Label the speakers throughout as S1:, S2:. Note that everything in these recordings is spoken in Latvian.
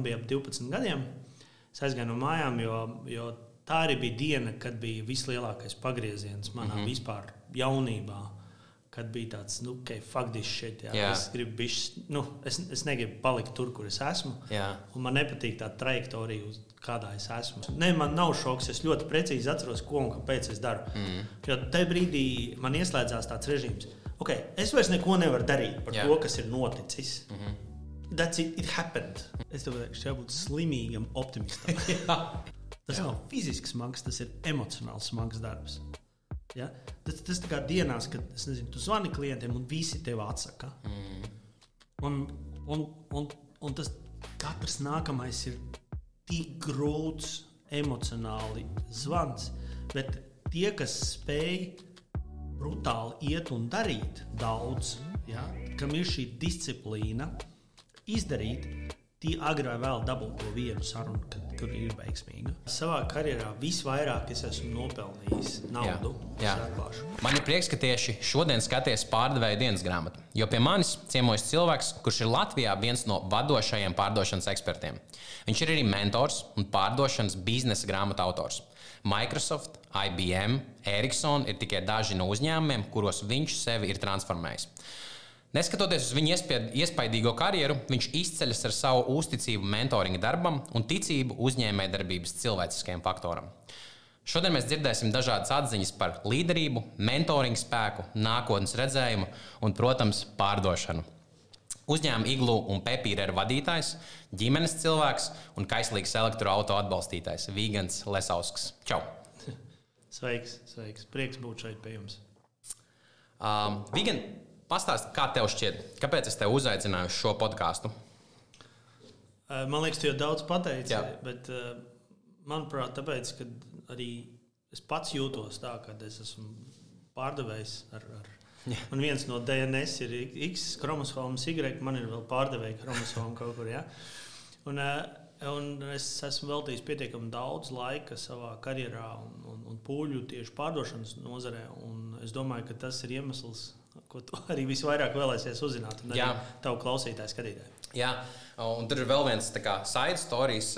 S1: man bija ap 12 gadiem. Es aizgāju no mājām, jo tā arī bija diena, kad bija vislielākais pagrieziens manā vispār jaunībā. Kad bija tāds, fuck this shit, es gribu es negribu palikt tur, kur es esmu, un man nepatīk tā trajektorija, kādā es esmu. Man nav šoks, es ļoti precīzi atceros, ko un kāpēc es daru. Jo tajā brīdī man ieslēdzās tāds režīms, es vairs neko nevaru darīt par to, kas ir noticis. That's it happened. Es tev teikšu, jābūt slimīgam optimistam. Tas nav fiziski smags, tas ir emocionāls smags darbs. Ja? Tas tā kā dienās, kad tu zvani klientiem un visi tev atsaka. Un tas katrs nākamais ir tik grūts emocionāli zvans, bet tie, kas spēj brutāli iet un darīt daudz, kam ir šī disciplīna izdarīt, tie agrāk vēl dabū to vienu sarunu, kur ir veiksmīga. Savā karjerā visvairāk es esmu nopelnījis naudu.
S2: Man ir prieks, ka tieši šodien skaties pārdevēju dienas grāmatu, jo pie manis ciemojas cilvēks, kurš ir Latvijā viens no vadošajiem pārdošanas ekspertiem. Viņš ir arī mentors un pārdošanas biznesa grāmatu autors. Microsoft, IBM, Ericsson ir tikai daži no uzņēmumiem, kuros viņš sevi ir transformējis. Neskatoties uz viņa iespaidīgo karjeru, viņš izceļas ar savu uzticību mentoringa darbam un ticību uzņēmējdarbības cilvēciskajam faktoram. Šodien mēs dzirdēsim dažādas atziņas par līderību, mentoringa spēku, nākotnes redzējumu un, protams, pārdošanu. Uzņēmuma Iglu un Pepīra vadītājs, ģimenes cilvēks un kaislīgs elektroauto atbalstītājs Vigants Lesausks. Čau!
S1: Sveiks! Prieks būt šeit pie jums.
S2: Vigant, pastāsti, kā tev šķiet? Kāpēc es tev uzaicināju uz šo podcastu?
S1: Man liekas, tu jau daudz pateici, bet manuprāt, tāpēc, ka arī es pats jūtos tā, ka es esmu pārdevējs un viens no DNS ir X kromosomas Y, man ir vēl pārdevēja kromosoma kaut kur, Un es esmu veltījis pietiekami daudz laika savā karjerā un pūļu tieši pārdošanas nozarē, un es domāju, ka tas ir iemesls, ko tu arī visvairāk vēlēsies uzzināt, un arī tavu klausītāju skatītāju.
S2: Jā, un tur ir vēl viens side stories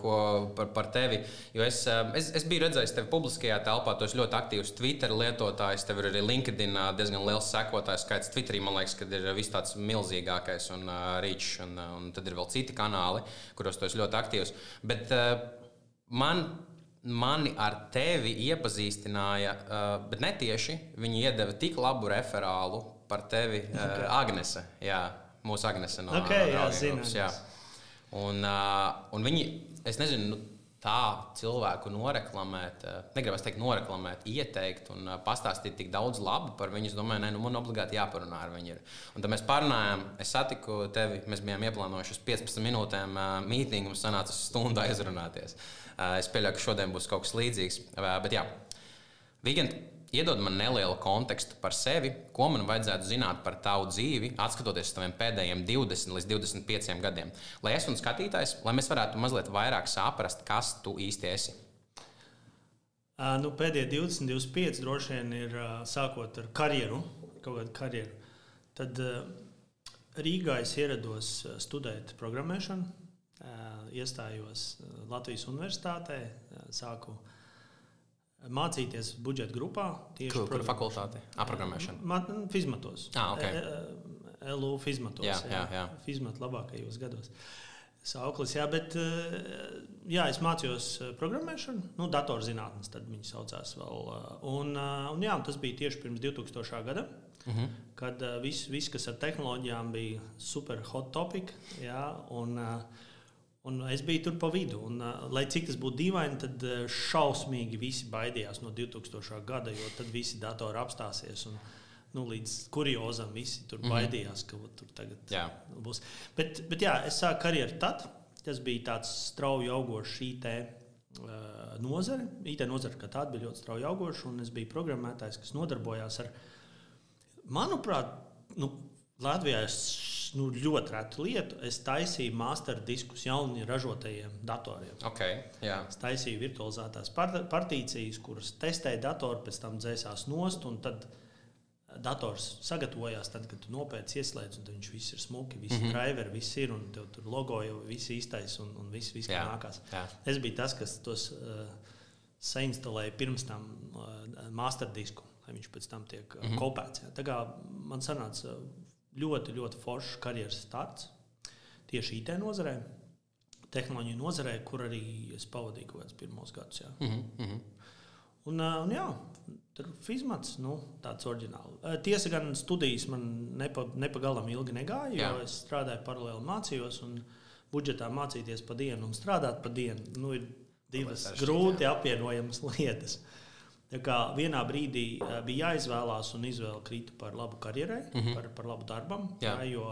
S2: par tevi, jo es biju redzējis tevi publiskajā telpā, tu esi ļoti aktīvs Twitter lietotājs, tev ir arī LinkedIn diezgan liels sekotājs skaits. Twitterī, man liekas, kad ir viss tāds milzīgākais un reach, un tad ir vēl citi kanāli, kuros tu esi ļoti aktīvs. Bet mani ar tevi iepazīstināja, bet netieši, viņi iedeva tik labu referālu par tevi Agnese, mūsu Agnese no Draugiem grupas. Un viņi, es nezinu, tā cilvēku noreklamēt, negribas teikt noreklamēt, ieteikt un pastāstīt tik daudz labu par viņu. Es domāju, man obligāti jāparunā ar viņu. Un tad mēs parunājām, es satiku tevi, mēs bijām ieplānojuši uz 15 minūtēm mītingu, mums sanāca stundu aizrunāties. Es pieļauju, ka šodien būs kaut kas līdzīgs. Bet Vigant, iedod man nelielu kontekstu par sevi, ko man vajadzētu zināt par tavu dzīvi, atskatoties uz taviem pēdējiem 20 līdz 25 gadiem. Lai es un skatītājs, lai mēs varētu mazliet vairāk saprast, kas tu īsti esi.
S1: Pēdējie 20, 25 droši vien ir sākot ar kaut kādu karjeru. Tad Rīgā es ierados studēt programmēšanu, iestājos Latvijas universitātē, sāku mācīties budžeta grupā.
S2: Kur fakultāte? Programmēšana?
S1: Fizmatos.
S2: Okay.
S1: LU Fizmatos.
S2: Jā.
S1: Fizmat labākajos gados. Sauklis, bet es mācījos programmēšanu, datorzinātnes, tad viņi saucās vēl. Un tas bija tieši pirms 2000. Gada, kad viss, kas ar tehnoloģijām bija super hot topic, un es biju tur pa vidu. Un, lai cik tas būtu dīvaini, tad šausmīgi visi baidījās no 2000. Gada, jo tad visi datori apstāsies un līdz kuriozam visi tur baidījās, ka tur tagad būs. Bet es sāku karjeru tad. Tas bija tāds strauji augošs IT nozare. IT nozare kā tāda bija ļoti strauji augoša, un es biju programmētājs, kas nodarbojās ar, manuprāt, Latvijā ļoti retu lietu. Es taisīju master diskus jauni ražotajiem datoriem. Es taisīju virtualizētās partīcijas, kuras testēja datoru, pēc tam dzēsās nost, un tad dators sagatavojās, tad, kad tu nopēc ieslēdz, un viņš viss ir smuki, visi driveri, viss ir, un tev tur logo jau viss īstais, un viss kā nākās. Jā. Es biju tas, kas tos sainstalēja pirms tam masterdisku, lai viņš pēc tam tiek kopēts. Jā. Tā kā man sanāca ļoti, ļoti foršs karjeras starts tieši IT nozarē, tehnoloģiju nozarē, kur arī es pavadīju kaut kādus pirmos gadus. Jā. Un jā, tur fizmats, tāds oriģināls. Tiesa gan studijas man nepagalam ilgi negāja, jo es strādāju paralēli mācījos, un budžetā mācīties pa dienu un strādāt pa dienu, ir divas grūti apvienojamas lietas. Tā kā vienā brīdī bija jāizvēlās, un izvēle krita par labu karjerai, par labu darbam, jo,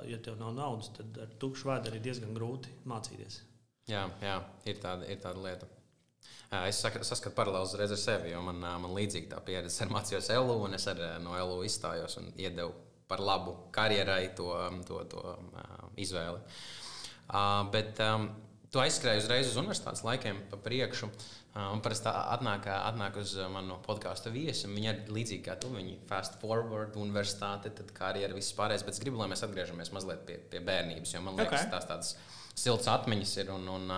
S1: ja tev nav naudas, tad ar tukšu vēdu arī diezgan grūti mācīties.
S2: Jā, ir tāda lieta. Es saskatu paralēli uzreiz ar sevi, jo man līdzīgi tā pieredze. Es mācījos LU, un es no LU izstājos un iedevu par labu karjerai to izvēli. Bet tu aizskrēji uzreiz uz universitātes laikiem pa priekšu, un parasti atnāk uz manu podcastu viesi, un viņi ir līdzīgi kā tu, viņi fast forward, universitāte, tad karjera, viss pārējais, bet es gribu, lai mēs atgriežamies mazliet pie bērnības, jo man liekas, tās tādas siltas atmiņas ir, un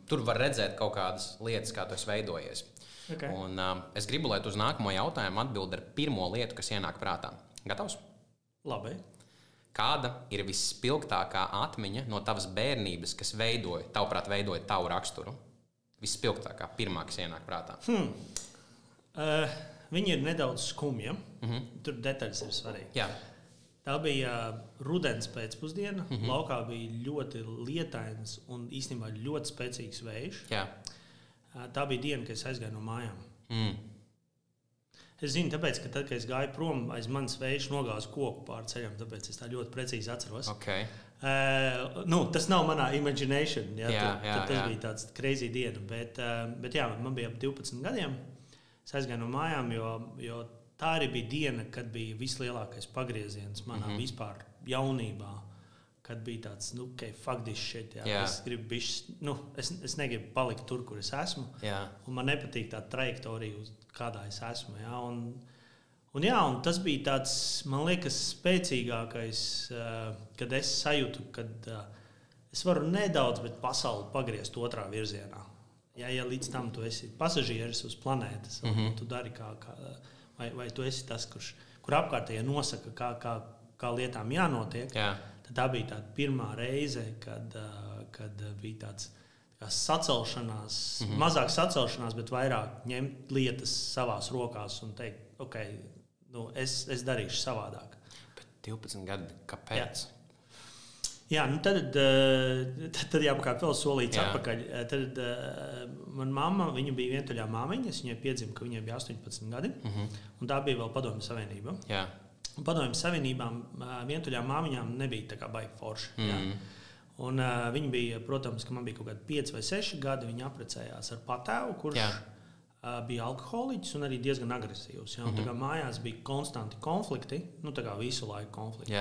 S2: tur var redzēt kaut kādas lietas, kā tu esi veidojies. Un es gribu, lai tu uz nākamo jautājumu atbild ar pirmo lietu, kas ienāk prātā. Gatavs?
S1: Labi.
S2: Kāda ir visspilgtākā atmiņa no tavas bērnības, kas tavuprāt veidoja tavu raksturu? Visspilgtākā, pirmā, kas ienāk prātā?
S1: Viņi ir nedaudz skumja. Tur detaļas ir svarīgi.
S2: Jā.
S1: Tā bija rudens pēcpusdiena. Laukā bija ļoti lietains un īstenībā ļoti spēcīgs vējš.
S2: Jā.
S1: Tā bija diena, kad es aizgāju no mājām. Es zinu, tāpēc, ka tad, kad es gāju prom, aiz manis vējš nogāza koku pār ceļam, tāpēc es tā ļoti precīzi atceros.
S2: Okay.
S1: Tas nav manā imagination. Tas bija tāds crazy diena. Bet jā, man bija ap 12 gadiem. Es aizgāju no mājām, jo tā arī bija diena, kad bija vislielākais pagrieziens manā vispār jaunībā. Kad bija tāds, fuck this shit. Es gribu es negribu palikt tur, kur es esmu. Un man nepatīk tā trajektorija, kādā es esmu. Un tas bija tāds, man liekas, spēcīgākais, kad es sajūtu, kad es varu nedaudz, bet pasauli pagriezt otrā virzienā. Ja līdz tam tu esi pasažieris uz planētas, tu dari vai tu esi tas, kur apkārtējie nosaka, kā lietām jānotiek. Tad tā bija tāda pirmā reize, kad bija tāds sacelšanās, mazāk sacelšanās, bet vairāk ņemt lietas savās rokās un teikt, es darīšu savādāk.
S2: Bet 12 gadi, kāpēc?
S1: Jā, tad jāpakāp vēl solīts atpakaļ. Tad man mamma, viņa bija vientuļā māmiņa, es viņai piedzima, ka viņai bija 18 gadi, un tā bija vēl Padomju Savienība.
S2: Jā.
S1: Un Padomju Savienībām vientuļām māmiņām nebija tā kā baigi forši. Un viņi bija, protams, ka man bija kaut kādi 5 vai 6 gadi, viņi apprecējās ar patēvu, kurš bija alkoholiķis un arī diezgan agresīvs. Un tā kā mājās bija konstanti konflikti, tā kā visu laiku konflikti.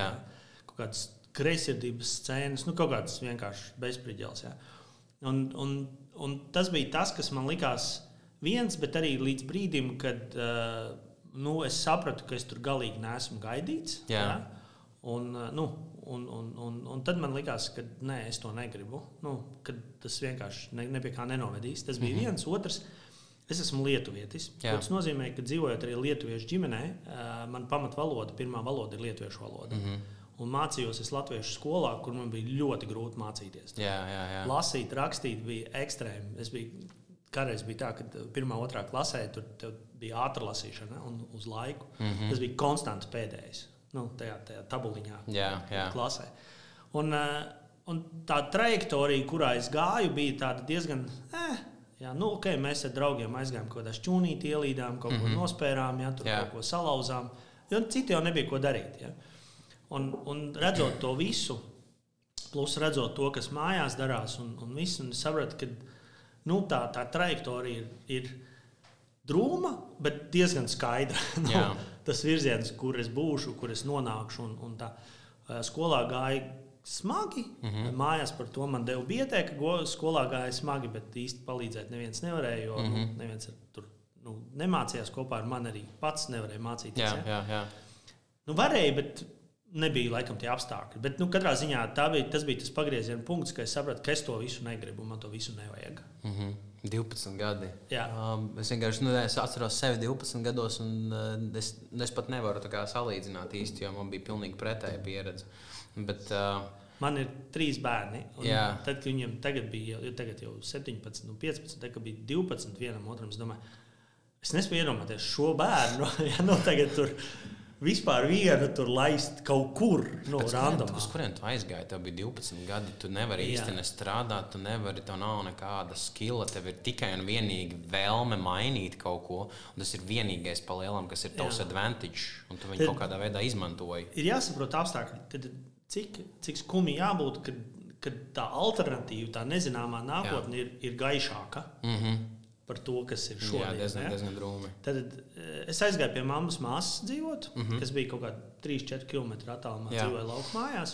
S1: Kaut kādas greizsirdības scēnas, kaut kādas vienkārši bezspriģels. Un tas bija tas, kas man likās viens, bet arī līdz brīdim, kad es sapratu, ka es tur galīgi neesmu gaidīts. Un tad man likās, ka nē, es to negribu. Kad tas vienkārši ne pie kā nenovedīs. Tas bija viens. Otrs, es esmu lietuvietis. Tas nozīmē, ka dzīvojot arī lietuviešu ģimenē, man pamatvaloda, pirmā valoda ir lietuviešu valoda. Un mācījos es latviešu skolā, kur man bija ļoti grūti mācīties. Lasīt, rakstīt bija ekstrēmi. Kādreiz bija tā, ka 1. 2. klasē tur bija ātra lasīšana un uz laiku. Tas bija konstants pēdējais. Tajā tabuliņā klasē. Un tā trajektorija, kurā es gāju, bija tāda diezgan, mēs ar draugiem aizgājām kaut kādā šķūnītī ielīdām, kaut ko nospērām, tur kaut ko salauzām, jo citi jau nebija ko darīt. Un redzot to visu, plus redzot to, kas mājās darās un visu, un es sapratu, ka tā trajektorija ir drūma, bet diezgan skaidra. Tas virziens, kur es būšu, kur es nonākšu. Un tā skolā gāja smagi. Mājās par to man deva biedē, ka skolā gāja smagi, bet īsti palīdzēt neviens nevarēja, jo neviens tur nemācījās kopā ar mani arī pats nevarēja mācīties.
S2: Jā.
S1: Varēja, bet nebija laikam tie apstākļi. Bet katrā ziņā tas bija tas pagrieziena punkts, ka es sapratu, ka es to visu negribu un man to visu nevajag.
S2: 12 gadi.
S1: Jā.
S2: Es vienkārši es atceros sevi 12 gados, un es pat nevaru salīdzināt īsti, jo man bija pilnīgi pretēja pieredze. Bet,
S1: man ir 3 bērni. Tad, kad viņiem tagad bija jau 17, 15, tad, kad bija 12 vienam otram, es domāju, es nespēju iedomāties šo bērnu. Tagad tur vispār vienu tur laist kaut kur randomā.
S2: Uz kurien tu aizgāji? Tev bija 12 gadi, tu nevari īsti nestrādāt, tev nav nekāda skilla, tev ir tikai un vienīgi vēlme mainīt kaut ko, un tas ir vienīgais pa lielam, kas ir tavs advantage, un tu viņu kaut kādā veidā izmantoji.
S1: Ir jāsaprot apstākļi, tad cik skumji jābūt, kad tā alternatīva, tā nezināmā nākotne ir gaišāka. Par to, kas ir šodien.
S2: Jā, diezgan drūmi.
S1: Tad es aizgāju pie mammas māsas dzīvot, kas bija kaut kādā 3-4 km attālumā, dzīvoja lauku mājās.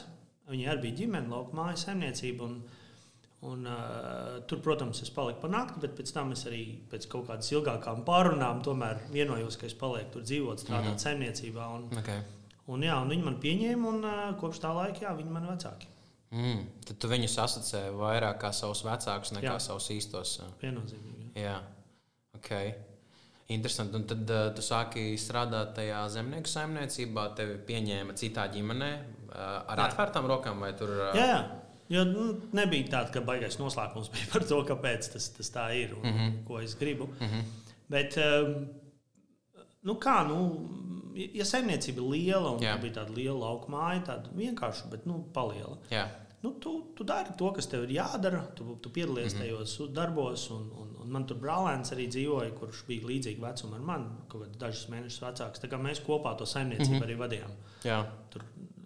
S1: Viņai arī bija ģimene, lauku mājas saimniecība. Un tur, protams, es paliku pa nakti, bet pēc tam es arī pēc kaut kādas ilgākām pārunām tomēr vienojos, ka es palieku tur dzīvot, strādāt saimniecībā. Un viņi man pieņēma, un kopš tā laika, viņi mani vecāki.
S2: Tad tu viņus asociē vairāk kā savus vecākus nekā savus īstos.
S1: Viennozīmīgi.
S2: Jā. Ok. Interesanti. Un tad tu sāki strādāt tajā zemnieku saimniecībā, tevi pieņēma citā ģimenē ar atvērtām rokām vai tur?
S1: Jā. Jo nebija tāda, ka baigais noslēpums bija par to, kāpēc tas tā ir un ko es gribu. Bet, ja saimniecība ir liela un tā bija tāda liela lauka māja, tāda vienkārša, bet paliela.
S2: Jā.
S1: Tu dari to, kas tev ir jādara, tu piedalies tajos darbos, un man tur brālēns arī dzīvoja, kurš bija līdzīgi vecuma ar mani, kaut kāds dažus mēnešus vecāks. Tā kā mēs kopā to saimniecību arī vadījām.
S2: Jā.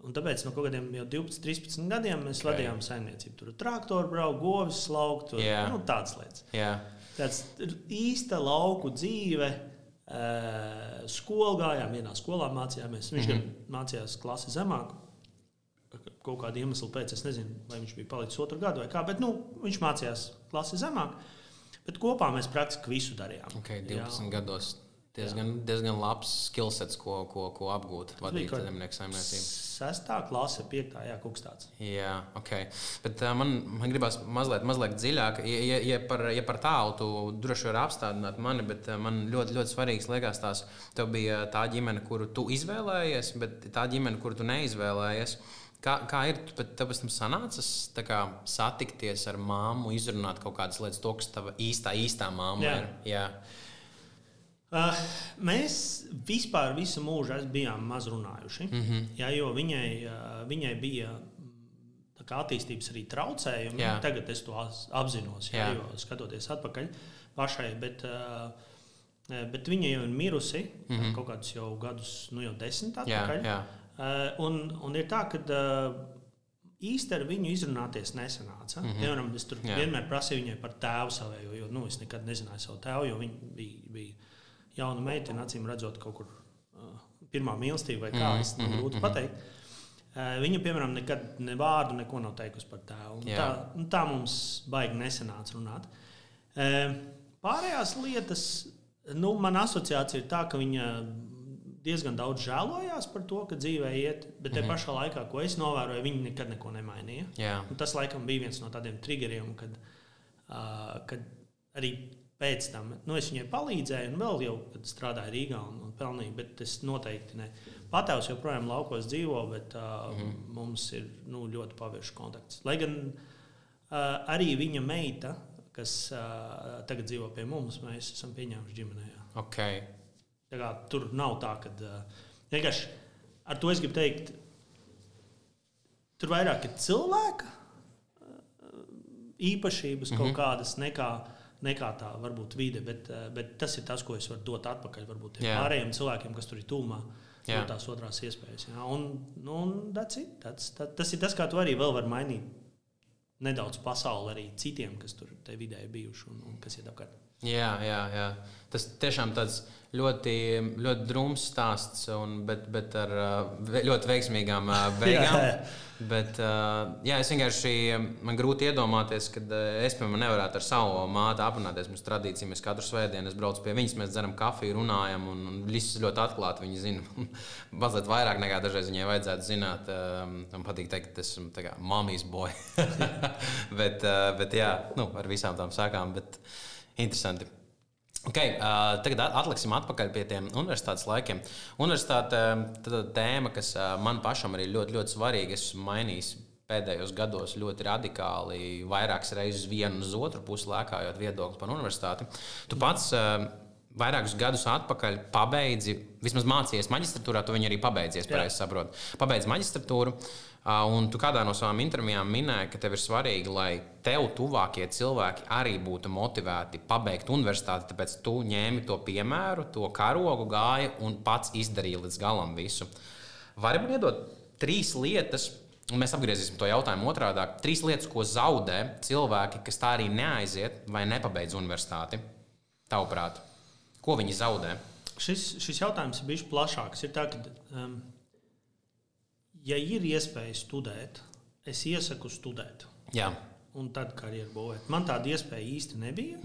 S1: Un tāpēc no kaut kādiem jau 12, 13 gadiem mēs vadījām saimniecību. Tur traktori brauc, govis slaukt, tādas lietas.
S2: Jā.
S1: Tāds īsta lauku dzīve. Skolu gājām, vienā skolā mācījāmies. Viņš gan mācījās klasi zemāk. Kaut kādu iemeslu pēc, es nezinu, vai viņš bija palicis 2. gadu vai kā, bet viņš mācījās klasi zemāk. Bet kopā mēs praktiski visu darījām.
S2: 12 gados. Diezgan labs skillsets, ko apgūt, vadīt zemnieku saimniecību.
S1: 6. klase, 5. kaut kas tāds.
S2: Jā, ok. Bet man gribās mazliet dziļāk. Ja par tālu tu droši vari apstādināt mani, bet man ļoti, ļoti svarīgs liekas tās, tev bija tā ģimene, kuru tu izvēlējies, bet tā ģimene, kuru tu neizvēlējies. Kā ir, bet tev pēc tam sanācas satikties ar māmu, izrunāt kaut kādas lietas, to, kas tava īstā māma ir? Jā.
S1: Mēs vispār visu mūžu bijām maz runājuši, jo viņai bija attīstības arī traucējumi. Tagad es to apzinos, jo skatoties atpakaļ pašai, bet viņa jau ir mirusi kaut kādus jau gadus, jau 10 atpakaļ. Un ir tā, ka īsti ar viņu izrunāties nesanāca. Piemēram, es tur vienmēr prasīju viņai par tēvu savēju, jo es nekad nezināju savu tēvu, jo viņa bija jauna meitene, acīm redzot, kaut kur pirmā mīlestība vai kā, es grūti pateikt. Viņa, piemēram, nekad ne vārdu neko nav teikusi par tēvu. Tā mums baigi nesanāca runāt. Pārējās lietas, man asociācija ir tā, ka viņa diezgan daudz žēlojās par to, ka dzīvē iet, bet te pašā laikā, ko es novēroju, viņi nekad neko nemainīja. Tas laikam bija viens no tādiem triggeriem, kad arī pēc tam, es viņai palīdzēju, un vēl jau, kad strādāju Rīgā un pelnīju, bet es noteikti ne. Patēvs joprojām laukos dzīvo, bet mums ir ļoti pavirši kontakts. Lai gan arī viņa meita, kas tagad dzīvo pie mums, mēs esam pieņēmuši ģimenē.
S2: Okay.
S1: Tā kā tur nav tā, ka vienkārši ar to es gribu teikt, tur vairāk ir cilvēka īpašības kaut kādas nekā tā varbūt vide, bet tas ir tas, ko es varu dot atpakaļ varbūt pārējiem cilvēkiem, kas tur ir tūmā, tās otrās iespējas. Un that's it. Tas ir tas, kā tu arī vēl vari mainīt nedaudz pasauli arī citiem, kas tur te vidē ir bijuši un kas iet apkārt.
S2: Jā. Tas tiešām tāds ļoti, ļoti drūms stāsts, bet ar ļoti veiksmīgām beigām. Bet, es vienkārši man grūti iedomāties, ka es, piemēram, nevarētu ar savu māti aprunāties. Mums tradīcija, mēs katru svētdienu braucam pie viņas, mēs dzeram kafiju, runājam, un viss ļoti atklāti viņa zina. Mazliet vairāk nekā dažreiz viņai vajadzētu zināt. Man patīk teikt, ka esmu tā kā mommy's boy. bet ar visām tām sākām. Bet interesanti. Okay, tagad atliksim atpakaļ pie tiem universitātes laikiem. Universitāte ir tēma, kas man pašam arī ļoti, ļoti svarīga. Es esmu mainījis pēdējos gados ļoti radikāli, vairākas reizes vienu uz otru pusi lēkājot viedokli par universitāti. Tu pats vairākus gadus atpakaļ pabeidzi, vismaz mācījies maģistratūrā, tu viņu arī pabeidzies, pareizi saprotu. Pabeidzi maģistratūru. Un tu kādā no savām intervijām minēji, ka tev ir svarīgi, lai tev tuvākie cilvēki arī būtu motivēti pabeigt universitāti, tāpēc tu ņēmi to piemēru, to karogu gāji un pats izdarīji līdz galam visu. Vari man iedot 3 lietas, un mēs apgriezīsim to jautājumu otrādāk, 3 lietas, ko zaudē cilvēki, kas tā arī neaiziet vai nepabeidz universitāti, tavuprāt? Ko viņi zaudē?
S1: Šis jautājums ir bijis plašāks. Ir tā, ka ja ir iespēja studēt, es iesaku studēt.
S2: Jā.
S1: Un tad karjeru būvēt. Man tāda iespēja īsti nebija.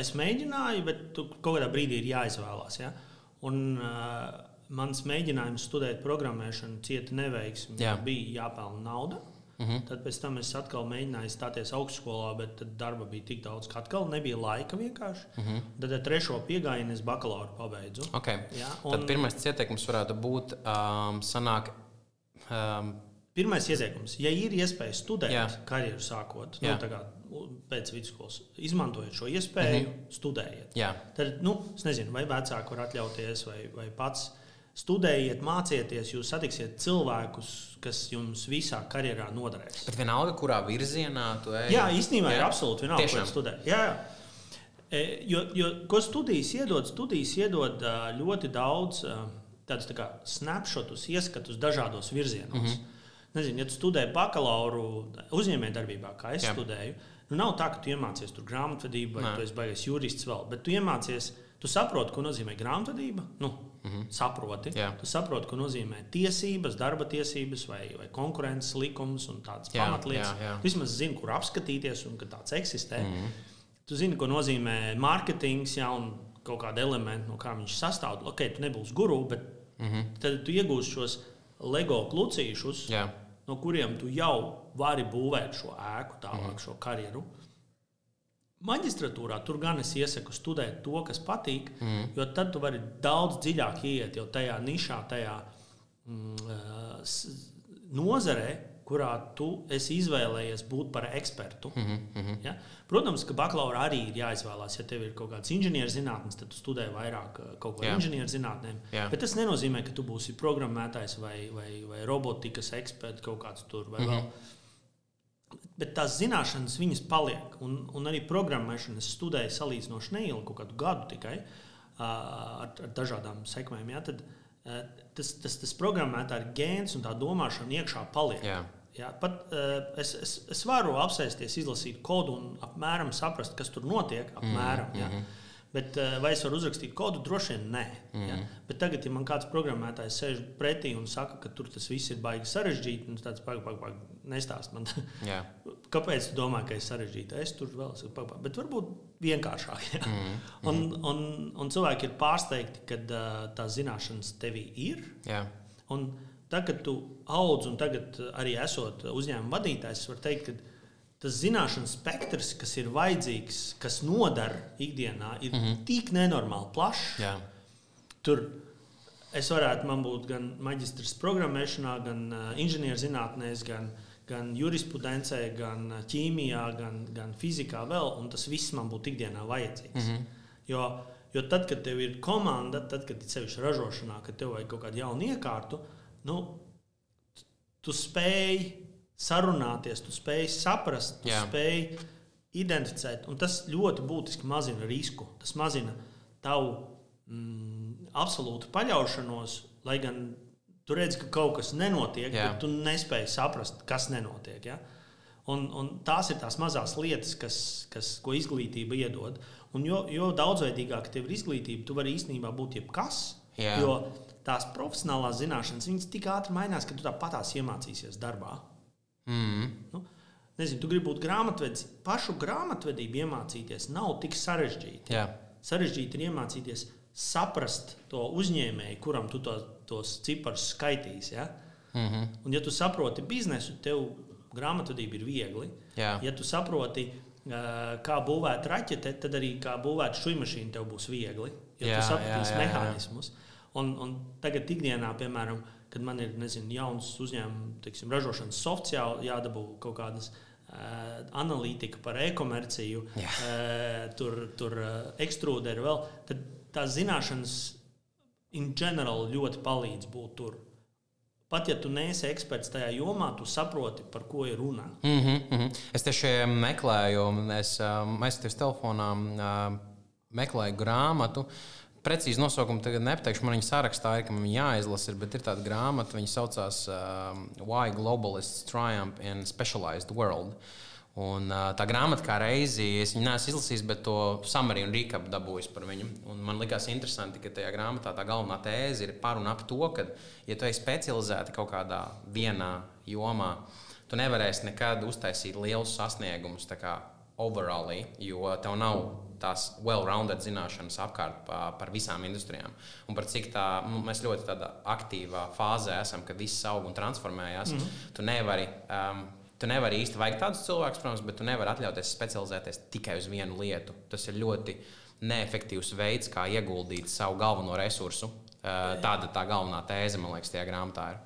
S1: Es mēģināju, bet kaut kādā brīdī ir jāizvēlās. Ja? Un mans mēģinājums studēt programmēšanu cieta neveiksmi. Bija jāpelna nauda. Tad pēc tam es atkal mēģināju stāties augstskolā, bet tad darba bija tik daudz, ka atkal nebija laika vienkārši. Tad ar 3. piegājienu es bakalauru pabeidzu.
S2: Okay. Tad pirmais ieteikums varētu būt
S1: Pirmais ieteikums, ja ir iespēja studēt karjeru sākot, pēc vidusskolas, izmantojiet šo iespēju, studējiet. Tad, es nezinu, vai vecāki var atļauties, vai pats studējiet, mācieties, jūs satiksiet cilvēkus, kas jums visā karjerā noderēs.
S2: Bet vienalga, kurā virzienā tu ej?
S1: Jā, īstenībā ir absolūti vienalga, ko studēt. Jo ko studijas iedod ļoti daudz tādus tā kā snapshotus, ieskatus dažādos virzienos. Nezinu, ja tu studē bakalauru uzņēmējdarbībā, kā es studēju, nav tā, ka tu iemācies tur grāmatvedību vai tu esi baigais jurists vēl, bet tu iemācies, tu saproti, ko nozīmē grāmatvedība, saproti. Tu saproti, ko nozīmē tiesības, darba tiesības vai konkurences likums un tādas pamatlietas. Vismaz zini, kur apskatīties un ka tāds eksistē. Tu zini, ko nozīmē mārketings, un kaut kāda elementa, no kā viņš sastāv. Ok, tu nebūsi guru, bet tad tu iegūsi šos Lego klucīšus, no kuriem tu jau vari būvēt šo ēku, tālāk šo karjeru. Maģistratūrā tur gan es iesaku studēt to, kas patīk, jo tad tu vari daudz dziļāk iet jau tajā nišā, tajā nozarē, kurā tu esi izvēlējies būt par ekspertu. Ja? Protams, ka bakalaura arī ir jāizvēlās. Ja tev ir kaut kāds inženierzinātnes, tad tu studē vairāk kaut ko inženierzinātnēm. Bet tas nenozīmē, ka tu būsi programmētājs vai robotikas eksperts kaut kāds tur vai vēl. Bet tās zināšanas viņas paliek. Un arī programmēšana es studēju salīdzinoši neilgi, kaut kādu gadu tikai ar dažādām sekmēm. Ja? Tad tas programmētāja gēns un tā domāšana iekšā paliek. Pat es varu apsēsties, izlasīt kodu un apmēram saprast, kas tur notiek. Apmēram, Bet vai es varu uzrakstīt kodu? Droši vien nē. Bet tagad, ja man kāds programmētājs sēž pretī un saka, ka tur tas viss ir baigi sarežģīti, un tāds nestāst man. Kāpēc tu domā, ka ir sarežģīti? Es tur vēl saku, bet varbūt vienkāršāk. Un cilvēki ir pārsteigti, kad tās zināšanas tevī ir. Un tagad tu audz un tagad arī esot uzņēmuma vadītājs, var teikt, ka tas zināšanas spektrs, kas ir vajadzīgs, kas nodara ikdienā, ir tik nenormāli plašs. Tur man būtu gan maģistrs programmēšanā, gan inženierzinātnēs, gan jurisprudencē, gan ķīmijā, gan fizikā vēl, un tas viss man būtu ikdienā vajadzīgs. Jo tad, kad tev ir komanda, tad, kad ir sevišķi ražošanā, kad tev vajag kaut kādu jaunu iekārtu, tu spēj sarunāties, tu spēj saprast, tu spēj identificēt, un tas ļoti būtiski mazina risku. Tas mazina tavu absolūtu paļaušanos, lai gan tu redzi, ka kaut kas nenotiek, bet tu nespēji saprast, kas nenotiek. Ja? Un tās ir tās mazās lietas, ko izglītība iedod. Un jo daudzveidīgāk tev ir izglītība, tu vari īstenībā būt jebkas. Jo tās profesionālās zināšanas, viņas tik ātri mainās, ka tu tāpatās iemācīsies darbā. Nu, nezinu, tu gribi būt grāmatvedis. Pašu grāmatvedību iemācīties nav tik sarežģīti. Sarežģīti ir iemācīties saprast to uzņēmēju, kuram tu tos ciparus skaitīs. Ja? Un ja tu saproti biznesu, tev grāmatvedība ir viegli. Ja tu saproti, kā būvēt raķete, tad arī kā būvēt šujmašīnu tev būs viegli. Jo tu sapratīsi mehānismus. Un tagad ikdienā, piemēram, kad man ir jauns uzņēmums, ražošanas softs jādabū kaut kādas analītika par e-komerciju, tur ekstrūderi vēl, tad tās zināšanas in general ļoti palīdz būt tur. Pat ja tu neesi eksperts tajā jomā, tu saproti, par ko ir runa.
S2: Es tieši meklēju, aizsties telefonā, meklēju grāmatu. Precīzi nosaukumu tagad nepateikšu, man viņa sarakstā ir, ka man viņa jāizlasa, bet ir tāda grāmata, viņa saucās Why Globalists Triumph in Specialized World. Un tā grāmata kā reizi, es viņu neesmu izlasījis, bet to summary un recap dabūjis par viņu. Un man likās interesanti, ka tajā grāmatā tā galvenā tēze ir par un ap to, ka, ja tu esi specializēti kaut kādā vienā jomā, tu nevarēsi nekad uztaisīt lielus sasniegumus tā kā overallī, jo tev nav tās well-rounded zināšanas apkārt par visām industrijām. Un par cik mēs ļoti tādā aktīvā fāzē esam, kad viss aug un transformējās, tu nevari īsti vajag tādus cilvēkus, protams, bet tu nevari atļauties specializēties tikai uz vienu lietu. Tas ir ļoti neefektīvs veids, kā ieguldīt savu galveno resursu. Tāda tā galvenā tēze, man liekas, tajā grāmatā ir.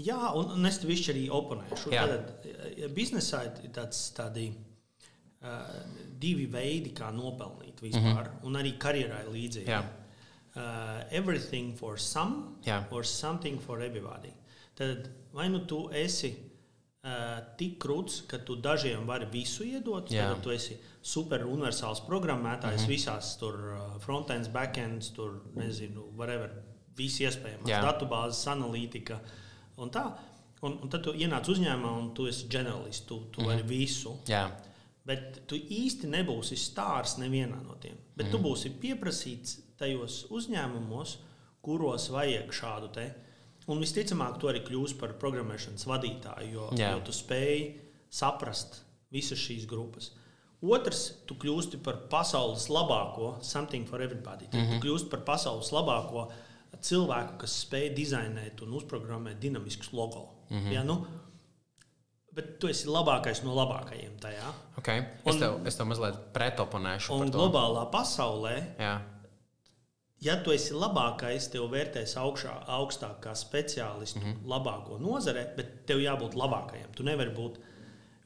S1: Jā, un es tev arī oponēšu. Tad biznesā ir tādi divi veidi, kā nopelnīt vispār, un arī karjerā ir līdzīgi. Everything for some or something for everybody. Tad vai nu tu esi tik krūts, ka tu dažiem vari visu iedot, tad tu esi super universāls programmētājs visās tur frontends, backends, tur nezinu, whatever, visi iespējamās datubāzes, analītika un tā. Un tad tu ienāc uzņēmumā un tu esi generalists, tu vari visu. Bet tu īsti nebūsi stārs nevienā no tiem. Bet tu būsi pieprasīts tajos uzņēmumos, kuros vajag šādu te. Un visticamāk, tu arī kļūsi par programmēšanas vadītāju, jo tu spēji saprast visas šīs grupas. Otrs, tu kļūsti par pasaules labāko, something for everybody. Tu kļūsti par pasaules labāko cilvēku, kas spēj dizainēt un uzprogrammēt dinamiskus logo. Bet tu esi labākais no labākajiem tajā.
S2: Okay. Es tev mazliet pretoponēšu par to.
S1: Un globālā pasaulē, ja tu esi labākais, tev vērtēs augstāk kā speciālistu labāko nozarē, bet tev jābūt labākajam. Tu nevari būt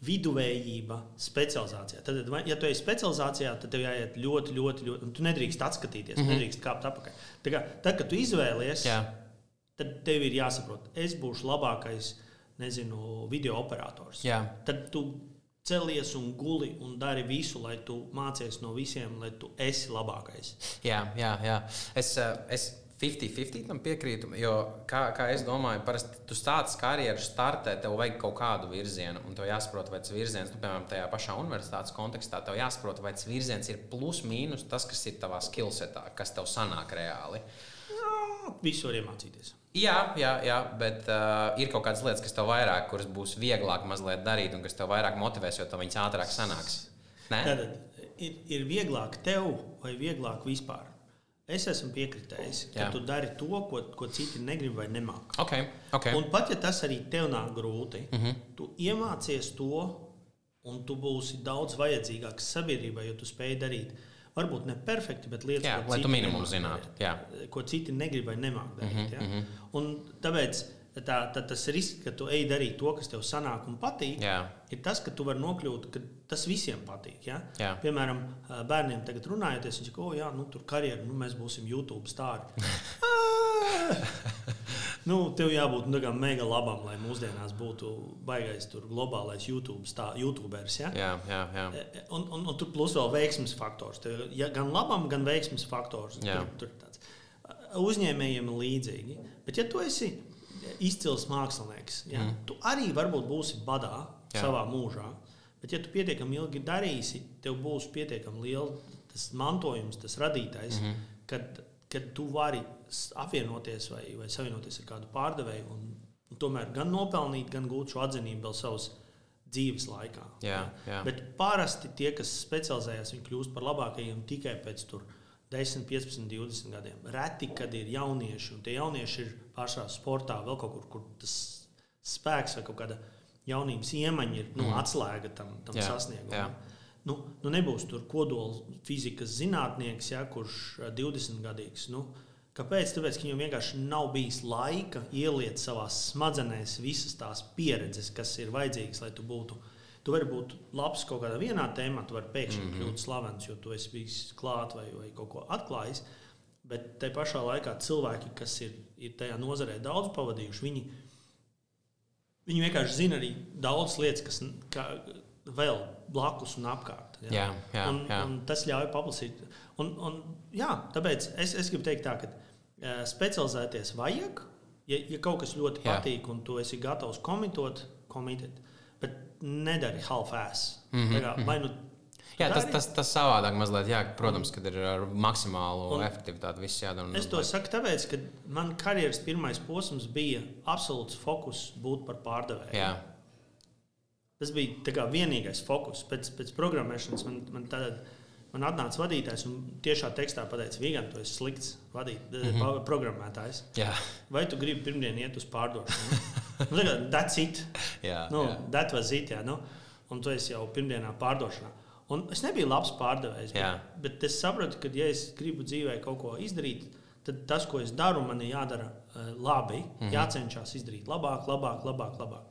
S1: viduvējība specializācijā. Tad, ja tu esi specializācijā, tad tev jāiet ļoti, un tu nedrīkst atskatīties, nedrīkst kāpt apakaļ. Tad, kad tu izvēlies, tad tev ir jāsaprot, es būšu labākais, video operators. Tad tu celies un guli un dari visu, lai tu mācies no visiem, lai tu esi labākais.
S2: Jā. Es 50-50 tam piekrītu, jo, kā es domāju, parasti tu stāc karjeru startē, tev vajag kaut kādu virzienu, un tev jāsaprot, vai tas virziens, piemēram, tajā pašā universitātes kontekstā, tev jāsaprot, vai tas virziens ir plus mīnus tas, kas ir tavā skillsetā, kas tev sanāk reāli.
S1: Visu var iemācīties.
S2: Jā, bet ir kaut kādas lietas, kas tev vairāk, kuras būs vieglāk mazliet darīt un kas tev vairāk motivēs, jo tev viņas ātrāk sanāks.
S1: Tātad ir vieglāk tev vai vieglāk vispār? Es esmu piekritējis, ka tu dari to, ko citi negrib vai nemāk.
S2: Okay.
S1: Un pat, ja tas arī tev nāk grūti, tu iemācies to un tu būsi daudz vajadzīgāks sabiedrībai, jo tu spēj darīt. Varbūt ne perfekti, bet lietas, ko citi negrib vai nemāk darīt. Un tāpēc tas risks, ka tu ej darīt to, kas tev sanāk un patīk, ir tas, ka tu vari nokļūt, ka tas visiem patīk. Piemēram, bērniem tagad runājoties, viņi saka, tur karjeru, mēs būsim YouTube stāri. Tev jābūt mega labam, lai mūsdienās būtu baigais globālais YouTuberis. Un tur plus vēl veiksmes faktors. Gan labam, gan veiksmes faktors. Tur tāds. Uzņēmējiem ir līdzīgi. Bet ja tu esi izcils mākslinieks, tu arī varbūt būsi badā, savā mūžā. Bet, ja tu pietiekami ilgi darīsi, tev būs pietiekami liela tas mantojums, tas radītais, kad tu vari apvienoties vai savienoties ar kādu pārdevēju un tomēr gan nopelnīt, gan gūt šo atzinību vēl savas dzīves laikā.
S2: Jā.
S1: Bet parasti tie, kas specializējas, viņi kļūst par labākajiem tikai pēc tur 10, 15, 20 gadiem. Reti, kad ir jaunieši, un tie jaunieši ir pašā sportā, vēl kaut kur tas spēks vai kaut kāda jaunības iemaņa ir atslēga tam sasniegumam. Nu, nebūs tur kodola fizikas zinātnieks, kurš 20 gadīgs. Kāpēc? Tāpēc, ka viņam vienkārši nav bijis laika ieliet savās smadzenēs visas tās pieredzes, kas ir vajadzīgas, lai tu būtu. Tu vari būt labs kaut kādā vienā tēmā, tu vari pēkšņi kļūt slavens, jo tu esi bijis klāt vai kaut ko atklājis. Bet te pašā laikā cilvēki, kas ir tajā nozarē daudz pavadījuši, viņi vienkārši zina arī daudz lietas, kas vēl blakus un apkārt.
S2: Jā.
S1: Un tas ļauj paplasīt. Tāpēc es gribu teikt tā, ka specializēties vajag, ja kaut kas ļoti patīk un tu esi gatavs komitēt, bet nedari half-ass.
S2: Tas savādāk mazliet, protams, kad ir ar maksimālu efektivitāti viss jādara.
S1: Es to saku tāpēc, ka man karjeras pirmais posms bija absolūts fokus būt par pārdevēju.
S2: Jā.
S1: Tas bija tā kā vienīgais fokus. Pēc programmēšanas man atnāca vadītājs un tiešā tekstā pateica, Vigant, tu esi slikts programmētājs.
S2: Jā.
S1: Vai tu gribi pirmdien iet uz pārdošanu? That's it. That was it. Un tu esi jau pirmdienā pārdošanā. Un es nebiju labs pārdevējs, bet es sapratu, ka, ja es gribu dzīvē kaut ko izdarīt, tad tas, ko es daru, man ir jādara labi, jācenšas izdarīt labāk.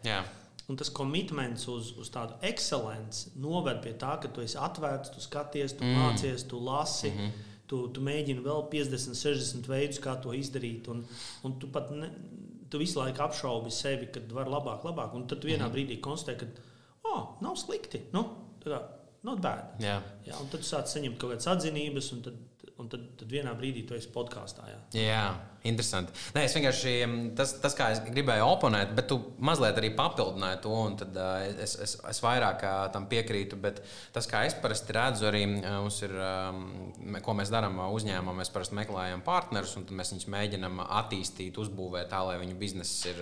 S2: Jā.
S1: Un tas komitments uz tādu ekscelenci noved pie tā, ka tu esi atvērts, tu skaties, tu mācies, tu lasi, tu mēģini vēl 50, 60 veidus, kā to izdarīt. Un tu pat tu visu laiku apšaubi sevi, kad var labāk. Un tad tu vienā brīdī konstatē, ka nav slikti. Not bad.
S2: Jā.
S1: Un tad tu sāc saņemt kaut kādas atzinības, un tad vienā brīdī tu esi podkāstā.
S2: Jā, interesanti. Nē, es vienkārši tas kā es gribēju oponēt, bet tu mazliet arī papildināji to, un tad es vairāk tam piekrītu, bet tas, kā es parasti redzu, arī mums ir, ko mēs darām uzņēmumā, mēs parasti meklējam partnerus, un tad mēs viņus mēģinam attīstīt, uzbūvēt tā, lai viņu bizness ir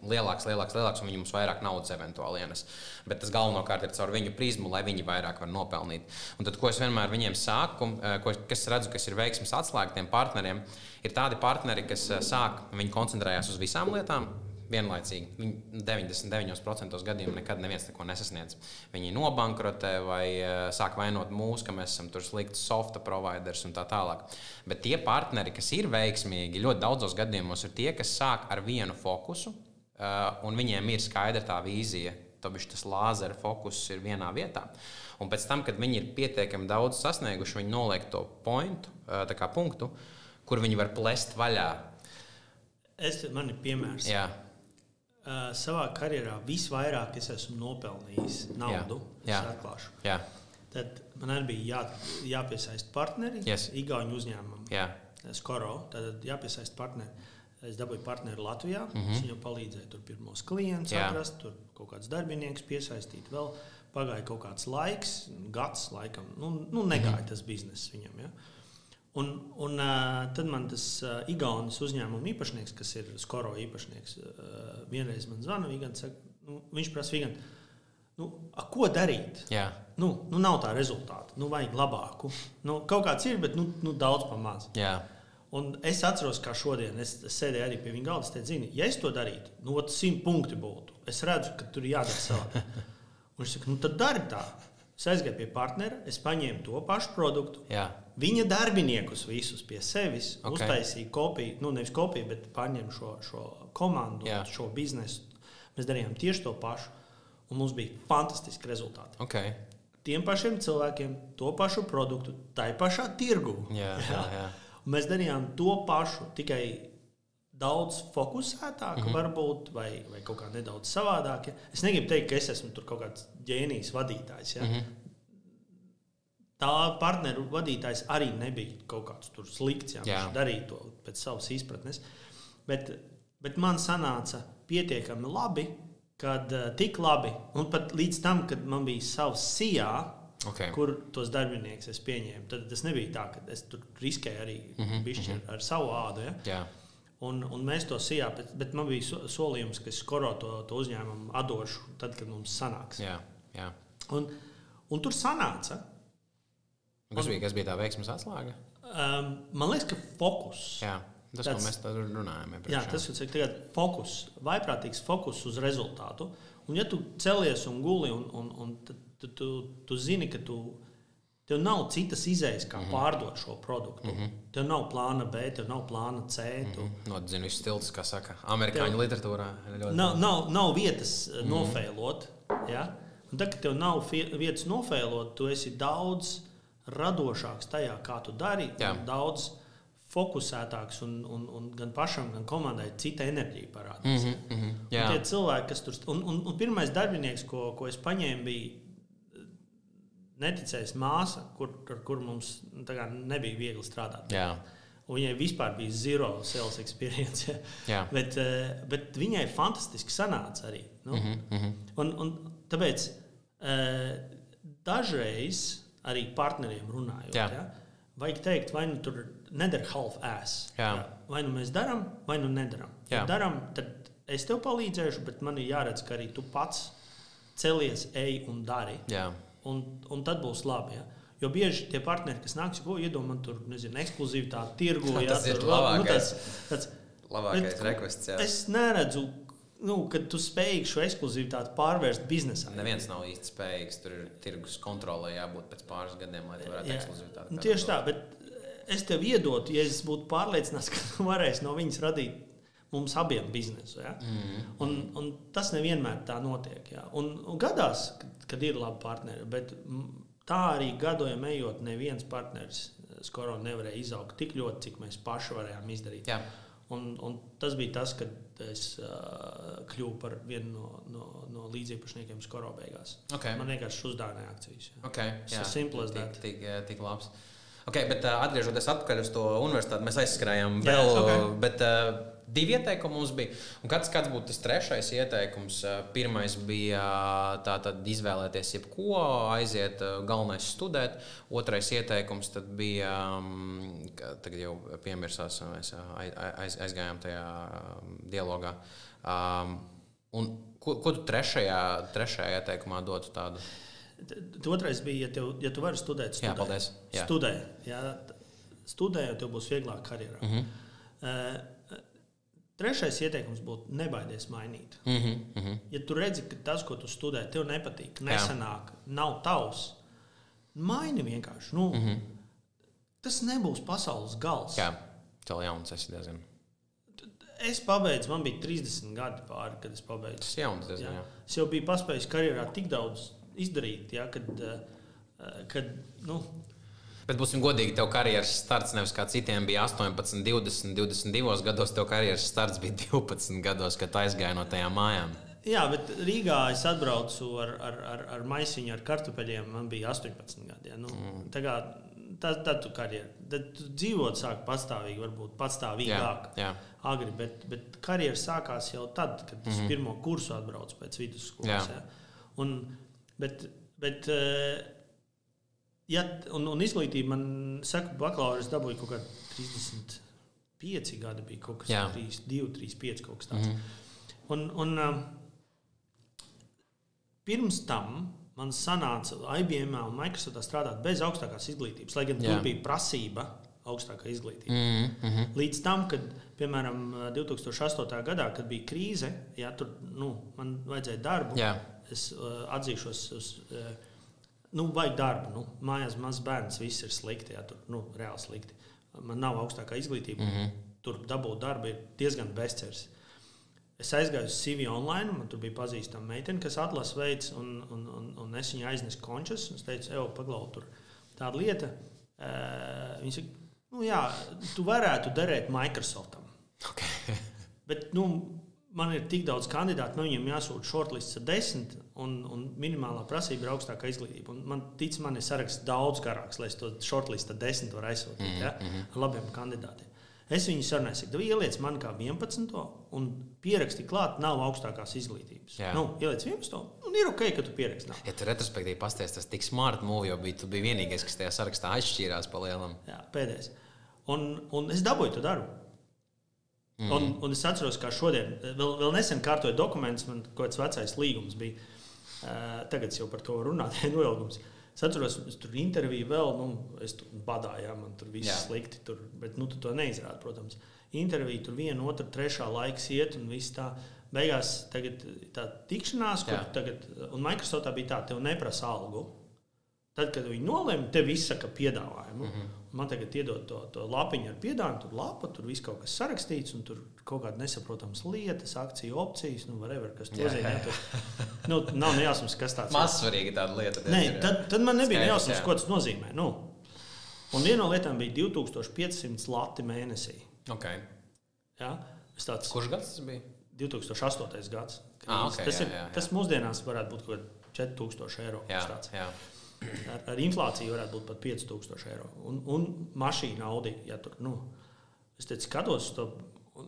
S2: lielāks, un viņi mums vairāk naudas eventuāli ienes. Bet tas galvenokārt ir caur viņu prizmu, lai viņi vairāk var nopelnīt. Un tad, ko es vienmēr viņiem saku, kas redzu, kas ir veiksmes atslēga tiem partneriem, ir tādi partneri, kas viņi koncentrējās uz visām lietām vienlaicīgi. Viņi 99% gadījumu nekad neviens neko nesasniedz. Viņi nobankrotē vai sāk vainot mūs, ka mēs esam tur slikts softa providers un tā tālāk. Bet tie partneri, kas ir veiksmīgi, ļoti daudzos gadījumos ir tie, kas sāk ar vienu fokusu, un viņiem ir skaidra tā vīzija. Tas lāzera fokus ir vienā vietā. Un pēc tam, kad viņi ir pietiekami daudz sasnieguši, viņi noliek to punktu, kur viņi var plest vaļā.
S1: Man ir piemērs.
S2: Jā.
S1: Savā karjerā visvairāk es esmu nopelnījis naudu.
S2: Jā.
S1: Es atklāšu.
S2: Jā.
S1: Tad man arī bija jāpiesaist partneri.
S2: Yes.
S1: Igauņu uzņēmumam.
S2: Jā.
S1: Skoro. Tad jāpiesaist partneri. Es dabūju partneri Latvijā. Es viņam palīdzēju tur pirmos klientus atrast, tur kaut kāds darbinieks piesaistīt vēl. Pagāja kaut kāds laiks, gads laikam. Negāja tas bizness viņam. Ja? Un tad man tas Igaunis uzņēmuma īpašnieks, kas ir Skoro īpašnieks, vienreiz man zvana, viņš prasa, Vigant, ko darīt?
S2: Jā.
S1: Nav tā rezultāta. Vajag labāku. Kaut kāds ir, bet daudz pamaz.
S2: Jā.
S1: Un es atceros, kā šodien es sēdēju arī pie viņa galda. Es teicu, zini, ja es to darītu, 100 punkti būtu. Es redzu, ka tur ir jādara savādāk. Un viņš saka, tad dari tā. Es aizgāju pie partnera, es paņēmu to pašu produktu.
S2: Jā.
S1: Viņa darbiniekus visus pie sevis uztaisīja kopiju, nevis kopiju, bet paņēmu šo komandu, šo biznesu. Mēs darījām tieši to pašu, un mums bija fantastiski rezultāti.
S2: Okay.
S1: Tiem pašiem cilvēkiem, to pašu produktu, tai pašā tirgu.
S2: Jā.
S1: Mēs darījām to pašu, tikai daudz fokusētāk, varbūt, vai kaut kā nedaudz savādāk. Ja? Es negribu teikt, ka es esmu tur kaut kāds ģēnijs vadītājs. Ja? Tā partneru vadītājs arī nebija kaut kāds tur slikts, ja viņš darīja to pēc savas izpratnes. Bet man sanāca pietiekami labi, kad tik labi, un pat līdz tam, kad man bija savs sijā, kur tos darbinieks es pieņēmu, tad tas nebija tā, ka es tur riskēju arī bišķi ar savu ādu. Ja?
S2: Jā.
S1: Un mēs to sijā, bet man bija solījums, ka es skoro to uzņēmumu atdošu tad, kad mums sanāks.
S2: Jā.
S1: Un tur sanāca.
S2: Kas bija tā veiksmes atslēga?
S1: Man liekas, ka fokus.
S2: Jā, tas, ko mēs tad runājam.
S1: Jā, tas ir tagad fokus, vaiprātīgs fokus uz rezultātu. Un ja tu celies un guli, un tu zini, ka tev nav citas izējas, kā pārdot šo produktu. Tev nav plāna B, tev nav plāna C.
S2: Nodzinu visu stiltus, kā saka, amerikāņu literatūrā.
S1: Nav vietas nofeilot. Ja? Un tad, kad tev nav vietas nofeilot, tu esi daudz radošāks tajā, kā tu dari, daudz fokusētāks un gan pašam, gan komandai cita enerģija parādās. Tie cilvēki, kas tur... Un pirmais darbinieks, ko es paņēmu, bija neticējis māsa, ar kur mums nebija viegli strādāt.
S2: Jā.
S1: Un viņai vispār bija zero sales experience.
S2: Jā.
S1: Bet viņai fantastiski sanāca arī. Un tāpēc dažreiz arī partneriem runājot, vajag teikt, vai nu tur nedara half-ass. Vai nu mēs daram, vai nu nedaram. Ja daram, tad es tev palīdzēšu, bet man ir jāredz, ka arī tu pats celies, ej un dari.
S2: Jā.
S1: Un tad būs labi. Ja? Jo bieži tie partneri, kas nāks, ko iedomā, man tur, ekskluzivitāti tirgo.
S2: Tas ir labākais rekvests.
S1: Es neredzu, kad tu spējīgi šo ekskluzivitāti pārvērst biznesā.
S2: Neviens nav īsti spējīgs. Tur ir tirgus kontrolē jābūt pēc pāris gadiem, lai tu varētu ekskluzivitāti.
S1: Tieši tā, bet es tev iedotu, ja es būtu pārliecināts, ka tu varēsi no viņas radīt mums abiem biznesu. Ja? Un tas nevienmēr tā notiek. Ja? Un gadās, kad ir labi partneri, bet tā arī gadojam ejot, neviens partneris skoro nevarēja izaugt tik ļoti, cik mēs paši varējām izdarīt.
S2: Jā.
S1: Un tas bija tas, kad es kļuvu par vienu no līdziepašniekiem skoro beigās. Man vienkārši uzdāvināja akcijas.
S2: Ja?
S1: Simple as that.
S2: Tik labs. Bet atgriežoties atpakaļ uz to universitāti, mēs aizskrējām vēl, bet 2 ieteikumi mums bija. Un kāds būtu tas 3. ieteikums? Pirmais bija tātad izvēlēties jebko, aiziet, galvenais studēt. 2. ieteikums tad bija, tagad jau piemirsās, mēs aizgājām tajā dialogā. Un ko tu 3. ieteikumā dotu tādu?
S1: 2. bija, ja tu vari studēt, studē.
S2: Jā, paldies. Jā.
S1: Studē. Ja, studē, tev būs vieglāk karjerā. 3. ieteikums būtu nebaidies mainīt. Ja tu redzi, ka tas, ko tu studē, tev nepatīk, nesanāk, nav tavs, maini vienkārši. Tas nebūs pasaules gals.
S2: Jā, tev jauns esi diezgan.
S1: Es pabeidzu, man bija 30 gadi pāri, kad es pabeidzu.
S2: Tas jauns diezgan, jā.
S1: Es jau biju paspējis karjerā tik daudz izdarīt, ja, kad
S2: Bet būsim godīgi, tev karjeras starts nevis kā citiem bija 18, 20, 22 gados, tev karjeras starts bija 12 gados, kad tu aizgāji no tajām mājām.
S1: Jā, bet Rīgā es atbraucu ar maisiņu ar kartupeļiem, man bija 18 gadi. Ja. Tad tu karjeru. Tad tu dzīvot sāk patstāvīgi, varbūt patstāvīgāk. Agri, bet karjera sākās jau tad, kad es pirmo kursu atbraucu pēc vidusskolas. Ja. Bet un izglītība, man saka, bakalaura es dabūju kaut kā 35 gadi bija kaut kas, 32, 35 kaut kas tāds. Un pirms tam man sanāca IBM un Microsoftā strādāt bez augstākās izglītības, lai gan tur bija prasība augstākā izglītība. Līdz tam, kad, piemēram, 2008. gadā, kad bija krīze, ja tur man vajadzēja darbu, es atzīšos vajag darbu. Mājās mazs bērns, viss ir slikti, tur reāli slikti. Man nav augstākā izglītība, tur dabūt darbu ir diezgan bezcerīgi. Es aizgāju uz CV online, man tur bija pazīstama meitene, kas atlases veids, un es viņai aiznesu končas. Es teicu, paglau, tur tāda lieta. Viņa saka, tu varētu derēt Microsoftam. Bet, man ir tik daudz kandidātu, viņiem jāsūta shortlists ar 10, un minimālā prasība ir augstākā izglītība. Un man ir saraksts daudz garāks, lai es to shortlist ar 10 varu aizsūtīt, ar labiem kandidātiem. Es viņu sarunāju, ka ieliec man kā 11. un pieraksti klāt, nav augstākās izglītības. Ieliec 11. un ir ok, ka tu pieraksti.
S2: Ja tu retrospektīvi pasties, tas tik smart move, jo tu biji vienīgais, kas tajā sarakstā atšķīrās pa lielam.
S1: Jā, pēdējais. Un es dabūju to darbu. Un es atceros, kā šodien, vēl nesen kārtoju dokumentus, man kaut kāds vecais līgums bija. Tagad es jau par to runāt, noilgums. Es atceros, es tur interviju vēl, es tur badāju, man tur viss slikti, bet tu to neizrādi, protams. Interviju tur 1, 2, 3 laiks iet un viss tā. Beigās tagad tā tikšanās, kur tagad, un Microsoftā bija tā, tev neprasa algu. Tad, kad viņi nolēma, tev izsaka piedāvājumu. Man tagad iedod to lapiņu ar piedāvājumu, tur lapa, tur viss kaut kas sarakstīts, un tur kaut kāda nesaprotams lietas, akciju opcijas, whatever, kas to zina. Nav nejausmas, kas tāds ir.
S2: Mazsvarīga tāda lieta.
S1: Nē, tad man nebija nejausmas, ko tas nozīmē. Un viena no lietām bija 2500 lati mēnesī.
S2: Ok.
S1: Ja?
S2: Kurš gads tas bija?
S1: 2008. gads.
S2: Okay,
S1: tas mūsdienās varētu būt kaut kā 4000 eiro.
S2: Jā.
S1: Ar inflāciju varētu būt pat 5000 eiro. Un mašīna Audi. Ja tur, es teicu, skatos to,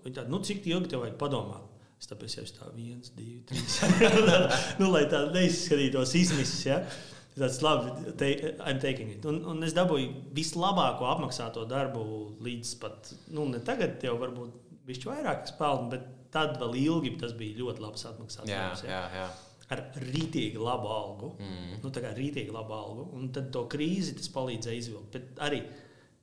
S1: viņi tādi, cik ilgi tev vajag padomāt? Es tāpēc jau tā 1, 2, 3. Lai tā neizskatītos izmisis, ja? Tāds labi, I'm taking it. Un es dabūju vislabāko apmaksāto darbu līdz pat, ne tagad jau varbūt bišķi vairāk spēlni, bet tad vēl ilgi tas bija ļoti labs apmaksāts darbs.
S2: Jā.
S1: Ar rītīgi labu algu. Tā kā rītīgi labu algu. Un tad to krīzi tas palīdzēja izvilkt. Bet arī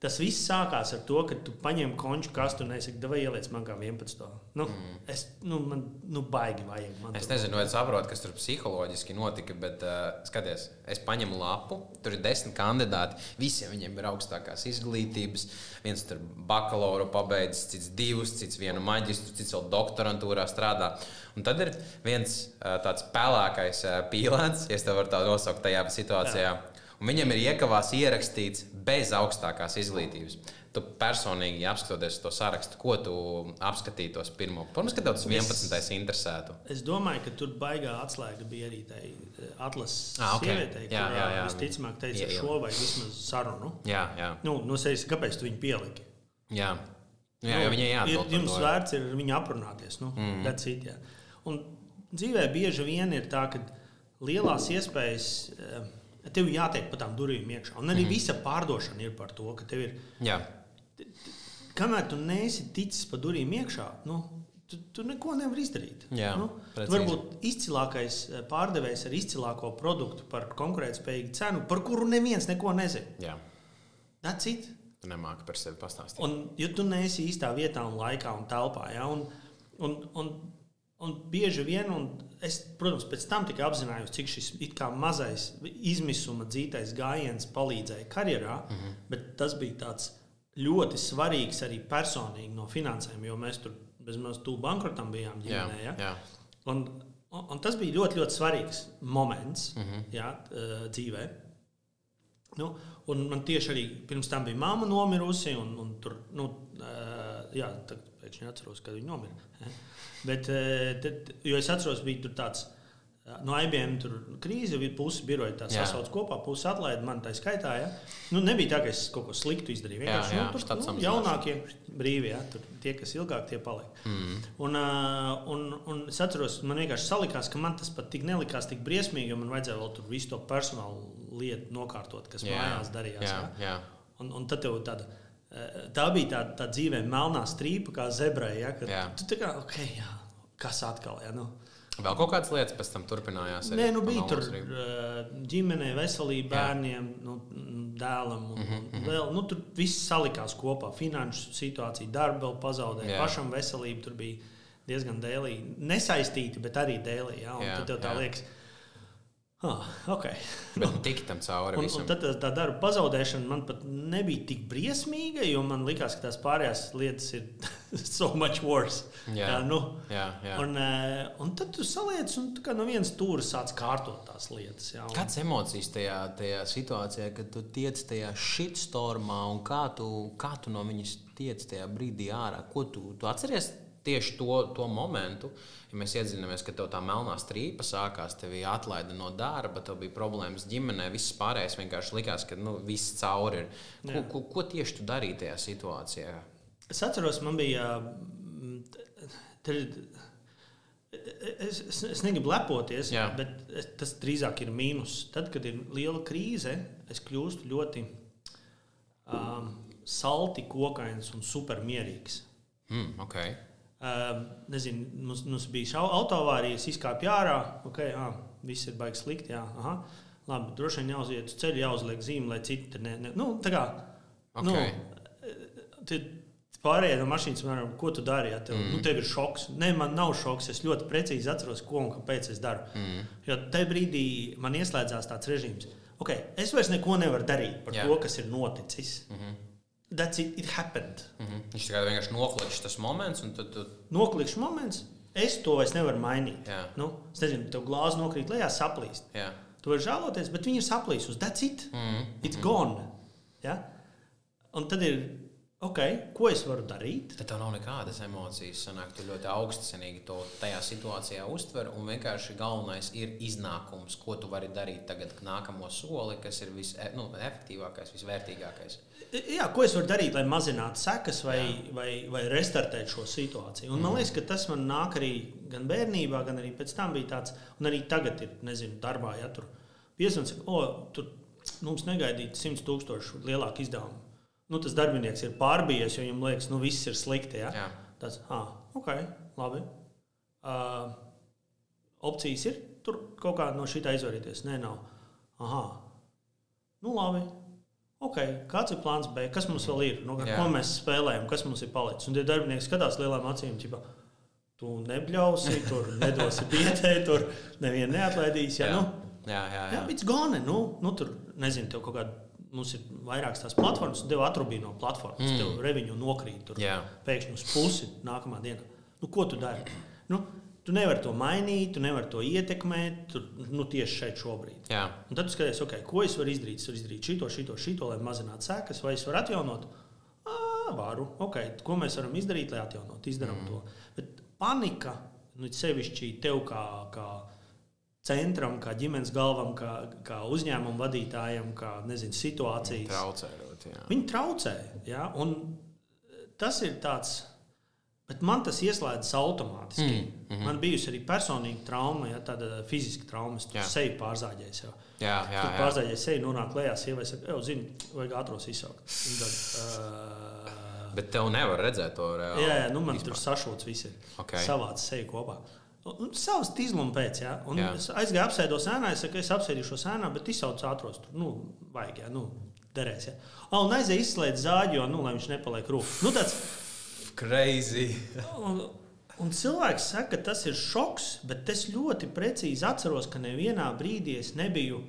S1: tas viss sākās ar to, ka tu paņem konču kastu un nesaki, davai ieliec man kā 11. Man baigi vajag.
S2: Es nezinu, vai saprotu, kas tur psiholoģiski notika, bet skaties, es paņemu lapu, tur ir 10 kandidāti, visiem viņiem ir augstākās izglītības, viens tur bakalauru pabeidzis, cits 2, cits 1 maģistru, cits vēl doktorantūrā strādā. Un tad ir viens tāds pelēkais pīlēns, ja es tev varu tā nosaukt tajā situācijā, un viņam ir iekavās ierakstīts bez augstākās izglītības. Tu personīgi apskatoties to sarakstu, ko tu apskatītos pirmo? Protams, ka tev tas 11. interesētu.
S1: Es domāju, ka tur baigā atslēga bija arī tai atlases sievietei, kurā visticamāk teica šo vai vismaz sarunu.
S2: Jā.
S1: Sejas, kāpēc tu viņu pieliki?
S2: Jā, viņai jādod.
S1: Jums vērts ir viņu aprunāties. That's it, jā. Un dzīvē bieži vien ir tā, ka lielās iespējas tev jātiek pa tām durvīm iekšā. Un arī visa pārdošana ir par to, ka tev ir...
S2: Jā.
S1: Kamēr tu neesi ticis pa durvīm iekšā, tu neko nevar izdarīt.
S2: Jā,
S1: tu varbūt izcilākais pārdevējs ar izcilāko produktu par konkurētspējīgu cenu, par kuru neviens neko nezina.
S2: Jā.
S1: That's it.
S2: Tu nemāki par sevi pastāstīt.
S1: Jo tu neesi īstā vietā un laikā un telpā. Ja? Un bieži vien, un es, protams, pēc tam tikai apzinājos, cik šis it kā mazais izmisuma dzītais gājiens palīdzēja karjerā, bet tas bija tāds ļoti svarīgs arī personīgi no finansēm, jo mēs tur bezmaz tuvu bankrotam bijām ģimenē. Ja? Un tas bija ļoti, ļoti svarīgs moments dzīvē. Un man tieši arī pirms tam bija mamma nomirusi, un tur, tad pēkšņi atceros, kad viņa nomira. Bet, jo es atceros, bija tur tāds, no IBM tur krīze, pusi biroja tā sasauc kopā, pusi atlaida man tā skaitā, ja. Nebija tā, ka es kaut ko sliktu izdarīju. Vienkārši, jaunākie brīvi, ja, tur tie, kas ilgāk, tie paliek. Un es atceros, man vienkārši salikās, ka man tas pat tik nelikās tik briesmīgi, jo man vajadzēja vēl tur visu to personālu lietu nokārtot, kas mājās darījās.
S2: Jā.
S1: Un tad tev tā bija tā dzīvē melnā strīpa, kā zebrai, ja, kad tu tā kā, kas atkal, ja,
S2: Vēl kaut kādas lietas pēc tam turpinājās?
S1: Nē, bija tur ģimenē, veselība, bērniem, dēlam un vēl, tur viss salikās kopā, finanšu situācija, darba vēl pazaudēja, pašam veselība tur bija diezgan dēlī, nesaistīti, bet arī dēlī, ja, un tad tev tā liekas,
S2: Bet tik tam cauri visam.
S1: Un tad tā darba pazaudēšana man pat nebija tik briesmīga, jo man likās, ka tās pārējās lietas ir so much worse.
S2: Jā.
S1: Un tad tu saliec un tu kā no vienas stūra sāc kārtot tās lietas. Jā,
S2: Kāds emocijas tajā situācijā, kad tu tiec tajā shitstormā un kā tu no viņas tiec tajā brīdī ārā? Ko tu atceries tieši to momentu, ja mēs iedzinamies, ka tev tā melnā strīpa sākās, tevi atlaida no darba, tev bija problēmas ģimenē, viss pārējais vienkārši likās, ka viss cauri ir. Ko tieši tu darīji tajā situācijā?
S1: Es atceros, man bija... Es negribu lepoties, bet tas drīzāk ir mīnus. Tad, kad ir liela krīze, es kļūstu ļoti salti, kokains un supermierīgs.
S2: Okay.
S1: Nezinu, mums bija autovārijas, izkāpj ārā, viss ir baigi slikti, labi, droši vien jāuziet uz ceļu, jāuzliek zīme, lai citi ne. Tā kā, pārējie no mašīnas, ko tu dari? Ja tev ir šoks. Nē, man nav šoks. Es ļoti precīzi atceros, ko un kāpēc es daru. Jo tajā brīdī man ieslēdzās tāds režīms. Es vairs neko nevaru darīt par to, kas ir noticis. That's it. It happened.
S2: Viņš tikai vienkārši noklikšs tas moments. Un tad...
S1: Noklikšs moments. Es to vairs nevaru mainīt. Es nezinu, tev glāze nokrīt lejā, saplīst. Tu vari žēloties, bet viņi ir saplīsus. That's it. It's gone. Ja? Un tad ir... ko es varu darīt?
S2: Tad tev nav nekādas emocijas, sanāk, tu ļoti augstcenīgi to tajā situācijā uztver, un vienkārši galvenais ir iznākums, ko tu vari darīt tagad nākamo soli, kas ir efektīvākais, visvērtīgākais.
S1: Jā, ko es varu darīt, lai mazinātu sekas vai restartēt šo situāciju. Un man liekas, ka tas man nāk arī gan bērnībā, gan arī pēc tam bija tāds, un arī tagad ir, nezinu, darbā, ja tur piesauc, tur mums negaidīt 100,000 lielāku izdevumu. Tas darbinieks ir pārbijies, jo viņam liekas, viss ir slikti. Ja? Tāds, labi. Opcijas ir tur kaut kā no šitā izvarīties? Nē, nav. Labi. Kāds ir plāns B? Kas mums vēl ir? Ko mēs spēlējam? Kas mums ir palicis? Un tie darbinieki skatās lielām acīm, ķipa, tu nebļausi, tur nedosi bietē, tur nevienu neatlaidīs. Ja? It's gone. Tur, nezinu, tev kaut kādu. Mums ir vairākas tās platformas, un tev atrubīja no platformas, tev reviņu nokrīt tur pēkšņi uz pusi nākamā dienā. Ko tu dari? Tu nevari to mainīt, tu nevari to ietekmēt, tieši šeit šobrīd. Un tad tu skaties, ko es varu izdarīt? Es varu izdarīt šito, lai mazinātu sekas, vai es varu atjaunot? Varu. Ko mēs varam izdarīt, lai atjaunot? Izdaram to. Bet panika, sevišķi tev kā centram, kā ģimenes galvam, kā uzņēmumu vadītājam, kā, nezinu, situācijas. Viņi traucē, jā. Un tas ir tāds, bet man tas ieslēdzas automātiski. Man bijusi arī personīga trauma, ja, tāda fiziska trauma, es tur seju pārzāģēju sev. Tur pārzāģēju seju, nonāk lejā, sievai saka, zini, vajag ātros izsaukt.
S2: Bet tev nevar redzēt to reāli.
S1: Jā, man tur sašots visi ir savāds seju kopā. Savas tīzluma pēc, jā. Un es aizgāju apsēdos ēnā, es saku, es apsēdīšos ēnā, bet izsauc ātros tur, vajag, jā, derēs, jā. Un aizēju izslēdz zāģi, jo, lai viņš nepaliek rūp. Tāds...
S2: Crazy.
S1: Un cilvēks saka, ka tas ir šoks, bet es ļoti precīzi atceros, ka nevienā brīdī es nebiju...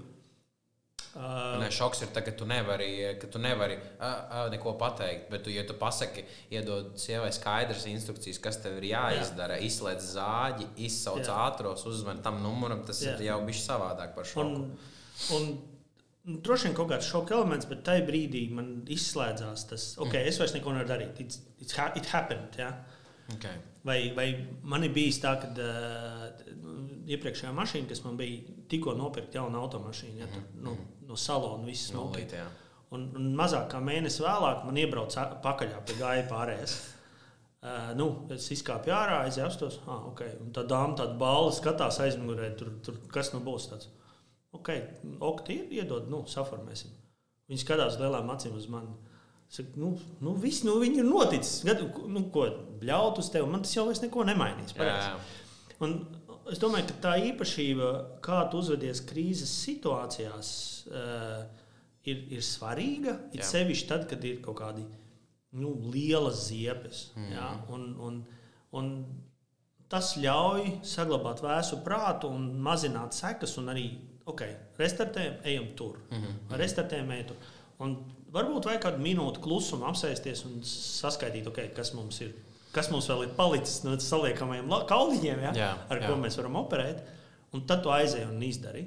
S2: Šoks ir tā, ka tu nevari neko pateikt, bet ja tu pasaki, iedod sievai skaidras instrukcijas, kas tev ir jāizdara, izslēdz zāģi, izsauc ātros, uzvani tam numuram, tas ir jau bišķi savādāk par šoku. Un
S1: droši vien kaut kāds šoka elements, bet tajā brīdī man izslēdzās tas, es vairs neko nevaru darīt, it happened, jā. Vai man ir bijis tā, ka iepriekšējā mašīna, kas man bija tikko nopirkt jaunu automašīnu, ja, no salona viss nokrīt. Un mazāk kā mēnesi vēlāk man iebrauc pakaļā pie gāja pārējais. Es izkāpju ārā, aizēju apstos, un tā dāma tāda balva skatās aizmugurē, tur kas būs tāds. Iedod, saformēsim. Viņi skatās lielām acīm uz mani. Saka, viss, viņi ir noticis. Ko, bļaut uz tevi, man tas jau vairs neko nemainīs. Un es domāju, ka tā īpašība, kā tu uzvedies krīzes situācijās, ir svarīga. Ir sevišķi tad, kad ir kaut kādi lielas ziepes. Ja? Un tas ļauj saglabāt vēsu prātu un mazināt sekas un arī, restartējam, ejam tur. Restartējam, ejam tur. Un varbūt vajag kādu minūtu klusumu apsēsties un saskaitīt, kas mums ir, kas mums vēl ir palicis no saliekamajiem kauliņiem, ar ko mēs varam operēt, un tad tu aizēji un izdari.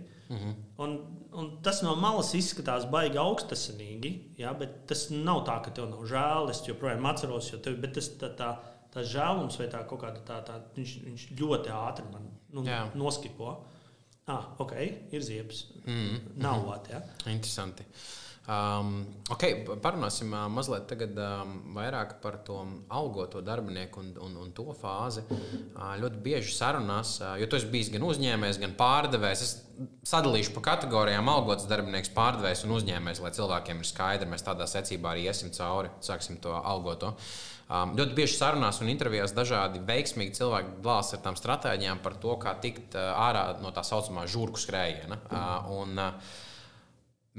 S1: Un tas no malas izskatās baigi augstasinīgi, bet tas nav tā, ka tev nav žēl, es joprojām atceros, bet tas tā žēlums vai tā kaut kāda viņš ļoti ātri man noskipo. Ir ziepes. Nav vāt, jā.
S2: Interesanti. Parunāsim mazliet tagad vairāk par to algoto darbinieku un to fāzi. Ļoti bieži sarunās, jo tu esi bijis gan uzņēmējs, gan pārdevējs. Es sadalīšu pa kategorijām algots darbinieks, pārdevējs un uzņēmējs, lai cilvēkiem ir skaidri. Mēs tādā secībā arī iesim cauri, sāksim to algoto. Ļoti bieži sarunās un intervijās dažādi veiksmīgi cilvēki dalās ar tām stratēģijām par to, kā tikt ārā no tā saucamā žurku skrējiena.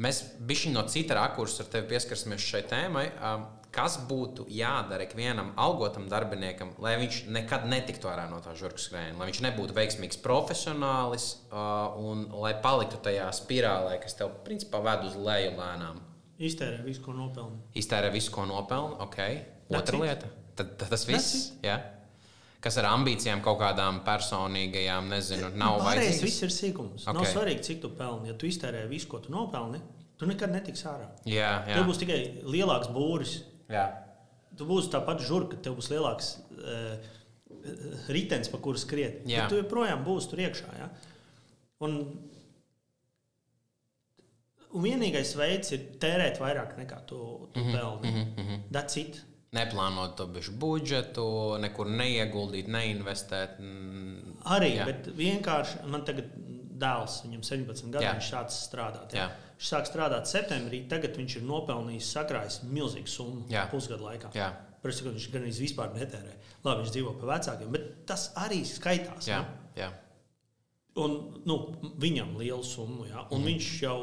S2: Mēs bišķiņ no cita rakursa ar tevi pieskarsimies šai tēmai. Kas būtu jādara ikvienam algotam darbiniekam, lai viņš nekad netiktu ārā no tā žurku skrējiena, lai viņš nebūtu veiksmīgs profesionālis un lai paliktu tajā spirālē, kas tev principā ved uz leju lēnām?
S1: Iztērē visu, ko nopelni.
S2: Iztērē visu, ko nopelni, ok. Otra lieta? Tad tas viss, jā? Kas ar ambīcijām kaut kādām personīgajām, nezinu, nav vajadzīgas?
S1: Pārējais viss ir sīkums. Okay. Nav svarīgi, cik tu pelni. Ja tu iztērē visu, ko tu nopelni, tu nekad netiks ārā.
S2: Jā.
S1: Tev būs tikai lielāks būris.
S2: Jā.
S1: Tu būsi tāpat žurka, tev būs lielāks ritens, pa kuru skriet. Bet tu joprojām būsi tur iekšā. Ja? Un vienīgais veids ir tērēt vairāk nekā tu pelni. That's it.
S2: Neplānot to bišu budžetu, nekur neieguldīt, neinvestēt.
S1: Arī, bet vienkārši man tagad dēls, viņam 17 gadu, viņš sācis strādāt. Ja? Viņš sāk strādāt septembrī, tagad viņš ir nopelnījis, sakrājis milzīgu summu pusgadu laikā. Protams, ka viņš gan vispār netērē. Labi, viņš dzīvo pie vecākiem, bet tas arī skaitās.
S2: Jā.
S1: Un viņam lielu summu, un viņš jau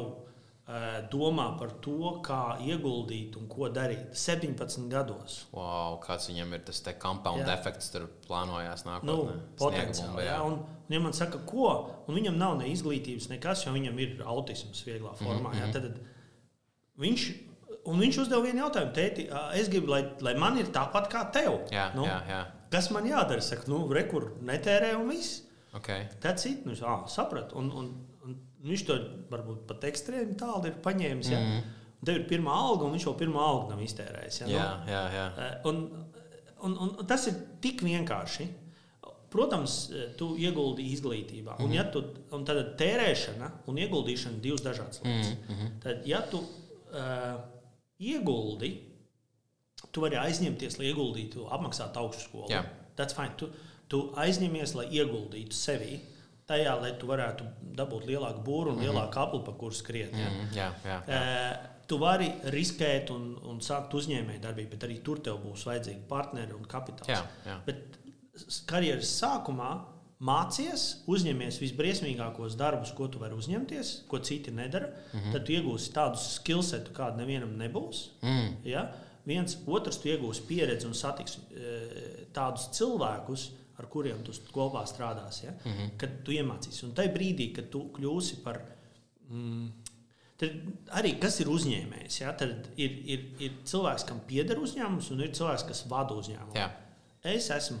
S1: domā par to, kā ieguldīt un ko darīt 17 gados.
S2: Wow, kāds viņam ir tas te compound efekts tur plānojās nākotnē?
S1: Potenciāli, un ja man saka, ko, un viņam nav ne izglītības nekas, jo viņam ir autisms vieglā formā, tad viņš uzdeva vienu jautājumu, tēti, es gribu, lai man ir tāpat kā tev.
S2: Jā.
S1: Kas man jādara? Saka, rekur netērē un viss.
S2: Okay.
S1: Tāds it, sapratu. Un viņš to varbūt pat ekstrēmi tālu ir paņēmis. Tev ir pirmā alga, un viņš jau pirmā alga nav iztērējis.
S2: Jā.
S1: Un tas ir tik vienkārši. Protams, tu ieguldi izglītībā. Un tad tērēšana un ieguldīšana divas dažādas lietas. Tad, ja tu ieguldi, tu vari aizņemties, lai ieguldītu, apmaksāt augstskolu. That's fine. Tu aizņemies, lai ieguldītu sevi tajā, lai tu varētu dabūt lielāku būru un lielāku apli, pa kuru skriet. Tu vari riskēt un sākt uzņēmēju darbību, bet arī tur tev būs vajadzīgi partneri un kapitāls. Bet karjeras sākumā mācies, uzņemies visbriesmīgākos darbus, ko tu vari uzņemties, ko citi nedara, tad tu iegūsi tādus skillsetu, kādu nevienam nebūs. Otrs, tu iegūsi pieredzi un satiksi tādus cilvēkus, ar kuriem tu kopā strādāsi, kad tu iemācīsi. Un tajā brīdī, kad tu kļūsi par... Tad arī, kas ir uzņēmējs? Tad ir cilvēks, kam pieder uzņēmums, un ir cilvēks, kas vada uzņēmumu. Es esmu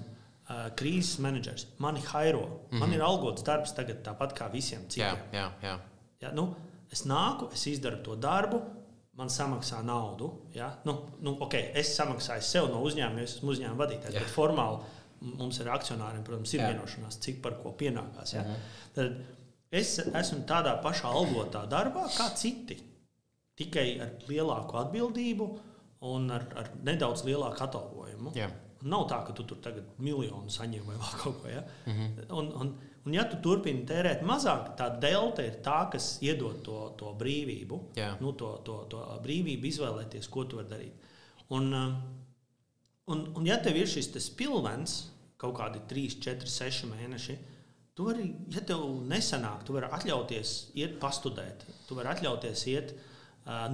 S1: krīzes menedžers. Mani hairo. Man ir algots darbs tagad tāpat kā visiem citiem. Es nāku, es izdaru to darbu, man samaksā naudu. Es samaksāju sev no uzņēmuma, jo es esmu uzņēmuma vadītājs, bet formāli mums ar akcionāriem, protams, ir vienošanās, cik par ko pienākās. Tad es esmu tādā pašā algotā darbā kā citi, tikai ar lielāku atbildību un ar nedaudz lielāku atalgojumu. Nav tā, ka tu tur tagad miljonu saņem vai vēl kaut ko. Un ja tu turpini tērēt mazāk, tā delta ir tā, kas iedod to brīvību, to brīvību izvēlēties, ko tu vari darīt. Un ja tev ir šis pilvens, kaut kādi 3, 4, 6 mēneši, tu vari, ja tev nesanāk, tu vari atļauties iet pastudēt, tu vari atļauties iet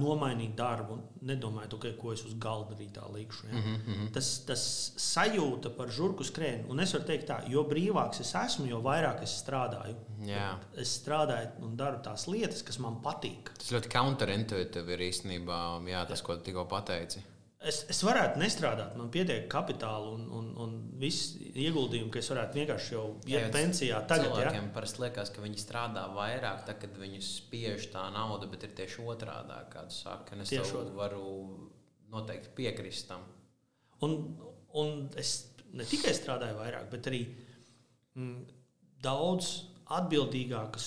S1: nomainīt darbu, nedomāju, ko es uz galda rītā likšu. Tas sajūta par žurku skrējienu, un es varu teikt tā, jo brīvāks es esmu, jo vairāk es strādāju. Es strādāju un daru tās lietas, kas man patīk.
S2: Tas ļoti counterintuitīvi ir īstenībā, tas, ko tikko pateici.
S1: Es varētu nestrādāt, man pietiek kapitāla un viss ieguldījumi, ka es varētu vienkārši jau iet pensijā tagad.
S2: Cilvēkiem parasti liekas, ka viņi strādā vairāk, tad, kad viņus spiež tā nauda, bet ir tieši otrādā, kādu saka. Es tev varu noteikti piekrist tam.
S1: Un es ne tikai strādāju vairāk, bet arī daudz atbildīgākas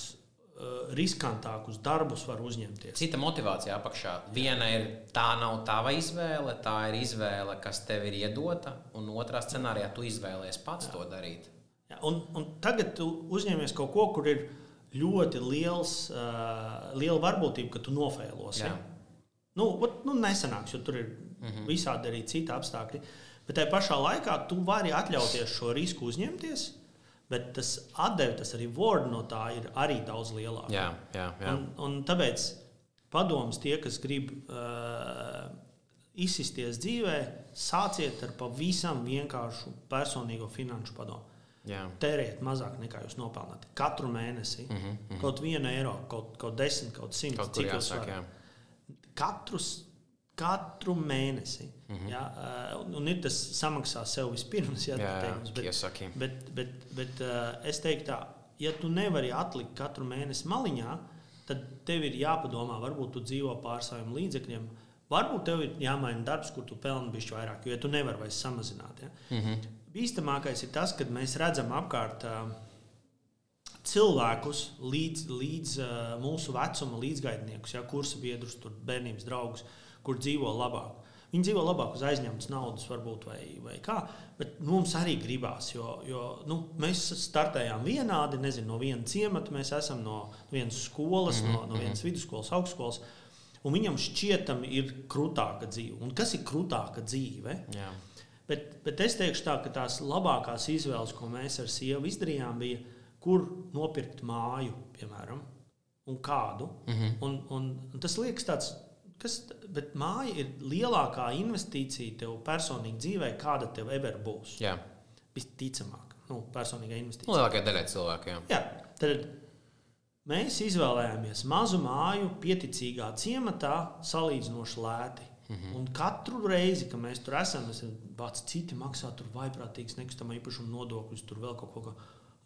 S1: riskantākus darbus var uzņemties.
S2: Cita motivācija apakšā. Viena ir, tā nav tava izvēle, tā ir izvēle, kas tev ir iedota, un otrā scenārijā tu izvēlies pats to darīt.
S1: Jā, un tagad tu uzņemies kaut ko, kur ir ļoti liela varbūtība, ka tu nofēlosi. Nesanāks, jo tur ir visādi arī citi apstākļi. Bet tajā pašā laikā tu vari atļauties šo risku uzņemties, bet tas atdeve, tas reward no tā ir arī daudz lielāks.
S2: Jā.
S1: Un tāpēc padoms tie, kas grib izsisties dzīvē, sāciet ar pavisam vienkāršu personīgo finanšu padomu. Tērējiet mazāk nekā jūs nopelnāt. Katru mēnesi, kaut 1 eiro, kaut 10, kaut 100, cik jūs varat. Katru mēnesi. Un ir tas samaksā sev vispirms, bet es teiktu tā, ja tu nevari atlikt katru mēnesi maliņā, tad tev ir jāpadomā, varbūt tu dzīvo pār saviem līdzekļiem, varbūt tev ir jāmaina darbs, kur tu pelni bišķi vairāk, jo tu nevari vairs samazināt. Bīstamākais ir tas, kad mēs redzam apkārt cilvēkus līdz mūsu vecuma līdzgaitniekus, kursa biedrus, bērnības draugus, kur dzīvo labāk. Viņi dzīvo labāk uz aizņemtas naudas, varbūt, vai kā, bet mums arī gribās, jo mēs startējām vienādi, no viena ciemata, mēs esam no vienas skolas, no vienas vidusskolas, augstskolas, un viņam šķietam ir krutāka dzīve. Un kas ir krutāka dzīve?
S2: Jā.
S1: Bet es teikšu tā, ka tās labākās izvēles, ko mēs ar sievu izdarījām, bija, kur nopirkt māju, piemēram, un kādu. Un tas liekas tāds, bet māja ir lielākā investīcija tev personīgi dzīvē, kāda tev ever būs.
S2: Jā.
S1: Visticamāk, personīgā investīcija.
S2: Lielākajā daļai cilvēku,
S1: Jā, tad mēs izvēlējāmies mazu māju pieticīgā ciematā salīdzinoši lēti. Un katru reizi, kad mēs tur esam, citi maksā tur vaiprātīgas nekustamā īpašuma nodokļus, tur vēl kaut ko.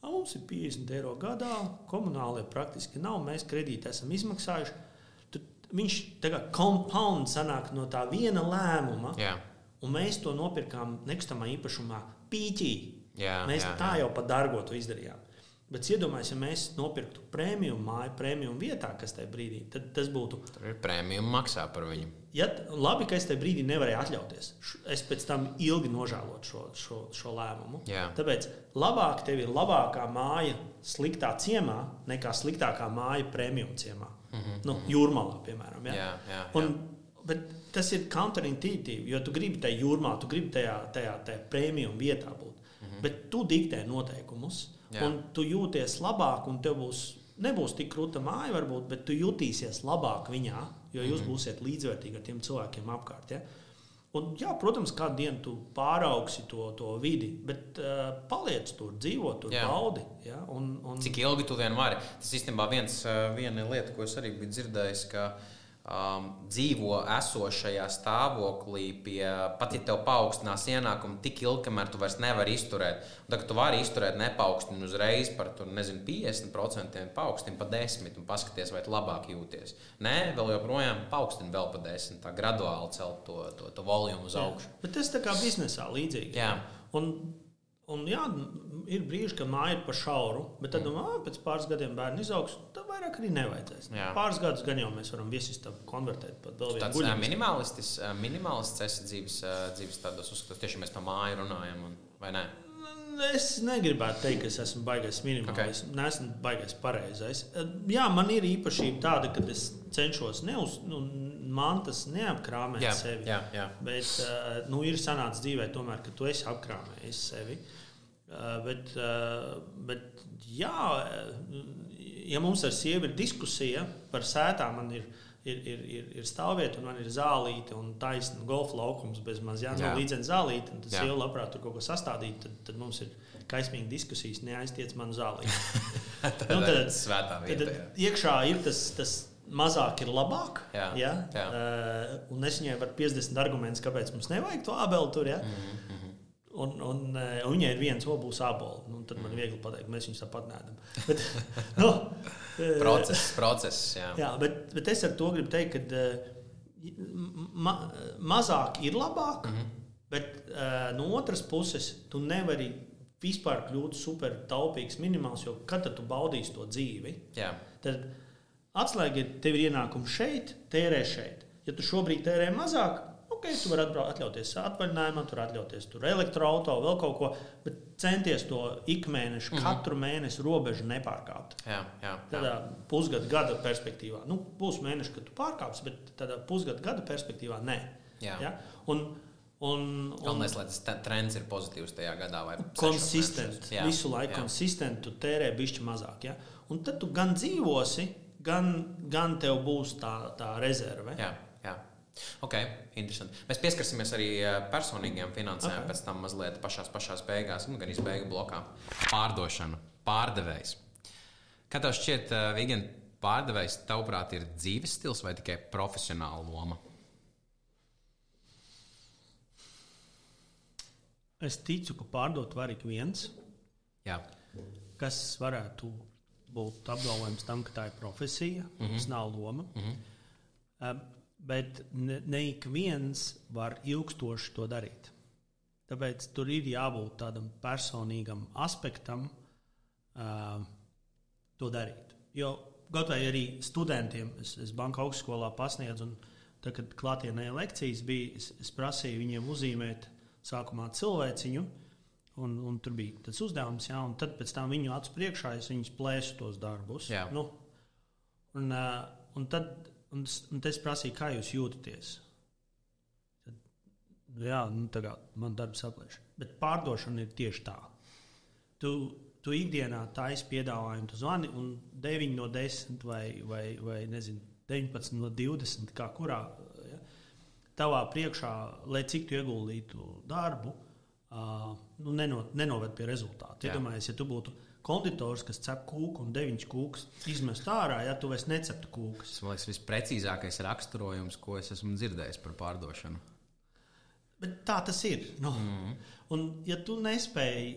S1: Mums ir 50 eiro gadā, komunālie praktiski nav, mēs kredīti esam izmaksājuši. Viņš tagad compound sanāk no tā viena lēmuma, un mēs to nopirkām nekustamā īpašumā pīķī. Mēs tā jau pa dargo to izdarījām. Bet iedomājies, ja mēs nopirktu prēmiju māju, prēmiju vietā, kas tajā brīdī, tad tas būtu...
S2: Tur ir prēmiju maksā par viņu.
S1: Labi, ka es tajā brīdī nevarēju atļauties. Es pēc tam ilgi nožēlot šo lēmumu. Tāpēc labāk tev ir labākā māja sliktā ciemā, nekā sliktākā māja prēmiju ciemā. Jūrmalā, piemēram. Bet tas ir counterintuitīvi, jo tu gribi tajā jūrmā, tu gribi tajā prēmiju vietā būt. Bet tu diktē noteikumus. Un tu jūties labāk, un tev nebūs tik krūta māja, varbūt, bet tu jutīsies labāk viņā, jo jūs būsiet līdzvērtīgi ar tiem cilvēkiem apkārt. Un, protams, kādu dienu tu pāraugsi to vidi, bet paliec tur, dzīvo tur, baudi.
S2: Cik ilgi tu vien vari? Tas īstenībā viena lieta, ko es arī biju dzirdējis, ka dzīvo esošajā stāvoklī pat ja tev paaugstinās ienākumu tik ilgi, kamēr tu vairs nevari izturēt. Un tagad tu vari izturēt nepaaugstini uzreiz par 50% paaugstini pa 10 un paskaties, vai tu labāk jūties. Nē, vēl joprojām paaugstini vēl pa 10, tā graduāli celt to volumu uz augšu.
S1: Bet tas tā kā biznesā līdzīgi. Un ir brīži, kad māja ir pa šauru, bet tad pēc pāris gadiem bērni izaugs, tad vairāk arī nevajadzēs. Pāris gadus gan jau mēs varam viesistabu konvertēt pat vēl vienu guļamies.
S2: Minimalists esi dzīves tādos uzskatos, tieši mēs par māju runājam, vai ne?
S1: Es negribētu teikt, ka es esmu baigais minimalists, neesmu baigais pareizais. Jā, man ir īpašība tāda, ka es cenšos mantas neapkrāmēt sevi, bet ir sanācis dzīvē tomēr, ka tu esi apkrāmējis sevi. Bet ja mums ar sievu ir diskusija par sētām, man ir stāvvieta un man ir zālīte un taisna golfa laukums bez maz līdzena zālīte, un tad sieva labprāt tur kaut ko sastādīt, tad mums ir kaismīgi diskusijas, neaiztiec manu zālīti.
S2: Tad svētā vieta.
S1: Tad iekšā ir tas mazāk ir labāk, un es viņai varu 50 argumentus, kāpēc mums nevajag to ābeli tur, Un viņai ir viens, būs āboli. Tad man viegli pateikt, mēs viņus tāpat neēdam.
S2: Process, jā.
S1: Bet es ar to gribu teikt, ka mazāk ir labāk, bet no otras puses tu nevari vispār kļūt super taupīgs, minimāls, jo kad tu baudīsi to dzīvi, tad atslēga ir, tev ir ienākums šeit, tērē šeit. Ja tu šobrīd tērē mazāk, tu vari atļauties atvaļinājumā, tu vari atļauties tur elektroauto, vēl kaut ko, bet centies to ikmēnešu, katru mēnesi robežu nepārkāpt. Tādā pusgada gada perspektīvā. Būs mēneši, kad tu pārkāpsi, bet tādā pusgada gada perspektīvā nē.
S2: Galvenais, lai tas trends ir pozitīvs tajā gadā.
S1: Konsistent. Visu laiku konsistent, tu tērē bišķi mazāk. Un tad tu gan dzīvosi, gan tev būs tā rezerve.
S2: Ok, interesanti. Mēs pieskarsimies arī personīgiem finansēm pēc tam mazliet pašās beigās, gan izbeigu blokā. Pārdošana, pārdevējs. Kā tev šķiet, Vigent, pārdevējs tavuprāt ir dzīves stils vai tikai profesionāla loma?
S1: Es ticu, ka pārdot var ik viens. Kas varētu būt apgalvojums tam, ka tā ir profesija, tas nav loma. Bet ne ik viens var ilgstoši to darīt. Tāpēc tur ir jābūt tādam personīgam aspektam to darīt. Jo kaut vai arī studentiem, es banka augstskolā pasniedzu, un tad, kad klātienē lekcijas bija, es prasīju viņiem uzīmēt sākumā cilvēciņu, un tur bija tas uzdevums, un tad pēc tam viņu acu priekšā es viņus plēsu tos darbus. Un tad es prasīju, kā jūs jūtaties. Tad, tagad man darbs aplēš. Bet pārdošana ir tieši tā. Tu ikdienā taisi piedāvājumu, tu zvani, un 9 no 10 vai nezinu, 19 no 20, kā kurā, tavā priekšā, lai cik tu ieguldītu darbu, nenoved pie rezultātu. Iedomājies, ja tu būtu konditors, kas cep kūku un 9 kūkas izmest ārā, tu vairs neceptu kūkas.
S2: Tas, man liekas, visprecīzākais raksturojums, ko es esmu dzirdējis par pārdošanu.
S1: Bet tā tas ir. Un ja tu nespēji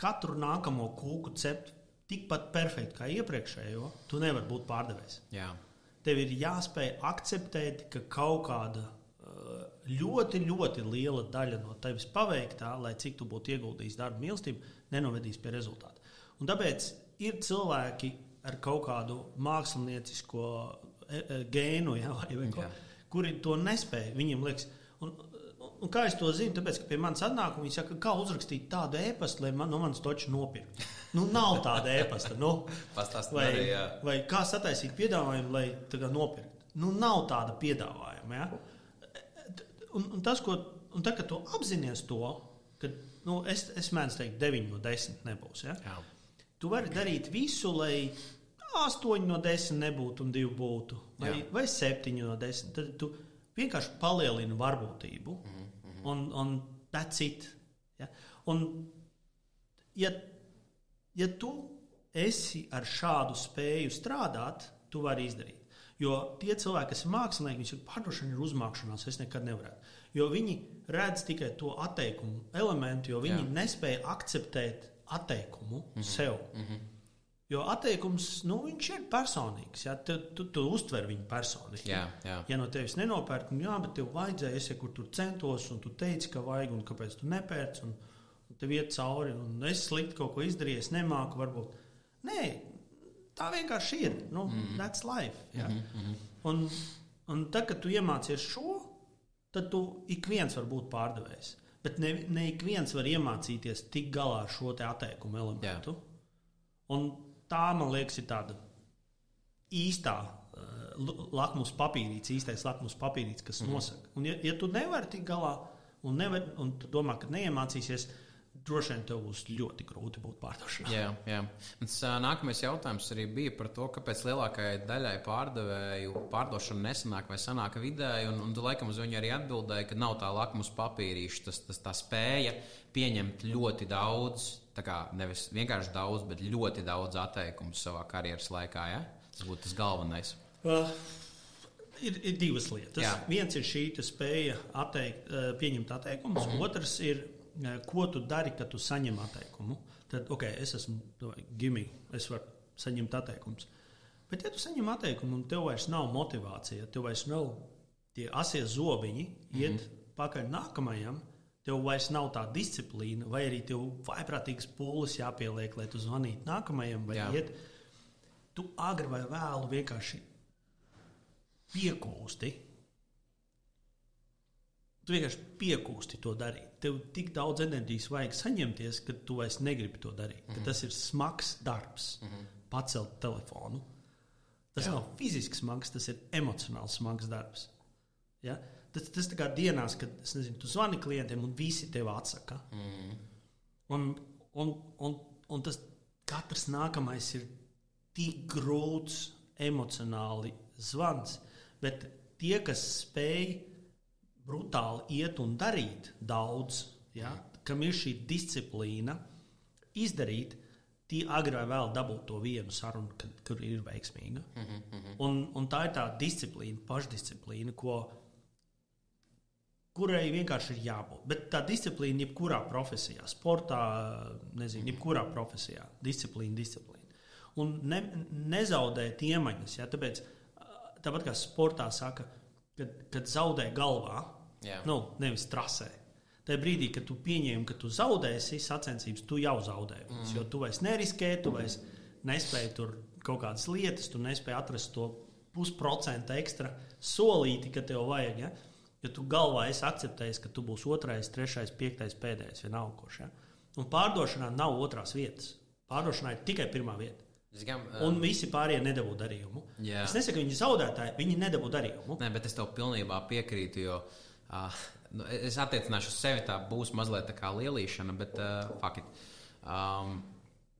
S1: katru nākamo kūku cept tikpat perfekti kā iepriekšējo, tu nevari būt pārdevējs. Tev ir jāspēj akceptēt, ka kaut kāda ļoti, ļoti liela daļa no tevis paveiktā, lai cik tu būtu ieguldījis darbu mīlestību, nenovedīs pie rezultātu. Un tāpēc ir cilvēki ar kaut kādu māksliniecisko gēnu, kuri to nespēja. Viņiem liekas, un kā es to zinu, tāpēc, ka pie manis atnāk, un viņi saka, kā uzrakstīt tādu ēpastu, lai no manis toču nopirkt. Nav tāda ēpasta. Vai kā sataisīt piedāvājumu, lai nopirkt. Nav tāda piedāvājuma. Un tas, un tad, kad tu apzinies to, ka es mēdzu teikt 9 no 10 nebūs. Tu vari darīt visu, lai 8 no 10 nebūtu un 2 būtu, vai 7 no 10. Tad tu vienkārši palielini varbūtību, un that's it. Un, ja tu esi ar šādu spēju strādāt, tu vari izdarīt. Jo tie cilvēki, kas ir mākslinieki, viņi saka, pārdošana ir uzmākšanās, es nekad nevarētu. Jo viņi redz tikai to atteikumu elementu, jo viņi nespēja akceptēt atteikumu sev. Jo atteikums, viņš ir personīgs. Tu uztver viņu personīgi. Ja no tevis nenopērk, bet tev vajadzēja, es kur tur centos, un tu teici, ka vajag, un kāpēc tu nepērc, un tev iet cauri, un es slikti kaut ko izdarīju, es nemāku varbūt. Nē, tā vienkārši ir. That's life. Un tad, kad tu iemācies šo, tad tu ik viens var būt pārdevējs. Bet ne ik viens var iemācīties tik galā ar šo te atteikumu elementu. Un tā, man liekas, ir tāda īstā lakmus papīrīts, īstais lakmus papīrīts, kas nosaka. Un ja tu nevari tik galā un tu domā, ka neiemācīsies, droši vien tev būs ļoti grūti būt pārdošanā.
S2: Nākamais jautājums arī bija par to, kāpēc lielākajai daļai pārdevēju pārdošana nesanāk vai sanāka vidēji, un tu laikam uz viņu arī atbildēji, ka nav tā lakmus papīrīša, tā spēja pieņemt ļoti daudz, tā kā nevis vienkārši daudz, bet ļoti daudz atteikumu savā karjeras laikā, Tas būtu tas galvenais.
S1: Ir divas lietas. Viens ir šī spēja pieņemt atteikumus, otrs ir ko tu dari, kad tu saņem atteikumu. Tad, es esmu gimī, es varu saņemt atteikumus. Bet, ja tu saņem atteikumu un tev vairs nav motivācija, tev vairs nav tie asie zobiņi iet pakaļ nākamajam, tev vairs nav tā disciplīna, vai arī tev vaiprātīgas pūles jāpieliek, lai tu zvanītu nākamajam, vai iet. Tu agri vai vēlu vienkārši piekūsti. Tu vienkārši piekūsti to darīt. Tev tik daudz enerģijas vajag saņemties, ka tu vairs negribi to darīt. Ka tas ir smags darbs, pacelt telefonu. Tas nav fiziski smags, tas ir emocionāli smags darbs. Ja? Tas tā kā dienās, kad tu zvani klientiem un visi tev atsaka. Un tas katrs nākamais ir tik grūts emocionāli zvans, bet tie, kas spēj brutāli iet un darīt daudz, kam ir šī disciplīna izdarīt, tie agri vai vēl dabūt to vienu sarunu, kur ir veiksmīga. Un tā ir tā disciplīna, pašdisciplīna, kurai vienkārši ir jābūt. Bet tā disciplīna jebkurā profesijā, sportā, jebkurā profesijā, disciplīna. Un nezaudēt iemaņas, tāpat kā sportā saka, kad zaudē galvā, nevis trasē. Tajā brīdī, kad tu pieņēmi, ka tu zaudēsi sacensības, tu jau zaudēji. Jo tu vairs neriskē, tu vairs nespēji tur kaut kādas lietas, tu nespēji atrast to 0,5% ekstra solīti, ka tev vajag. Ja? Jo tu galvā esi akceptējis, ka tu būsi 2., 3., 5., pēdējais, vienalga kurš. Ja? Un pārdošanā nav otrās vietas. Pārdošanā ir tikai pirmā vieta. Un visi pārējie nedabū darījumu. Jā. Es nesaku, ka viņi zaudētāji, viņi nedabū darījumu.
S2: Nē, bet es tev pilnībā piekrītu, jo es attiecināšu uz sevi, tā būs mazliet tā kā lielīšana, bet fuck it.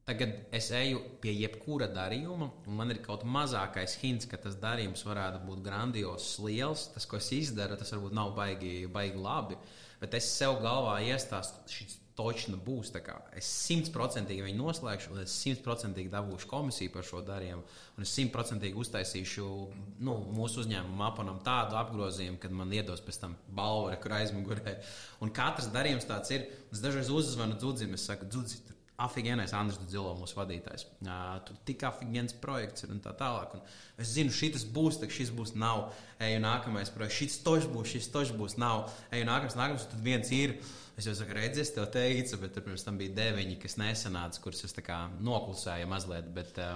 S2: Tagad es eju pie jebkura darījuma, un man ir kaut mazākais hints, ka tas darījums varētu būt grandios, liels. Tas, ko es izdaru, tas varbūt nav baigi labi, bet es sev galvā iestāstu, šis točna būs. Es 100% viņu noslēgšu, un es 100% dabūšu komisiju par šo darījumu. Un es 100% uztaisīšu mūsu uzņēmumu apanam tādu apgrozījumu, kad man iedos pēc tam balvu, kur aizmugurē. Un katrs darījums tāds ir. Es dažreiz uzzvanu Dzudzim, es saku, Dzudzi, tur afigienais Andris Dudzilo, mūsu vadītājs. Tur tik afigiens projekts ir un tā tālāk. Un es zinu, šis būs, nav. Eju nākamais projekts, šis tožs būs, nav. Eju nākamais, tad viens ir. Es jau saku, redzi, es tev teicu, bet tur pirms tam bija 9, kas nesanāca, kurus es tā kā noklusēju mazliet. Bet tā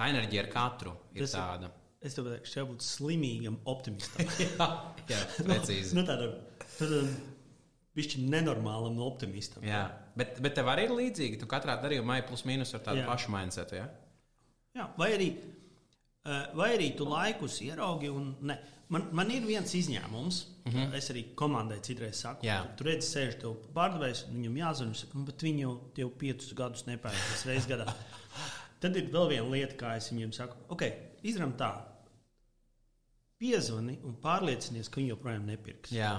S2: enerģija ar katru ir tāda.
S1: Es tev teikšu, jābūt slimīgam optimistam.
S2: jā, precīzi.
S1: Tādam bišķi nenormālam optimistam.
S2: Jā, bet tev arī ir līdzīgi. Tu katrā darījumā plus mīnus ar tādu pašu mindsetu, jā?
S1: Jā, vai arī tu laikus ieraugi un ne. Man ir viens izņēmums. Es arī komandai citreiz saku, tu redzi, sēž tev pārdevējs, viņam jāzina, bet viņi jau 5 gadus nepērkas reizes gadā. Tad ir vēl viena lieta, kā es viņiem saku, izdarām tā, piezvani un pārliecinies, ka viņi joprojām nepirks.
S2: Jā.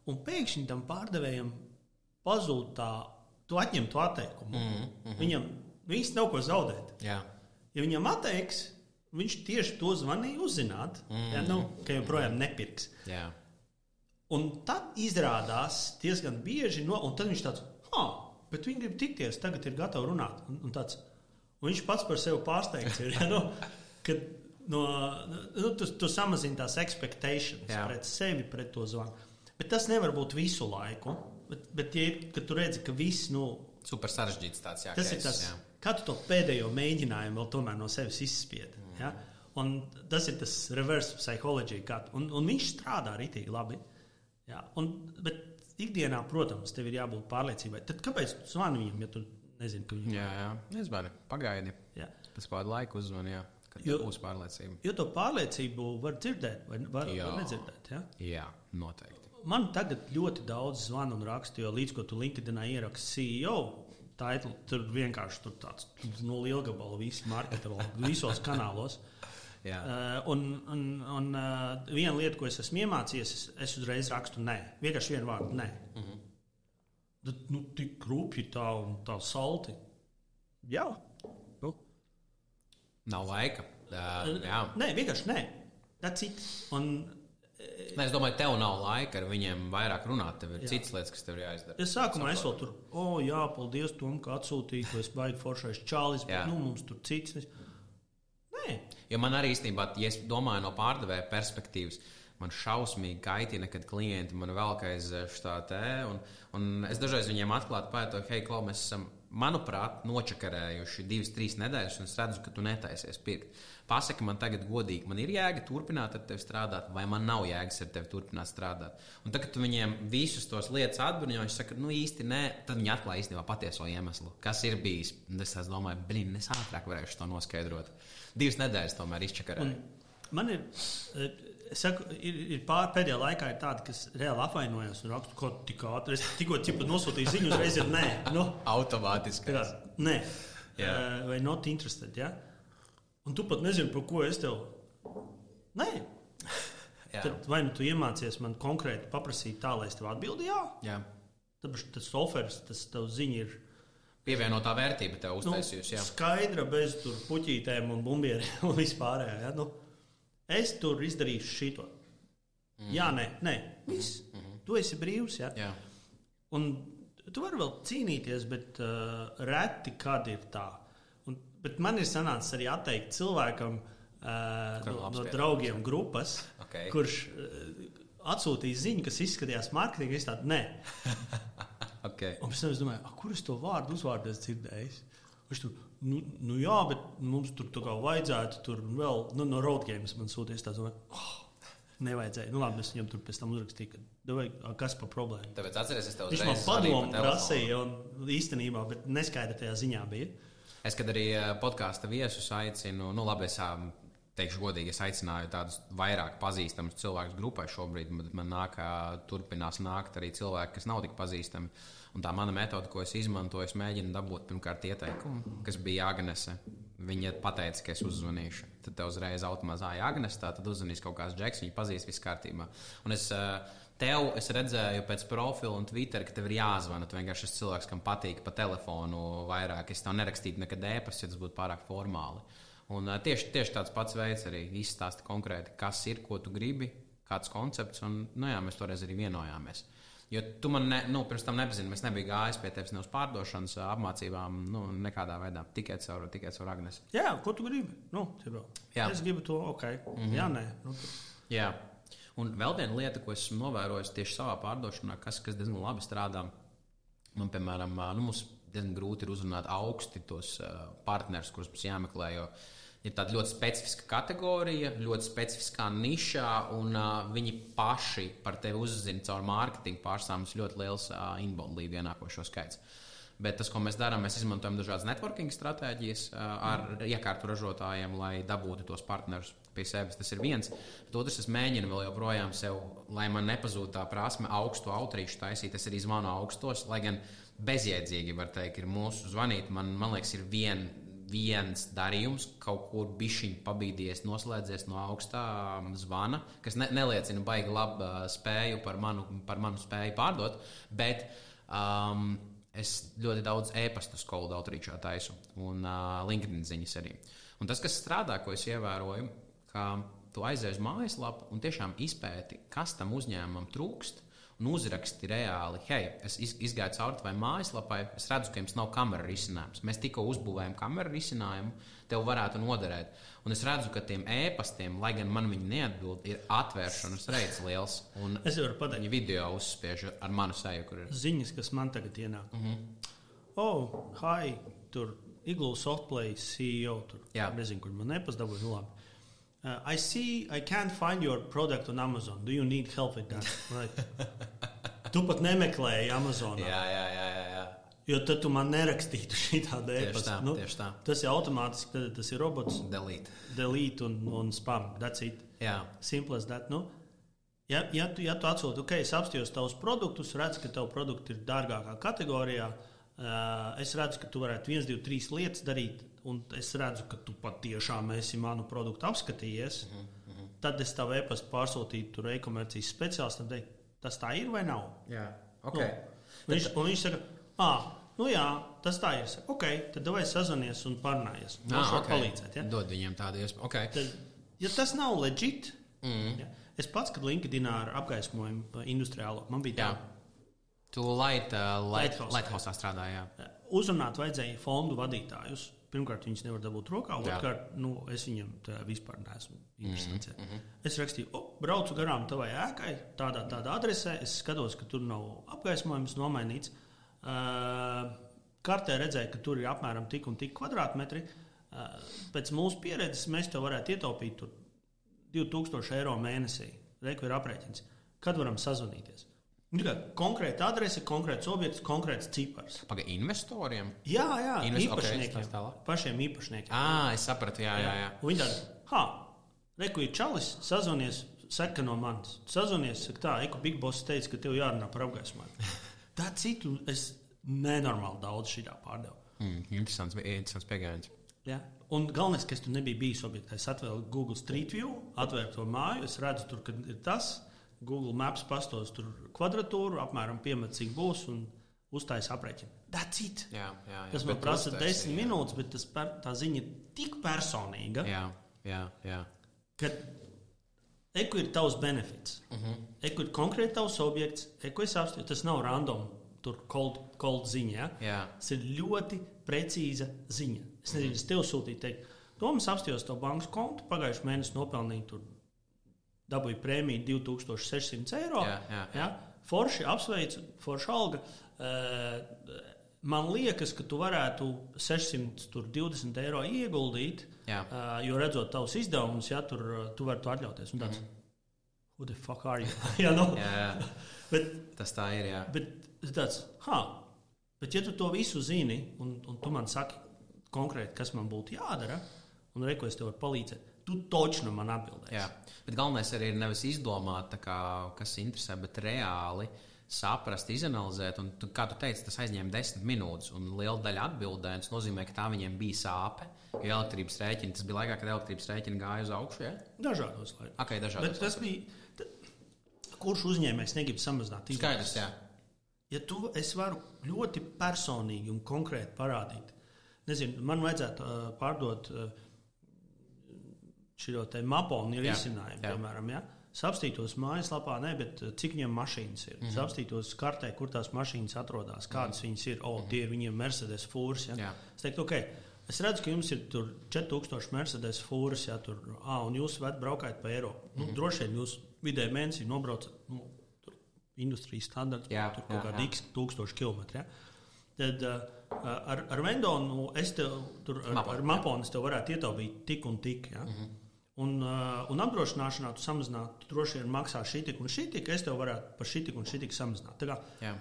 S1: Un pēkšņi tam pārdevējam pazūd tā, tu atņem to atteikumu. Viņam viss nav ko zaudēt.
S2: Jā.
S1: Ja viņam atteiks, viņš tieši to zvanīja uzzināt, ka joprojām nepirks.
S2: Jā.
S1: Un tad izrādās diezgan bieži, un tad viņš tāds, bet viņi grib tikties, tagad ir gatavi runāt. Un viņš pats par sevi pārsteigts ir, kad tu samazini tās expectations pret sevi, pret to zvanu. Bet tas nevar būt visu laiku. Bet kad tu redzi, ka viss,
S2: super sarežģīts tāds jākais.
S1: Tas ir tas, kā tu to pēdējo mēģinājumu vēl tomēr no sevis izspied. Ja? Un tas ir tas reverse psychology. Un viņš strādā ritīgi labi. Ja? Bet ikdienā, protams, tev ir jābūt pārliecībai. Tad kāpēc tu zvani viņam, ja tu nezini, ka viņš...
S2: Jā, nezvani, pagaidi. Jā. Pēc kādu laiku uzzvani, kad būs pārliecība.
S1: Jo to pārliecību var dzirdēt vai var nedzirdēt. Ja?
S2: Jā, noteikti.
S1: Man tagad ļoti daudz zvanu un rakstu, jo līdz ko tu LinkedInā ieraksti CEO titlu, tur vienkārši tāds no lielgabala visi marketeri visos kanālos. Un viena lieta, ko es esmu iemācījies, es uzreiz rakstu nē. Vienkārši vienu vārdu nē. Tad, tik rūpji tā un tā salti. Jā.
S2: Nav laika. Jā.
S1: Nē, vienkārši nē. That's it.
S2: Es domāju, tev nav laika ar viņiem vairāk runāt. Tev ir citas lietas, kas tev ir jāizdara.
S1: Es sākumā es vēl tur, paldies Tom, ka atsūtīji, ko es baigi foršais čālis, bet mums tur cits. Nē.
S2: Jo man arī īstenībā, ja es domāju no pārdevēja perspektīvas, man šausmīgi kaitina, kad klienti man velk aiz šitā te. Un es dažreiz viņiem atklāti pajautāju, hei, Klau, mēs esam, manuprāt, nočakarējuši 2-3 nedēļas, un es redzu, ka tu netaisies pirkt. Pasaki man tagad godīgi, man ir jēga turpināt ar tevi strādāt, vai man nav jēgas ar tevi turpināt strādāt. Un tad, kad tu viņiem visus tos lietas atbruņo, viņi saka, īsti nē, tad viņi atklāja īstenībā patieso iemeslu, kas ir bijis. Un es domāju, es ātrāk varēšu to noskaidrot. 2 nedēļas tomēr izčakarēju.
S1: Man ir, es saku, ir pēdējā laikā ir tādi, kas reāli apvainojas un rakstu, ko tik ātri. Es tikko nosūtīju ziņu, uzreiz ir nē.
S2: Automātiski.
S1: Nē. Vai not interested, ja? Un tu pat nezini, par ko es tev... Nē. Tad vai tu iemācies man konkrēti paprasīt tā, lai es tev atbildi, jā? Tāpēc tas offers, tas tev ziņa ir...
S2: Pievienotā vērtība tev uztaisījusi, jā.
S1: Skaidra, bez tur puķītēm un bumbieriem un vispārējā, ja? Es tur izdarīšu šito. Jā, nē. Viss. Tu esi brīvs, ja?
S2: Jā.
S1: Un tu vari vēl cīnīties, bet reti kad ir tā. Bet man ir sanācis arī atteikt cilvēkam no draugiem grupas, kurš atsūtīja ziņu, kas izskatījās mārketinga, es tādu, nē. Un pēc tam es domāju, kur es to vārdu uzvārdu esmu dzirdējis? Viņš tur, jā, bet mums tur tā kā vajadzētu tur vēl, no Road Games man sūties tā, domāju, nevajadzēja. Labi, es viņam tur pēc tam uzrakstīju, kas par problēmu.
S2: Tāpēc atceries, es tev
S1: uzreiz viņš man padomu prasīja, un īstenībā, bet neskaidra tajā ziņā bija.
S2: Es, kad arī podkāsta viesus aicinu, labi, es teikšu godīgi, es aicināju tādus vairāk pazīstamus cilvēkus grupai šobrīd, bet man turpinās nākt arī cilvēki, kas nav tik pazīstami. Un tā mana metode, ko es izmantoju, es mēģinu dabūt pirmkārt ieteikumu, kas bija Agnese. Viņa pateica, ka es uzzvanīšu. Tad tev uzreiz automāzāja Agnese, tad uzzvanīs kaut kāds džeks, viņa pazīst viss kārtībā. Un es redzēju pēc profila un Twitter, ka tev ir jāzvana. Tu vienkārši esi cilvēks, kam patīk pa telefonu vairāk. Es tev nerakstītu nekad ēpastu, ja tas būtu pārāk formāli. Un tieši tāds pats veids arī izstāsti konkrēti, kas ir, ko tu gribi, kāds koncepts. Un, mēs toreiz arī vienojāmies. Jo tu man pirms tam nepazini, mēs nebija gājis pie tevis ne uz pārdošanas apmācībām, nekādā veidā, tikai caur Agnesi.
S1: Jā, ko tu gribi? Es gribu to, ok. Jā, nē.
S2: Jā. Un vēl viena lieta, ko esmu novērojis tieši savā pārdošanā, kas diezgan labi strādā. Man, piemēram, mums diezgan grūti ir uzrunāt augsti tos partnerus, kurus mums jāmeklē, jo ir tāda ļoti specifiska kategorija, ļoti specifiskā nišā, un viņi paši par tevi uzzina caur mārketingu pārstāvjus ļoti liels inbound līdz ienākošo skaits. Bet tas, ko mēs darām, mēs izmantojam dažādas networking stratēģijas ar iekārtu ražotājiem, lai dabūtu tos partnerus pie sevis. Tas ir viens. Bet otrs, es mēģinu vēl joprojām sev, lai man nepazūd tā prasme augstu autrīšu taisīt. Es arī zvanu augstos, lai gan bezjēdzīgi, var teikt, ir mūsu zvanīt. Man liekas, ir viens darījums, kaut kur bišķiņ pabīdies, noslēdzies no augstā zvana, kas neliecina baigi labu spēju par manu spēju pārdot, bet es ļoti daudz e-pastu Cold Outreachā taisu un LinkedIn ziņas arī. Un tas, kas strādā, ko es ievēroju, ka tu aizies uz mājaslapu un tiešām izpēti, kas tam uzņēmumam trūkst, un uzraksti reāli, hei, es izgāju cauri tavai mājaslapai, es redzu, ka jums nav kamera risinājums. Mēs tikko uzbūvējam kameru risinājumu, tev varētu noderēt. Un es redzu, ka tiem e-pastiem, lai gan man viņi neatbild, ir atvēršanas reids liels. Un
S1: es varu pateikt,
S2: viņi video uzspiež ar manu seju, kur ir.
S1: Ziņas, kas man tagad ienāk. Hi, tur Igloo Softplay CEO, tur. Jā. Nezinu, kur man nepasdabūja, labi. I see, I can't find your product on Amazon. Do you need help with that? Right. Tu pat nemeklēji Amazonā.
S2: Jā.
S1: Jo tad tu man nerakstītu šitādu
S2: e-pastu. Tieši tā.
S1: Tas ir automātiski, tad tas ir robots.
S2: Delete
S1: un spam. That's it.
S2: Jā.
S1: Simple as that. Ja tu atsūti, ok, es apstījos tavus produktus, redz, ka tavu produktu ir dārgākā kategorijā, es redzu, ka tu varētu 1, 2, 3 lietas darīt, un es redzu, ka tu patiešām esi manu produktu apskatījies, tad es tavu e-pastu pārsūtītu tur e-komercijas speciālistam, tas tā ir vai nav?
S2: Jā, ok.
S1: Viņš saka, jā, tas tā ir. Ok, tad davai sazvanies un parunājies. Palīdzēt, ja?
S2: Dod viņiem tādu iespēju. Okay.
S1: Tad, ja tas nav legit, ja, es pats, kad LinkedInā ar apgaismojumu industriālo, man bija tā.
S2: Tu Lighthouse strādāji, jā.
S1: Uzrunāt vajadzēja fondu vadītājus. pirmkārt, viņas nevar dabūt rokā, otrkārt, es viņam vispār neesmu interesants. Es rakstīju, braucu garām tavai ēkai, tādā adresē, es skatos, ka tur nav apgaismojums nomainīts. Kartē redzēju, ka tur ir apmēram tik un tik kvadrātmetri. Pēc mūsu pieredzes mēs tev varētu ietaupīt tur 2000 eiro mēnesī. Reiku ir aprēķins. Kad varam sazvanīties? Konkrēta adrese, konkrēts objekts, konkrēts cipars.
S2: Paga investoriem?
S1: Jā, īpašniekiem. Pašiem īpašniekiem.
S2: Es sapratu, jā.
S1: Un viņi tādi, reiku ir čalis, sazvanies, seka no manis. Sazvanies, saka tā, Big Boss teica, ka tev jārunā par apgaismojumu. Tā citu es nenormāli daudz šitā pārdevu.
S2: Interesants pieejams.
S1: Ja? Un galvenais, ka es tur nebiju bijis objektā. Es atvēru Google Street View, atvēru to māju, es redzu tur, kad ir tas. Google Maps pastos tur kvadratūru, apmēram piemet, cik būs, un uztais aprēķinu. That's it.
S2: Jā.
S1: Tas man prasa 10 minūtes, bet tā ziņa ir tik personīga,
S2: Jā.
S1: ka ir tavs benefits. Ir konkrēti tavs objekts, es apstāju, tas nav random, tur cold ziņa. Ja? Tas ir ļoti precīza ziņa. Es nezinu, es tev sūtīju teikt, Tomas apstājos to bankas kontu, pagājuši mēnesi nopelnīju tur dabūju prēmiju 2600 eiro.
S2: Jā.
S1: Forši apsveicu, forši alga. Man liekas, ka tu varētu 620 eiro ieguldīt, jo redzot tavus izdevumus, tu vari to atļauties. Un tāds, who the fuck are you?
S2: Jā. Bet, tas tā ir, jā.
S1: Bet tāds, bet ja tu to visu zini, un tu man saki konkrēti, kas man būtu jādara, un ko es tev varu palīdzēt, tu točno man atbildēsi.
S2: Jā, bet galvenais arī ir nevis izdomāt, kas interesē, bet reāli saprast, izanalizēt. Un, kā tu teici, tas aizņēma 10 minūtes, un liela daļa atbildē. Tas nozīmē, ka tā viņiem bija sāpe. Jo elektrības rēķini, tas bija laikā, kad elektrības rēķini gāja uz augšu. Ja?
S1: Dažādos laikos.
S2: Dažādos.
S1: Bet tas bija, kurš uzņēmējs negrib samazināt izmaksas?
S2: Skaidrs, jā.
S1: Ja es varu ļoti personīgi un konkrēti parādīt. Nezinu, man vajadzētu pārdot šo te maponu risinājumu, piemēram, ja? Sapstītos mājaslapā, bet cik viņiem mašīnas ir. Sapstītos kartē, kur tās mašīnas atrodas, kādas viņas ir. Tie ir viņiem Mercedes fūras. Ja? Es teiktu, es redzu, ka jums ir tur 4000 Mercedes fūras, ja, un jūs braukājat pa Eiropu. Droši vien jūs vidēji mēnesī nobraucat industrijas standarts, tur kaut kādi x 1000 kilometri. Ja? Tad ar Vendonu ar maponu es tev varētu ietaupīt tik un tik. Ja? Un apdrošināšanā tu samazināt, tu droši vien maksā šitik un šitik, es tev varētu par šitik un šitik samazināt. Tā kā,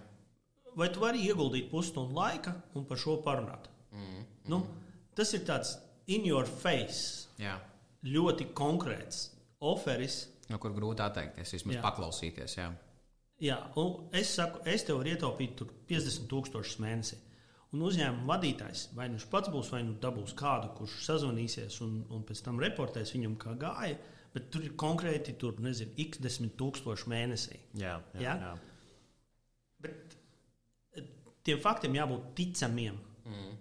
S1: vai tu vari ieguldīt pusstundu laika un par šo parunāt? Tas ir tāds in your face, ļoti konkrēts oferis.
S2: No kur grūti atteikties, vismaz paklausīties.
S1: Jā, un es saku, es tev varu ietaupīt 50,000 mēnesī. Un uzņēmuma vadītājs, vai nu viņš pats būs, vai nu dabūs kādu, kurš sazvanīsies un pēc tam reportēs viņam, kā gāja, bet tur ir konkrēti, x 10,000 mēnesī. Jā. Bet tiem faktiem jābūt ticamiem.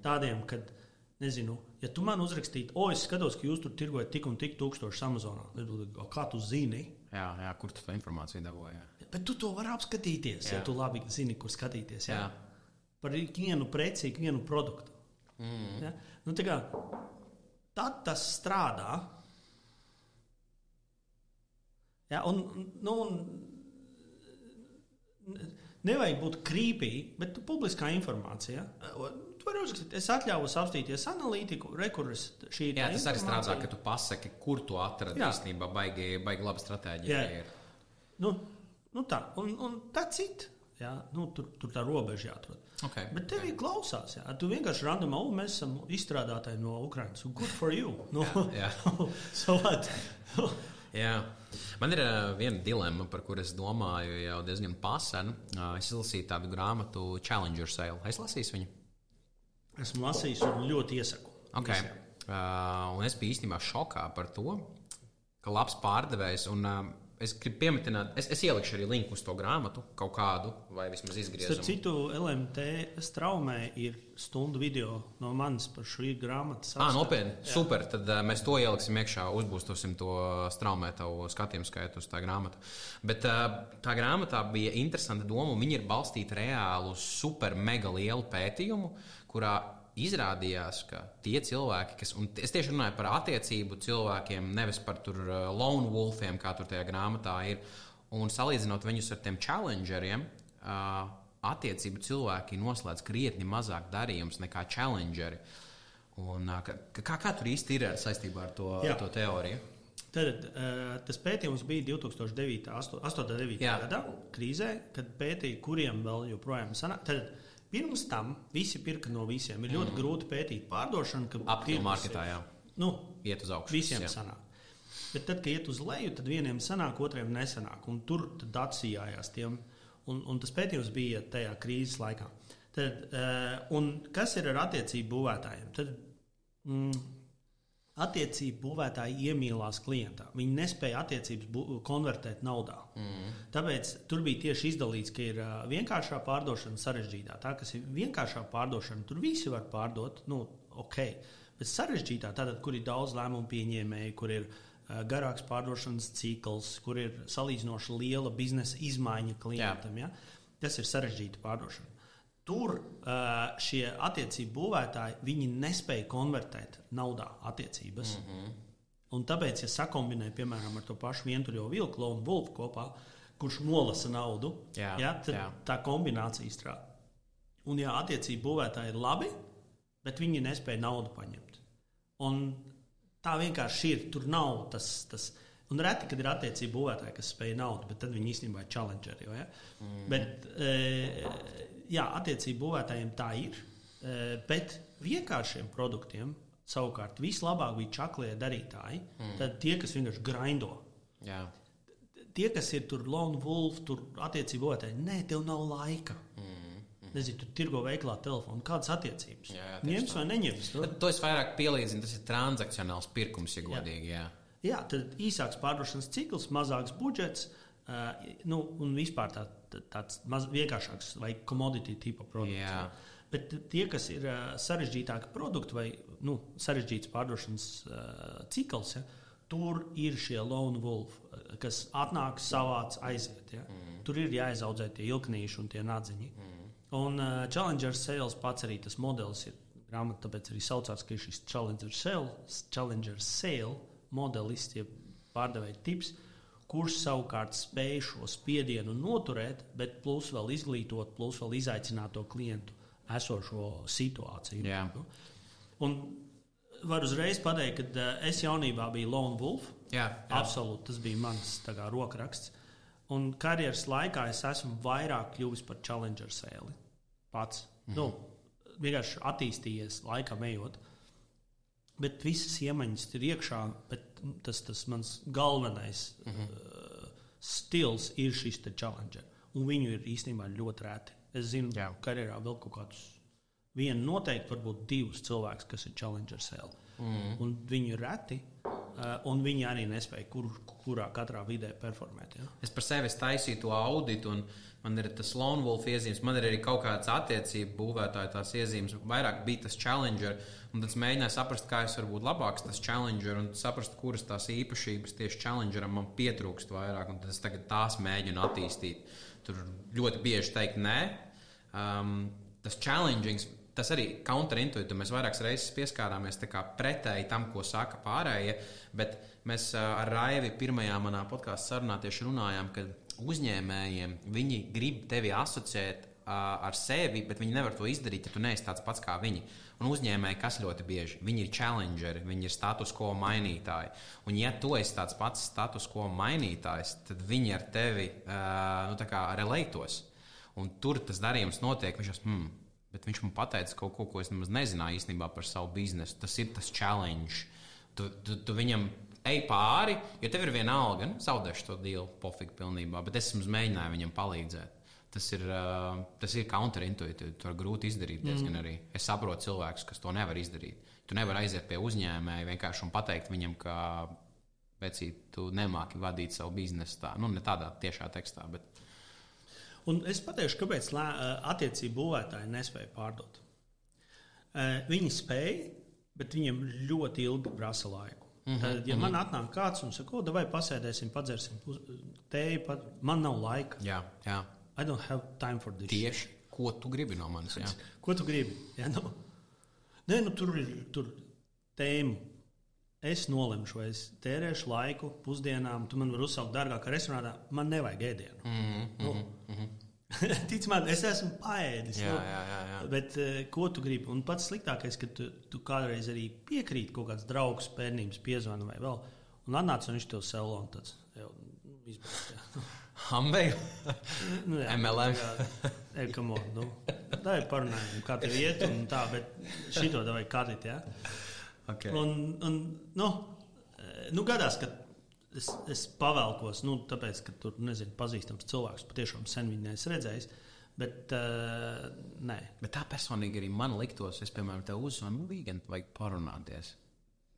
S1: Tādiem, kad, nezinu, ja tu man uzrakstītu, es skatos, ka jūs tur tirgojat tik un tik tūkstošus Amazonā, kā tu zini?
S2: Jā, kur tu to informāciju dabūji?
S1: Bet tu to vari apskatīties, ja tu labi zini, kur skatīties. Jā. Par vienu preci, vienu produktu. Ja? Tad tas strādā. Ja? Nevajag būt creepy, bet publiskā informācija. Tu vari uzrakstīt, es atļaujos apstīties analītiku, šī ir.
S2: Jā, tas arī strādā, ka tu pasaki, kur tu atradi īstenībā baigi laba stratēģija ir.
S1: Tā, un tā cita. Ja? Tur tā robeža jāatrod.
S2: Okay.
S1: Bet tev klausās. Ja? Tu vienkārši random, mēs esam izstrādātāji no Ukrainas. Good for you. So what?
S2: Jā. Man ir viena dilemma, par kuru es domāju jau diezgan pasen. Es izlasīju tādu grāmatu Challenge Yourself. Es lasīju viņu?
S1: Esmu lasījis un ļoti iesaku.
S2: Okay. Un es biju īstenībā šokā par to, ka labs pārdevējs un es gribu piemetināt, es ielikšu arī linku uz to grāmatu, kaut kādu, vai vismaz izgriezumu.
S1: Starp citu, LMT straumē ir stundu video no manis par šī grāmatas.
S2: Nopietni, super, tad mēs to ieliksim iekšā, uzbūstosim to straumē tavu skatījumu skaitu uz tā grāmatu. Bet tā grāmatā bija interesanta doma, un viņa ir balstīta reāli uz super mega lielu pētījumu, kurā izrādījās, ka tie cilvēki, un es tieši runāju par attiecību cilvēkiem, nevis par tur lone wolfiem, kā tur tajā grāmatā ir, un salīdzinot viņus ar tiem challengeriem, attiecību cilvēki noslēdz krietni mazāk darījums nekā challengeri. Un, kā tur īsti ir saistībā ar to teoriju?
S1: Tad, tas pētījums bija 2008. gadā krīzē, kad pētīja, kuriem vēl joprojām sanāk. Tad pirms tam visi pirka no visiem. Ir ļoti grūti pētīt pārdošanu.
S2: Uphill marketā, jā. Iet uz augšu.
S1: Visiem sanāk. Bet tad, kad iet uz leju, tad vieniem sanāk, otriem nesanāk. Un tur tad atsījājās tiem. Un tas pētījums bija tajā krīzes laikā. Tad, un kas ir ar attiecību būvētājiem? Tad attiecību būvētāji iemīlās klientā. Viņi nespēja attiecības konvertēt naudā. Tāpēc tur bija tieši izdalīts, ka ir vienkāršā pārdošana, sarežģītā. Tā, kas ir vienkāršā pārdošana, tur visi var pārdot, ok. Bet sarežģītā, tātad, kur ir daudz lēmumu pieņēmēji, kur ir garāks pārdošanas cikls, kur ir salīdzinoši liela biznesa izmaiņa klientam. Ja? Tas ir sarežģīta pārdošana. Tur šie attiecību būvētāji, viņi nespēja konvertēt naudā attiecības. Un tāpēc, ja sakombinē, piemēram, ar to pašu vientuļo vilku, lone wolf kopā, kurš nolasa naudu, tad tā kombinācija strādā. Un jā, attiecību būvētāji ir labi, bet viņi nespēja naudu paņemt. Un tā vienkārši ir. Tur nav tas. Un reti, kad ir attiecību būvētāji, kas spēj naudu, bet tad viņi īstenībā ir challengeri. Ja? Bet, attiecību būvētājiem tā ir. Bet vienkāršiem produktiem savukārt vislabāk bija čaklie darītāji. Tad tie, kas vienkārši grindo.
S2: Jā.
S1: Tie, kas ir tur lone wolf, tur attiecību būvētāji, nē, tev nav laika. Nezinu, tu tirgo veiklā telefonu. Kādas attiecības? Ņems vai neņems?
S2: To es vairāk pielīdzinu, tas ir transakcionāls pirkums, ja godīgi.
S1: Jā, tad īsāks pārdošanas cikls, mazāks budžets, un vispār tāds vienkāršāks vai commodity tipa produkts. Bet tie, kas ir sarežģītāki produkti vai sarežģīts pārdošanas cikls, tur ir šie lone wolf, kas atnāk, savāc, aiziet. Ja? Tur ir jāizaudzē tie ilknīši un tie nadziņi. Un Challenger Sales pats arī tas modelis ir grāmata, tāpēc arī saucās, ka ir šis Challenger Sale modelis, ja pārdevēja tips, kurš savukārt spēj šo spiedienu noturēt, bet plus vēl izglītot, plus vēl izaicināt to klientu esošo situāciju.
S2: Jā.
S1: Un var uzreiz pateikt, ka es jaunībā biju lone wolf.
S2: Jā.
S1: Absolūti, tas bija mans rokraksts. Un karjeras laikā es esmu vairāk kļuvis par Challenger Sale pats. Vienkārši attīstījies laikam ejot. Bet visas iemaņas ir iekšā, bet tas mans galvenais stils ir šis te Challenger. Un viņu ir īstenībā ļoti reti. Es zinu, karjerā vēl kaut kādus vienu noteikti, varbūt divus cilvēkus, kas ir Challenger Sale. Un viņi ir reti. Un viņi arī nespēja kurā katrā vidē performēt. Ja?
S2: Es par sevi taisīju to auditu, un man ir tas lone wolf iezīmes, man ir arī kaut kādas attiecību būvētāju tās iezīmes. Vairāk bija tas challenger, un tad es mēģināju saprast, kā es varu būt labāks tas challenger, un saprast, kuras tās īpašības tieši challengeram man pietrūkst vairāk, un tad es tagad tās mēģinu attīstīt. Tur ļoti bieži teikt nē. Tas challengings, tas arī counterintuitīvi. Mēs vairākas reizes pieskārāmies pretēji tam, ko saka pārējie, bet mēs ar Raivi pirmajā manā podkāstu sarunā tieši runājām, ka uzņēmējiem viņi grib tevi asociēt ar sevi, bet viņi nevar to izdarīt, ja tu neesi tāds pats kā viņi. Un uzņēmēji, kas ļoti bieži, viņi ir challengeri, viņi ir status quo mainītāji. Un ja tu esi tāds pats status quo mainītājs, tad viņi ar tevi relētos. Un tur tas darījums notiek, bet viņš man pateica kaut ko, ko es nemaz nezināju īstenībā par savu biznesu. Tas ir tas challenge. Tu viņam ej pāri, jo tev ir viena alga, zaudēšu to dealu, pofīgi pilnībā, bet es mēģināju viņam palīdzēt. Tas ir counterintuitīvi, to var grūti izdarīt diezgan arī. Es saprotu cilvēkus, kas to nevar izdarīt. Tu nevari aiziet pie uzņēmēja vienkārši un pateikt viņam, ka vecīt, tu nemāki vadīt savu biznesu tā. Ne tādā tiešā tekstā, bet...
S1: Un es pateikšu, kāpēc attiecību būvētāji nespēja pārdot. Viņi spēja, bet viņiem ļoti ilgi prasa laiku. Tad, ja man atnāk kāds un saka, vai pasēdēsim, padzersim tēju, man nav laika.
S2: Jā.
S1: I don't have time for this.
S2: Tieši, ko tu gribi no manis? Jā.
S1: Ko tu gribi? Jā, Nē, tur ir tēma. Es nolemšu, vai es tērēšu laiku pusdienām. Tu man vari uzsaukt dārgākā restorānā. Man nevajag ēdienu. Tic man, es esmu paēdis.
S2: Jā.
S1: Bet ko tu gribi? Un pats sliktākais, ka tu kādreiz arī piekrīt kaut kāds draugs bērnības piezvana vai vēl. Un atnāc, un viņš tev selo un tāds izbrauc.
S2: Hambegu? MLM?
S1: Come on, tā ir parunājumi, kā tev iet un tā, bet šito tā vajag kārtīt, jā.
S2: Okay.
S1: Un gadās, ka es pavelkos, tāpēc, ka tur, pazīstams cilvēks, patiešām sen viņu neesmu redzējis, bet nē.
S2: Bet tā personīgi arī man liktos, es, piemēram, tev uzzvanu, weekend vajag parunāties.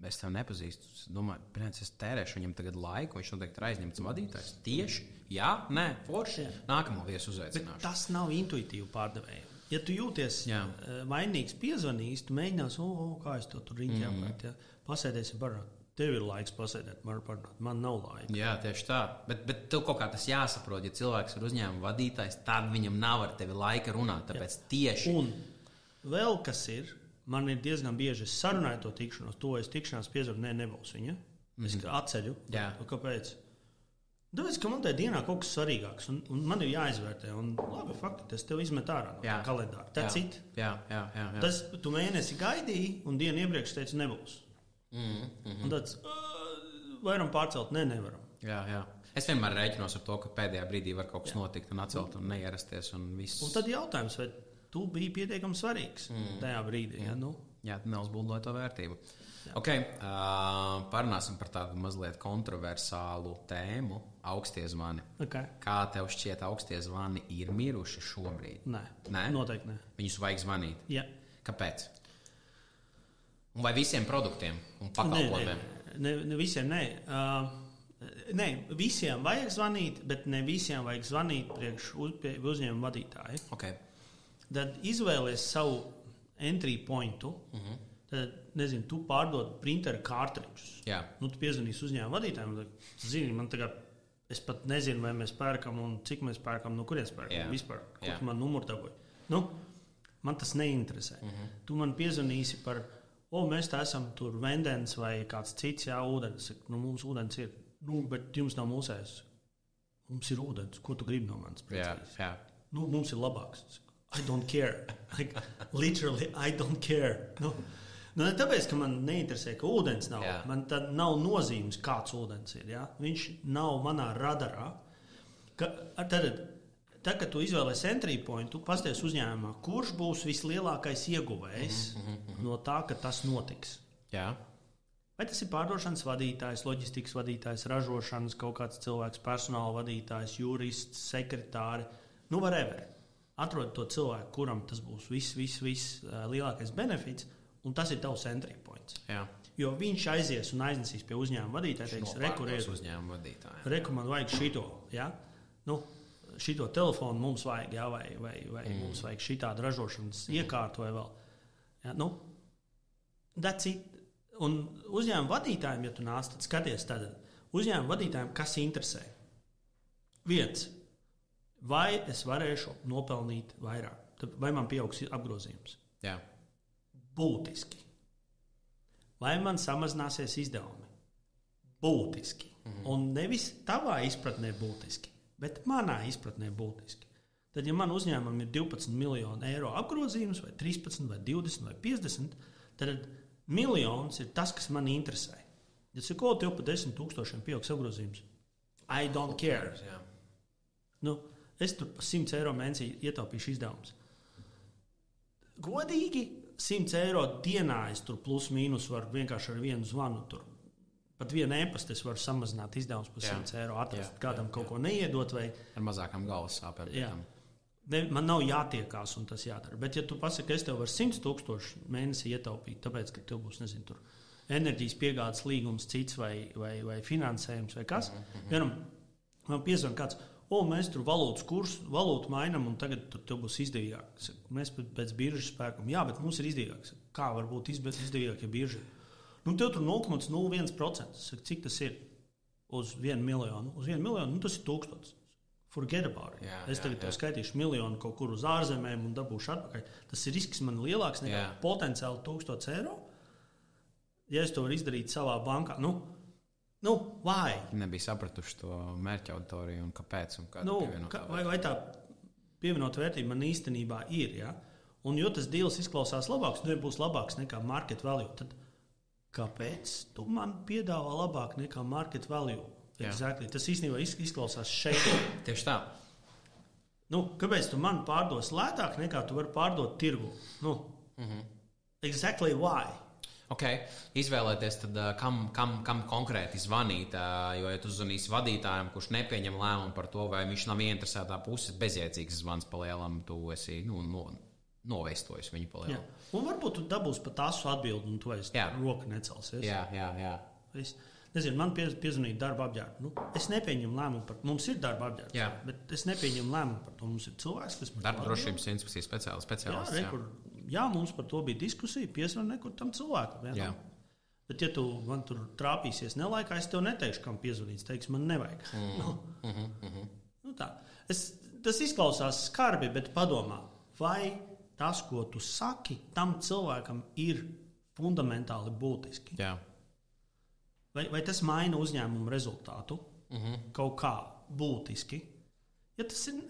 S2: Es tev nepazīstu. Es domāju, es tērēšu viņam tagad laiku, viņš noteikti ir aizņemts vadītājs. Tieši? Jā, nē, forši. Nākamo viesu uzaicināšu.
S1: Bet tas nav intuitīvi pārdevējiem. Ja tu jūties vainīgs, piezvanīs, tu mēģinās, kā es to tur riņķi apkārt. Ja? Pasēdēsim parunāt. Tev ir laiks pasēdēt, man nav laika.
S2: Jā, tieši tā. Bet tev kaut kā tas jāsaprot, ja cilvēks ir uzņēmuma vadītājs, tad viņam nav ar tevi laika runāt. Tāpēc tieši.
S1: Un vēl kas ir, man ir diezgan bieži sarunāju to tikšanos, tikšanās piezvanu, nebūs viņa. Es atceļu. Kāpēc? Tāpēc, ka man tajā dienā kaut kas svarīgāks, un man ir jāizvērtē. Un, labi, fakti, es tev izmetu ārā no kalendāra. That's it.
S2: Jā.
S1: Tas tu mēnesi gaidīji, un dienu iepriekš teici, nebūs. Un tāds, varam pārcelt, nevaram.
S2: Jā. Es vienmēr rēķinos ar to, ka pēdējā brīdī var kaut kas notikt un atcelt un neierasties. Un
S1: tad jautājums, vai tu biji pietiekami svarīgs tajā brīdī?
S2: Jā, neuzbuldoja to vērtību. Okay, parunāsim par tādu mazliet kontroversālu tēmu – augstie zvani.
S1: Okay.
S2: Kā tev šķiet, augstie zvani ir miruši šobrīd?
S1: Nē? Noteikti nē.
S2: Viņus vajag zvanīt?
S1: Jā.
S2: Kāpēc? Un vai visiem produktiem un pakalpojumiem?
S1: Ne visiem, nē. Nē, visiem vajag zvanīt, bet ne visiem vajag zvanīt priekš uzņēmuma vadītāju.
S2: Okay.
S1: Tad izvēlies savu entry pointu. Tad, tu pārdod printeru kārtridžus. Tu piezvanīsi uzņēmuma vadītājiem. Zini, man tagad, es pat nezinu, vai mēs pērkam un cik mēs pērkam, no kurienes pērkam vispār. Ko tu man numuru dabūji? Man tas neinteresē. Tu man piezvanīsi par, mēs tā esam tur vendens vai kāds cits, ūdens. Mums ūdens ir, bet jums nav mūsējs. Mums ir ūdens. Ko tu gribi no manis?
S2: Jā.
S1: Mums ir labāks. I don't care. Literally, I don't care. Tāpēc, ka man neinteresē, ka ūdens nav. Man tad nav nozīmes, kāds ūdens ir. Ja? Viņš nav manā radarā. Tad, kad tu izvēlēsi entry point, tu pasties uzņēmumā, kurš būs vislielākais ieguvējs no tā, ka tas notiks.
S2: Jā.
S1: Vai tas ir pārdošanas vadītājs, loģistikas vadītājs, ražošanas kaut kāds cilvēks, personāla vadītājs, jurists, sekretāri, whatever. Atrod to cilvēku, kuram tas būs viss lielākais benefits. Un tas ir tavs entry points.
S2: Jā.
S1: Jo viņš aizies un aiznesīs pie uzņēmuma vadītāja. Reku, man vajag šito. Ja? Šito telefonu mums vajag, vai mums vajag šitādu ražošanas iekārtu vai vēl. Ja? That's it. Un uzņēmuma vadītājiem, ja tu nāc, tad skaties uzņēmuma vadītājiem, kas interesē. Viens. Vai es varēšu nopelnīt vairāk? Vai man pieaugs apgrozījums?
S2: Jā.
S1: Būtiski. Vai man samazināsies izdevumi? Būtiski. Un nevis tavā izpratnē būtiski, bet manā izpratnē būtiski. Tad, ja man uzņēmumam ir 12 miljonu eiro apgrozījums, vai 13, vai 20, vai 50, tad miljons ir tas, kas man interesē. Ja sako, tev pa 10 000 pieaugs apgrozījums, I don't care. Es tur pa 100 eiro mēnesī ietaupīšu izdevumus. Godīgi 100 eiro dienā es tur plus mīnus varu vienkārši ar vienu zvanu tur. Pat vienu e-pastu es varu samazināt izdevumus par 100 eiro, atrast kādam kaut ko neiedot. Vai
S2: ar mazākām galvas sāpēm.
S1: Man nav jātiekās un tas jādara. Bet ja tu pasaki, ka es tev varu 100 000 mēnesī ietaupīt, tāpēc, ka tev būs, tur enerģijas piegādes līgums cits vai finansējums vai kas, man piezvan kāds, mēs tur valūtu mainam, un tagad tev būs izdevīgāk. Mēs pēc biržas pērkam. Jā, bet mums ir izdevīgāk. Kā var būt izdevīgāk, ja birža? Tev tur 0,01%. Cik tas ir uz 1 miljonu? Uz 1 miljonu, tas ir 1000. forget about it. Es tagad skaitīšu miljonu kaut kur uz ārzemēm un dabūšu atpakaļ. Tas ir risks man lielāks nekā potenciāli 1000 eiro. Ja es to varu izdarīt savā bankā, vai?
S2: Nebija sapratuši to mērķa auditoriju un kāpēc un kā
S1: vai tā pievienot vērtība man īstenībā ir, ja? Un jo tas deals izklausās labāks, būs labāks nekā market value, tad kāpēc tu man piedāvā labāk nekā market value? Exactly. Tas īstenībā izklausās šeit.
S2: Tieši tā.
S1: Kāpēc tu man pārdos lētāk nekā tu vari pārdot tirgu? Exactly why?
S2: Okay. Izvēlēties, tad, kam konkrēti zvanīt. Jo, ja tu zvanīsi vadītājam, kurš nepieņem lēmumu par to, vai viņš nav ieinteresētā puses, bezjēdzīgs zvans pa lielam, tu esi noveistojas viņu pa lielam.
S1: Un varbūt tu dabūsi pat asu atbildi, un tu esi roka necelsies.
S2: Jā.
S1: Es nezinu, man piezvanīja darba apģērbu. Es nepieņemu lēmumu par to. Mums ir darba apģērbs, bet es nepieņemu lēmumu par to. Mums ir cilvēks, kas par
S2: darba drošības inspekcijas speciālists.
S1: Jā, mums par to bija diskusija, piezvan nekur tam cilvēkam. Bet, ja tu man tur trāpīsies nelaikā, es tev neteikšu, kam piezvanīts. Teikšu, man nevajag. Tā. Tas izklausās skarbi, bet padomā, vai tas, ko tu saki, tam cilvēkam ir fundamentāli būtiski.
S2: Jā.
S1: Vai tas maina uzņēmumu rezultātu kaut kā būtiski? Ja tas ir,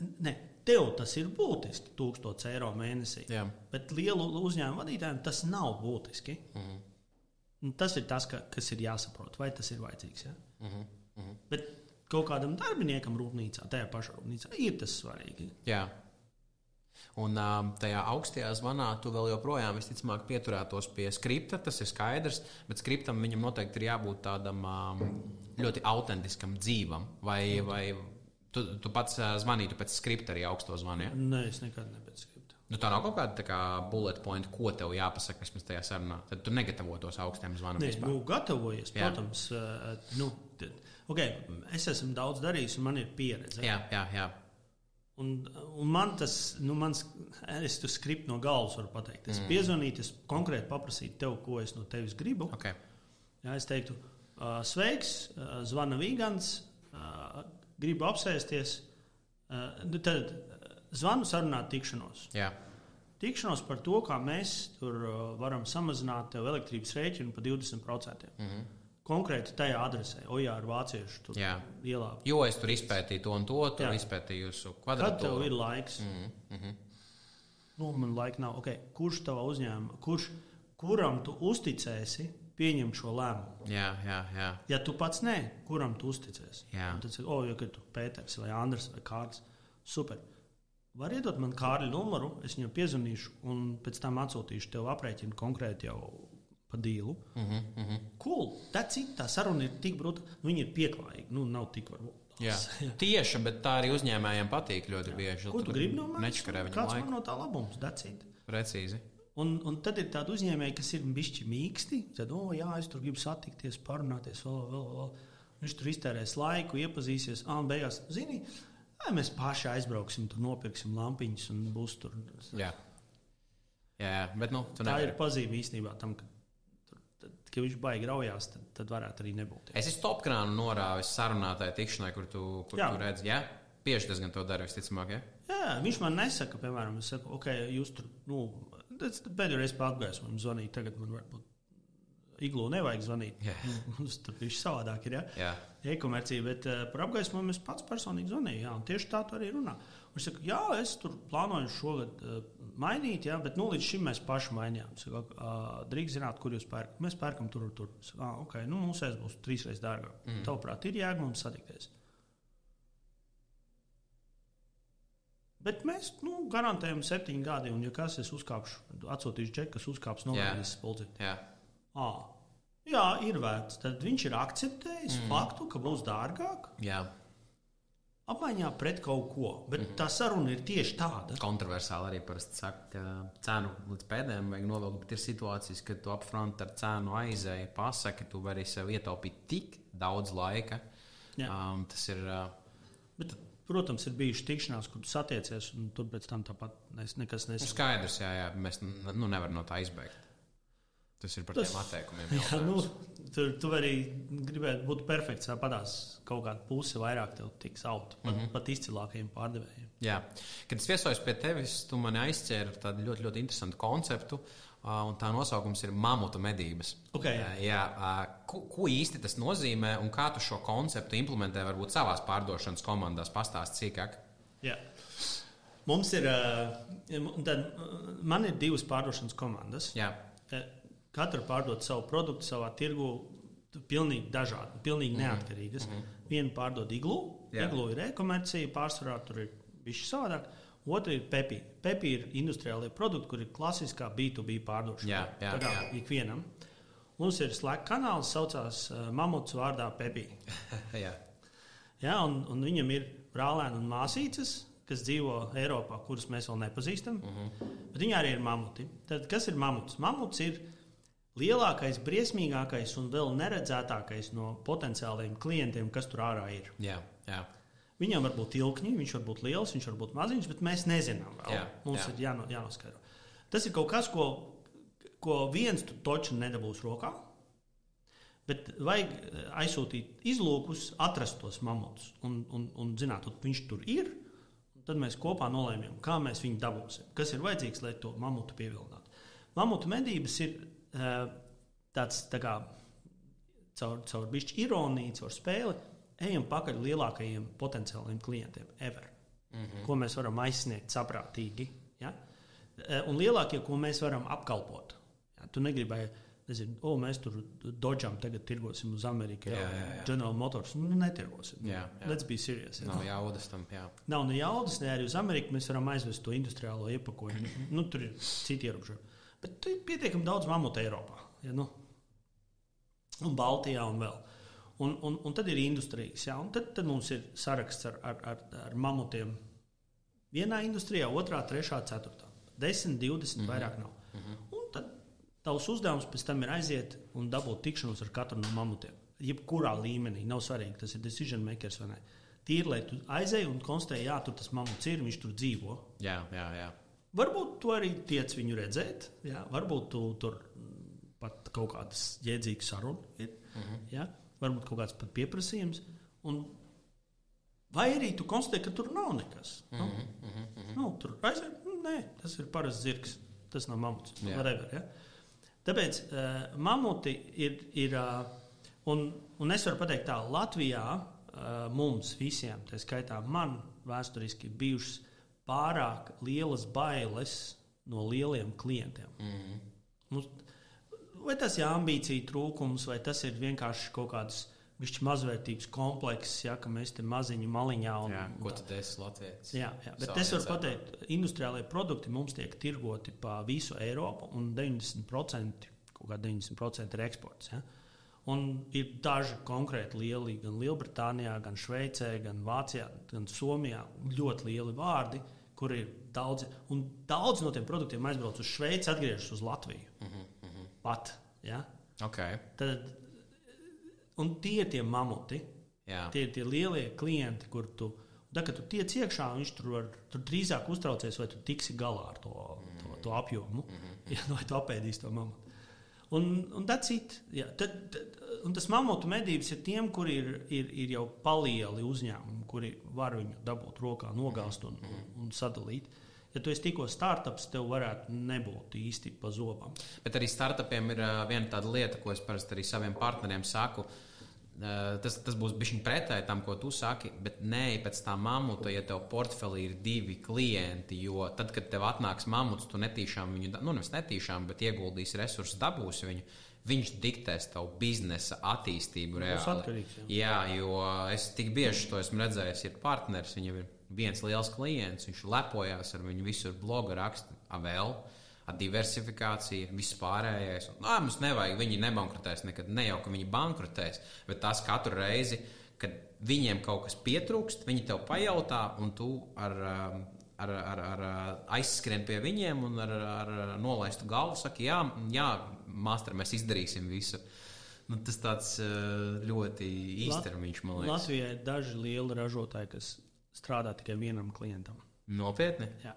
S1: tev tas ir būtiski, 1000 eiro mēnesī, bet lielu uzņēmumu vadītājiem tas nav būtiski. Tas ir tas, kas ir jāsaprot, vai tas ir vajadzīgs. Ja? Bet kaut kādam darbiniekam rūpnīcā, tajā pašā rūpnīcā, ir tas svarīgi.
S2: Jā. Un tajā augstajā zvanā tu vēl joprojām visticamāk pieturētos pie skripta, tas ir skaidrs, bet skriptam viņam noteikti ir jābūt tādam ļoti autentiskam, dzīvam. Vai tu pats zvanītu pēc skripta arī augsto zvanu? Ja?
S1: Nē, es nekad ne pēc skripta.
S2: Tā nav kaut kāda tā kā bullet point, ko tev jāpasaka, kas mēs tajā sarunā. Tad tu negatavotos augstiem zvanam vispār.
S1: Gatavojies, protams. Es esmu daudz darījis un man ir pieredze.
S2: Jā.
S1: Un man tas, es tu skriptu no galvas varu pateikt. Es piezvanītu, es konkrēti paprasītu tev, ko es no tevis gribu.
S2: Okay.
S1: Jā, es teiktu, sveiks, zvana Vīgants, gribu apsēsties. Tad zvanu sarunāt tikšanos.
S2: Jā.
S1: Tikšanos par to, kā mēs tur varam samazināt tev elektrības rēķinu par 20%. Konkrēti tajā adresē, ar vāciešu tur ielā.
S2: Jo es tur izpētīju to un to, tur izpētīju jūsu kvadratūru.
S1: Kad tev ir laiks? Man laika nav. Okay. Kurš tavā uzņēmumā, kuram tu uzticēsi pieņemt šo lēmumu?
S2: Jā.
S1: Ja tu pats kuram tu uzticēsi? Tad ja tu Pēters vai Andris vai Kārlis, super. Var iedot man Kārļa numuru, es viņam piezvanīšu un pēc tam atsūtīšu tev aprēķinu konkrēti jau pa dīlu. Cool. Tā saruna ir tik bruta. Viņi ir pieklājīgi. Nav tik varbūt.
S2: Tieši, bet tā arī uzņēmējiem patīk ļoti bieži.
S1: Ko tu gribi no manis? Kāds man no tā labums?
S2: Precīzi.
S1: Un tad ir tādi uzņēmēji, kas ir bišķi mīksti. Tad, es tur gribu satikties, parunāties vēl. Viņš tur iztērēs laiku, iepazīsies. Beigās, zini, mēs paši aizbrauksim, tur nopirksim lampiņas un būs tur.
S2: Jā, bet
S1: tā ir pazīme īstenībā tam, ka viņš baigi raujās, tad varētu arī nebūt.
S2: Es esmu stopkrānu norāvis sarunātāju tikšanai, kur tu redzi, bieži diezgan to dara, visticamāk,
S1: Jā, viņš man nesaka, piemēram, es saku, jūs tur, pēdējo reizi pa apgaismojumu zvanīt, tagad man varbūt iglu nevajag zvanīt. Tur viņš savādāk ir, e-komercija, bet par apgaismojumu es pats personīgi zvanīju, un tieši tā tu arī runā. Viņš saka, es tur plānoju šogad mainīt, bet līdz šim mēs paši mainījām. Saka, drīkst zināt, kur jūs pērkat. Mēs pērkam tur. Saka, mūsēs būs 3 reizes dārgāk. Tavuprāt, ir jēga mums satikties. Bet mēs garantējam 7 gadi, un ja kas es uzkāpšu, atsūtīšu džeku, kas uzkāps nogaidīs spuldzi. Jā, ir vērts. Tad viņš ir akceptējis faktu, ka būs dārgāk.
S2: Jā.
S1: Apmaiņā pret kaut ko, bet tā saruna ir tieši tāda.
S2: Kontroversāli arī parasti saka, ka cenu līdz pēdējiem vajag novilkt, bet ir situācijas, kad tu upfront ar cenu aizēji, pasaki, tu vari sev ietaupīt tik daudz laika. Tas ir...
S1: Bet, protams, ir bijuši tikšanās, kur tu satiecies, un tur pēc tam tāpat nekas nesaka.
S2: Skaidrs, jā, mēs nevaram no tā izbeigt. Tas ir par tiem atteikumiem.
S1: Jā, tu vari gribēt būt perfekts, padās kaut kādu pusi vairāk tev tiks out, pat izcilākajiem pārdevējiem.
S2: Jā. Kad es viesojos pie tevis, tu mani aizķēri ar tādu ļoti, ļoti interesantu konceptu, un tā nosaukums ir mamutu medības.
S1: Okay.
S2: Jā, ko īsti tas nozīmē un kā tu šo konceptu implementē varbūt savās pārdošanas komandās? Pastāst sīkāk.
S1: Jā. Mums ir, man ir 2 pārdošanas komandas.
S2: Jā.
S1: Katra pārdod savu produktu savā tirgu, pilnīgi dažādi, pilnīgi neatkarīgas. Viena pārdod iglu. Jā. Iglu ir e-komercija, pārsvarā tur ir bišķi savādāk. Otra ir Pepi. Pepi ir industriālie produkti, kur ir klasiskā B2B pārdošana.
S2: Jā.
S1: Ikvienam. Mums ir Slack kanāls, saucās Mamuts vārdā Pepi. Jā, un viņam ir brālēni un māsīcas, kas dzīvo Eiropā, kuras mēs vēl nepazīstam. Bet viņi arī ir mamuti. Tad, kas ir mamuts? Mamuts ir lielākais, briesmīgākais un vēl neredzētākais no potenciāliem klientiem, kas tur ārā ir.
S2: Jā.
S1: Viņam var būt ilkņi, viņš var būt liels, viņš var būt maziņš, bet mēs nezinām vēl. Mums ir jānoskaidro. Tas ir kaut kas, ko viens tu toču nedabūs rokā, bet vajag aizsūtīt izlūkus, atrast tos mamutus un zināt, viņš tur ir. Tad mēs kopā nolēmjam, kā mēs viņu dabūsim, kas ir vajadzīgs, lai to mamutu pievilinātu. Mamutu medības ir tāds tā kā caur bišķi ironiju, caur spēli, ejam pakaļ lielākajiem potenciāliem klientiem ever, ko mēs varam aizsniegt saprātīgi. Ja? Un lielākie, ko mēs varam apkalpot. Ja? Tu negribēji, nezinu, mēs tur Dodžam tagad tirgosim uz Ameriku, General Motors, netirgosim. Let's be serious.
S2: Nav jaudas tam,
S1: Nav ne jaudas, ne arī uz Ameriku mēs varam aizvest to industriālo iepakojumu. Tur ir citi ierobežojumi. Bet tur ir pietiekami daudz mamutu Eiropā. Ja, un Baltijā un vēl. Un tad ir industrijas. Ja, un tad mums ir saraksts ar mamutiem vienā industrijā, otrā, trešā, ceturtā. 10, 20 vairāk nav. Un tad tavs uzdevums pēc tam ir aiziet un dabūt tikšanos ar katru no mamutiem. Jebkurā līmenī, nav svarīgi, tas ir decision makers vai ne. Tīri, lai tu aizēji un konstatēji, jā, tur tas mamuts ir, viņš tur dzīvo.
S2: Jā.
S1: Varbūt tu arī tiec viņu redzēt, jā? Varbūt tu tur pat kaut kādas jēdzīgas sarunas ir, jā? Varbūt kaut kāds pat pieprasījums. Vai arī tu konstatē, ka tur nav nekas. Tur aizēj, nē, tas ir parasts zirgs, tas nav mamuts. Whatever, ja? Tāpēc mamuti ir un es varu pateikt tā, Latvijā mums visiem, tā skaitā man vēsturiski bijušas pārāk lielas bailes no lieliem klientiem. Vai tas ir ambīcija trūkums, vai tas ir vienkārši kaut kāds mazvērtības komplekss, ja, ka mēs te maziņi maliņā.
S2: Ko tad esi Latvijas?
S1: Jā, bet es varu pateikt, industriālie produkti mums tiek tirgoti pa visu Eiropu, un 90% ir eksports. Ja? Un ir daži konkrēti lieli, gan Lielbritānijā, gan Šveicē, gan Vācijā, gan Somijā, ļoti lieli vārdi, kur ir daudzi. Un daudz no tiem produktiem aizbrauc uz Šveici, atgriežas uz Latviju. Pat, ja?
S2: Okay.
S1: Tad, un tie ir tie mamuti, tie ir tie lielie klienti, kur tu, kad tu tiec iekšā, viņš tur drīzāk uztraucies, vai tu tiksi galā ar to apjomu, vai tu apēdīsi to mamutu. Un tas mamutu medības ir tiem, kuri ir jau palieli uzņēmumi, kuri var viņu dabūt rokā, nogāzt un sadalīt. Ja tu esi tikko startups, tev varētu nebūt īsti pa zobam.
S2: Bet arī startupiem ir viena tāda lieta, ko es parasti arī saviem partneriem saku. Tas būs bišķiņ pretēji tam, ko tu saki, bet nē, pēc tā mamuta, ja tev portfelī ir 2 klienti, jo tad, kad tev atnāks mamuts, tu netīšām viņu, nevis netīšām, bet ieguldīs resursus, dabūsi viņu, viņš diktēs tavu biznesa attīstību reāli.
S1: Atkarīgs,
S2: jā, jo es tik bieži to esmu redzējis, ir partners, viņam ir viens liels klients, viņš lepojās ar viņu visur bloga raksta, vēl. Diversifikācija, viss pārējais. Mums nevajag, viņi nebankrotēs nekad, ne jau, ka viņi bankrotēs, bet tas katru reizi, kad viņiem kaut kas pietrūkst, viņi tev pajautā, un tu ar aizskrien pie viņiem un ar nolaistu galvu saki, jā, māster, mēs izdarīsim visu. Tas tāds ļoti īstermiņš, man liekas.
S1: Latvijā ir daži lieli ražotāji, kas strādā tikai vienam klientam.
S2: Nopietni?
S1: Jā.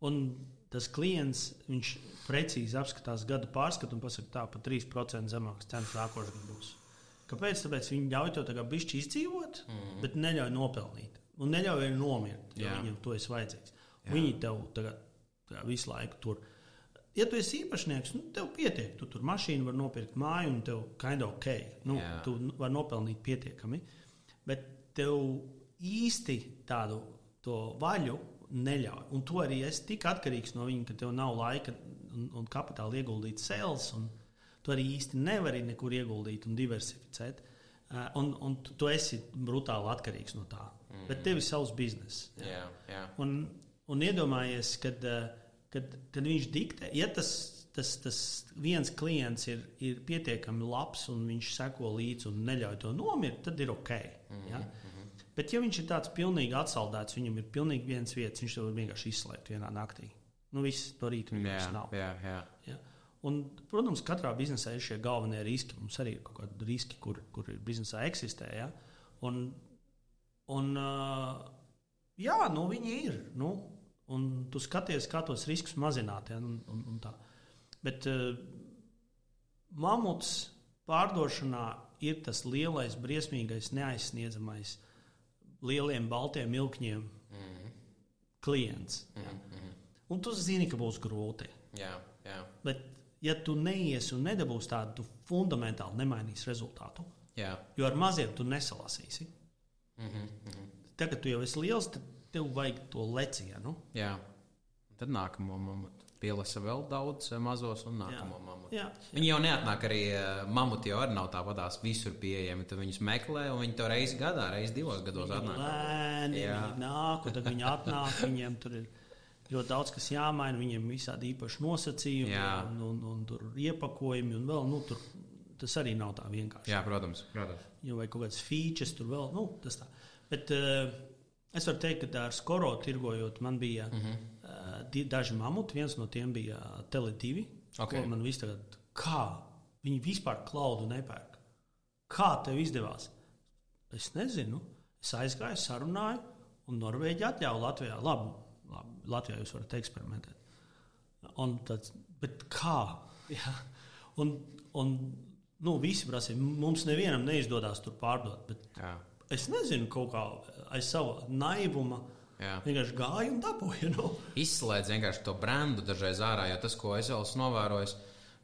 S1: Un tas klients, viņš precīzi apskatās gada pārskatu un pasaka, tā pa 3% zemākas cenas nākošais gads būs. Kāpēc? Tāpēc viņi ļauj to tagad bišķi izdzīvot, bet neļauj nopelnīt. Un neļauj arī nomirt, jo viņam to ir vajadzīgs. Viņi tev tagad visu laiku tur. Ja tu esi īpašnieks, tev pietiek. Tu tur mašīnu var nopirkt māju un tev kind of ok. Tu var nopelnīt pietiekami. Bet tev īsti tādu to vaļu neļauj. Un tu arī esi tik atkarīgs no viņa, ka tev nav laika un kapitāla ieguldīt sales, un tu arī īsti nevari nekur ieguldīt un diversificēt. Un tu esi brutāli atkarīgs no tā. Bet tev ir savs bizness. Un iedomājies, kad viņš diktē, ja tas viens klients ir pietiekami labs un viņš seko līdzi un neļauj to nomirt, tad ir ok. Ja? Bet ja viņš ir tāds pilnīgi atsaldēts, viņam ir pilnīgi viens vietas, viņš to var vienkārši izslēgt vienā naktī. Viss to rītu viņam nav. Ja? Un, protams, katrā biznesā ir šie galvenie riski. Mums arī ir kaut kādi riski, kur ir biznesā eksistē. Ja? Viņi ir. Un tu skaties, kā tos riskus mazināt. Ja? Un tā. Bet mamuts pārdošanā ir tas lielais, briesmīgais, neaizsniedzamais, lieliem baltiem milkņiem klients. Ja? Un tu zini, ka būs grūti. Bet, ja tu neiesi un nedabūsi tādu, tu fundamentāli nemainīsi rezultātu. Jo ar maziem tu nesalasīsi. Tagad tu jau esi liels, tad tev vajag to lecienu.
S2: Tad nākamo mamutu. Pielasa vēl daudz mazos un nākamo mamutu. Viņi jau neatnāk arī, mamuti jau arī nav tāpatās visur pieejami. Tad viņus meklē un viņi to reizi gadā, reizi 2 gados atnāk.
S1: Viņi nāk, un tad viņi atnāk, viņiem tur ir ļoti daudz, kas jāmaina, viņiem visādi īpaši nosacījumi un tur iepakojumi un vēl, tur tas arī nav tā vienkārši.
S2: Jā, protams.
S1: Jo vai kaut kāds features tur vēl, tas tā. Bet es varu teikt, ka ar Skoro tirgojot man bija daži mamuti, viens no tiem bija Tele2, ko man viss tagad, kā viņi vispār klaudu nepērk? Kā tev izdevās? Es nezinu. Es aizgāju, sarunāju, un Norvēģi atļauj Latvijā. Labi, Latvijā jūs varat eksperimentēt. Bet kā? Ja? Un visi prasīja, mums nevienam neizdodas tur pārdot, bet es nezinu, kaut kā aiz savu naivuma vienkārši gāju un dabūju.
S2: Izslēdz vienkārši to brendu dažreiz ārā, jo tas, ko es vēl esmu novērojis,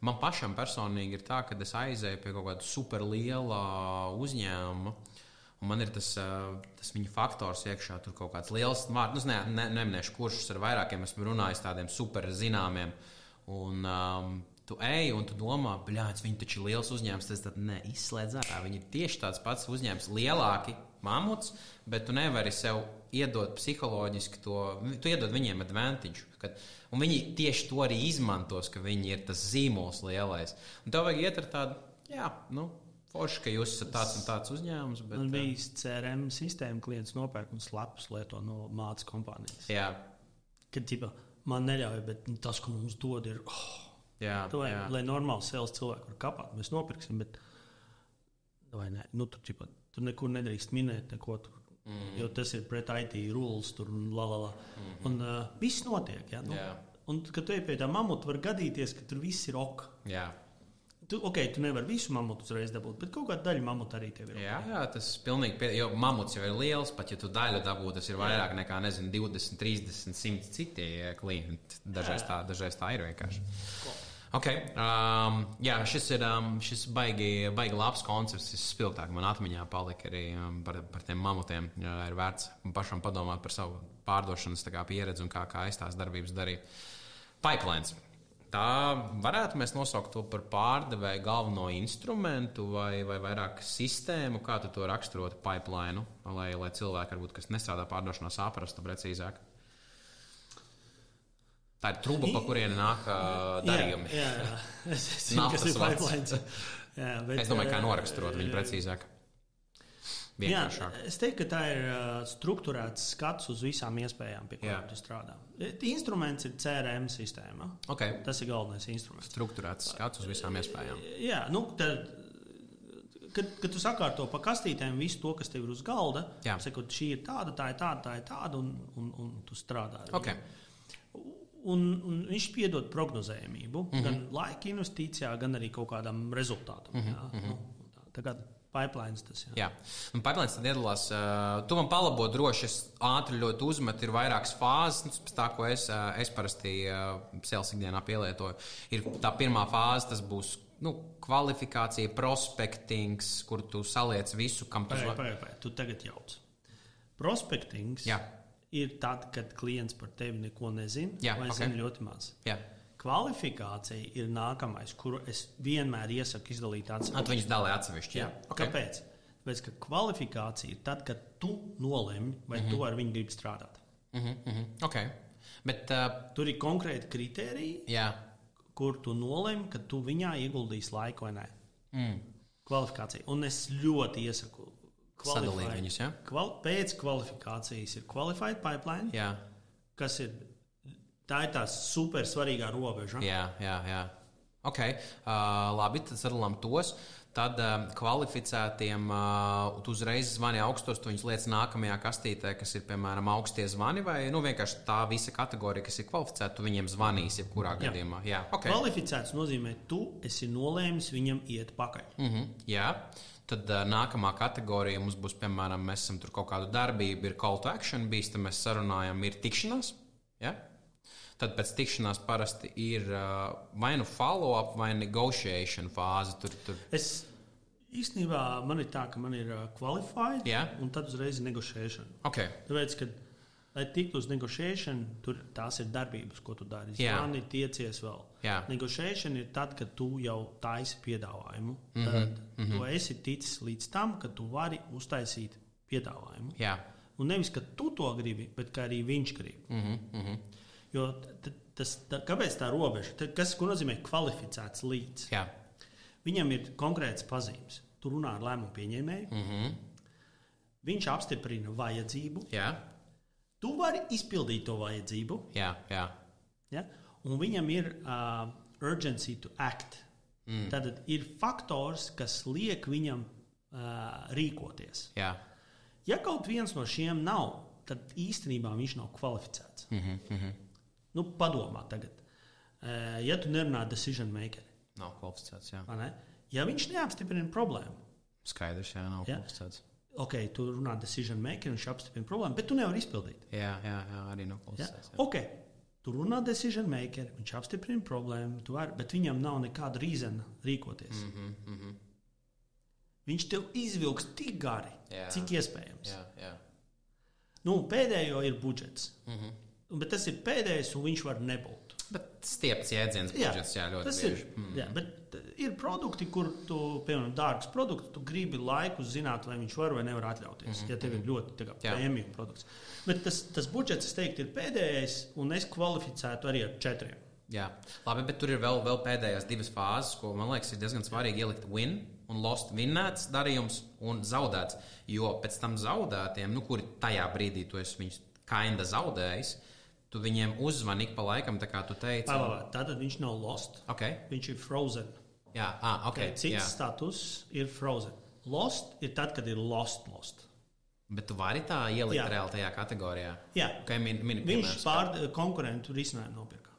S2: man pašam personīgi ir tā, ka es aizēju pie kaut kāda superliela uzņēmuma, un man ir tas viņa faktors iekšā, tur kaut kāds liels vārds, neminēšu kuršus ar vairākiem, esmu runājis tādiem super zināmiem, un tu ej un tu domā, viņi taču ir liels uzņēmums, tas tad izslēdz ārā. Viņi ir tieši tāds pats uzņēmums, lielāki mamuts, bet tu nevari sev iedot psiholoģiski to, tu iedod viņiem advantage. Un viņi tieši to arī izmantos, ka viņi ir tas zīmols lielais. Un tev vajag iet ar tādu, forši, ka jūs esat tāds un tāds uzņēmums. Bet,
S1: man bija CRM sistēma, klients nopērk un slepus lieto no mātes kompānijas. Kad man neļauj, bet tas, ko mums dod, ir... Lai normāli sales cilvēki var kapāt, mēs nopirksim, bet vai ne? Tur nekur nedrīkst minēt neko tur, jo tas ir pret IT rules tur un lalala. Un viss notiek, Un, kad tu ej pie tā mamuta, var gadīties, ka tur viss ir ok. Tu nevari visu mamutu uzreiz dabūt, bet kaut kāda daļa mamuta arī tev ir.
S2: Tas pilnīgi, jo mamuts jau ir liels, pat ja tu daļu dabū, tas ir vairāk nekā, 20, 30, 100 citi klienti. Dažreiz tā ir vienkārši. Šis baigi labs koncepts. Spilgtāk man atmiņā palika arī par tiem mamutiem. Ir vērts pašam padomāt par savu pārdošanas pieredzi un kā es tās darbības darīju. Pipelines. Tā varētu mēs nosaukt to par pārdevēju galveno instrumentu vai vairāk sistēmu, kā tu to raksturotu pipeline, lai cilvēki, varbūt, kas nestrādā pārdošanā, saprastu precīzāk. Tā ir truba, pa kurieni nāk darījumi.
S1: Es zinu, kas ir pipelines.
S2: Es domāju, kā noraksturot viņu precīzāk.
S1: Es teiktu, ka tā ir strukturēts skats uz visām iespējām, pie kurām tu strādā. Instruments ir CRM sistēma. Tas ir galvenais instruments.
S2: Strukturēts skats uz visām iespējām.
S1: Kad tu sakārto pa kastītēm visu to, kas tev ir uz galda, sakot, šī ir tāda, tā ir tāda, un tu strādā ar viņu. Un viņš piedod prognozējumību gan laika investīcijā, gan arī kaut kādam rezultātam. Tā kā pipelines tas.
S2: Jā. Un pipelines tad iedalās. Tu man palabo droši, es ātri ļoti uzmetu, ir vairākas fāzes. Tā, ko es parasti sales ikdienā pielietoju, ir tā pirmā fāze, tas būs kvalifikācija, prospektings, kur tu saliec visu, kam tu
S1: Pagaid, tu tagad jauc. Prospektings ir tad, kad klients par tevi neko nezina, vai zina ļoti maz.
S2: Jā.
S1: Kvalifikācija ir nākamais, kuru es vienmēr iesaku izdalīt atsevišķi.
S2: Viņus dalē atsevišķi.
S1: Jā. Kāpēc? Tāpēc, ka kvalifikācija ir tad, kad tu nolemj, vai tu ar viņu gribi strādāt.
S2: Okay. Bet,
S1: tur ir konkrēti kriteriji, kur tu nolemj, ka tu viņā ieguldīsi laiku vai nē. Kvalifikācija. Un es ļoti iesaku
S2: sadalīt viņus.
S1: Pēc kvalifikācijas ir qualified pipeline, kas ir. Tā ir tā super svarīgā robeža.
S2: Jā. Okay. Labi, tad sadalām tos. Tad kvalificētiem tu uzreiz zvani augstos, tu viņus liec nākamajā kastītē, kas ir, piemēram, augstie zvani, vai vienkārši tā visa kategorija, kas ir kvalificēta, tu viņiem zvanīsi jebkurā gadījumā. Jā. Okay.
S1: Kvalificēts nozīmē, tu esi nolēmis viņam iet pakaļ.
S2: Jā. Tad nākamā kategorija mums būs, piemēram, mēs esam tur kaut kādu darbību, ir call to action, bijis, tad mēs sarunājam, ir tikšanās. Ja? Tad pēc tikšanās parasti ir vai nu follow-up, vai negotiation fāze.
S1: Es īstenībā man ir tā, ka man ir qualified, un tad uzreiz ir negotiation.
S2: Okay.
S1: Tāpēc, ka, lai tiktu uz negotiation, tās ir darbības, ko tu dari. Zvani, tiecies vēl. Negotiation ir tad, kad tu jau taisi piedāvājumu. Tad tu esi ticis līdz tam, ka tu vari uztaisīt piedāvājumu. Un nevis, ka tu to gribi, bet ka arī viņš grib. Jo kāpēc tā robeža? Ko nozīmē kvalificēts līdz? Viņam ir konkrēts pazīmes. Tu runā ar lēmumu pieņēmēju. Viņš apstiprina vajadzību. Tu vari izpildīt to vajadzību. Un viņam ir urgency to act. Tad ir faktors, kas liek viņam rīkoties. Ja kaut viens no šiem nav, tad īstenībā viņš nav kvalificēts. Padomā tagad. Ja tu nerunā decision maker.
S2: Nav kvalificēts,
S1: Ja viņš neapstiprina problēmu.
S2: Skaidrs, nav kvalificēts.
S1: Ok, tu runā decision maker, viņš apstiprina problēmu, bet tu nevari izpildīt.
S2: Jā, arī nav kvalificēts.
S1: Ok, tu runā decision maker, viņš apstiprina problēmu, bet viņam nav nekāda reizena rīkoties. Viņš tev izvilks tik gari, cik iespējams. Pēdējo ir budžets. Bet tas ir pēdējais, un viņš var nebūt.
S2: Bet stiepts jēdziens budžets, ļoti bieži.
S1: Bet ir produkti, kur tu, piemēram, dārgs produkts, tu gribi laiku zināt, vai viņš var vai nevar atļauties. Ja tev ir ļoti premium produkts. Bet tas budžets, es teiktu, ir pēdējais, un es kvalificētu arī ar 4.
S2: Jā, labi, bet tur ir vēl pēdējās 2 fāzes, ko, man liekas, ir diezgan svarīgi ielikt win un lost, vinnēts darījums un zaudēts. Jo pēc tam zaudētiem, kuri tajā brīdī tu esi viņus kinda zaudējis, tu viņiem uzzvani ik pa laikam, tā kā tu teici.
S1: Tātad viņš nav lost. Viņš ir frozen. Cits status ir frozen. Lost ir tad, kad ir lost.
S2: Bet tu vari tā ielikt reāli tajā kategorijā?
S1: Jā. Viņš konkurentu risinājumu nopirka.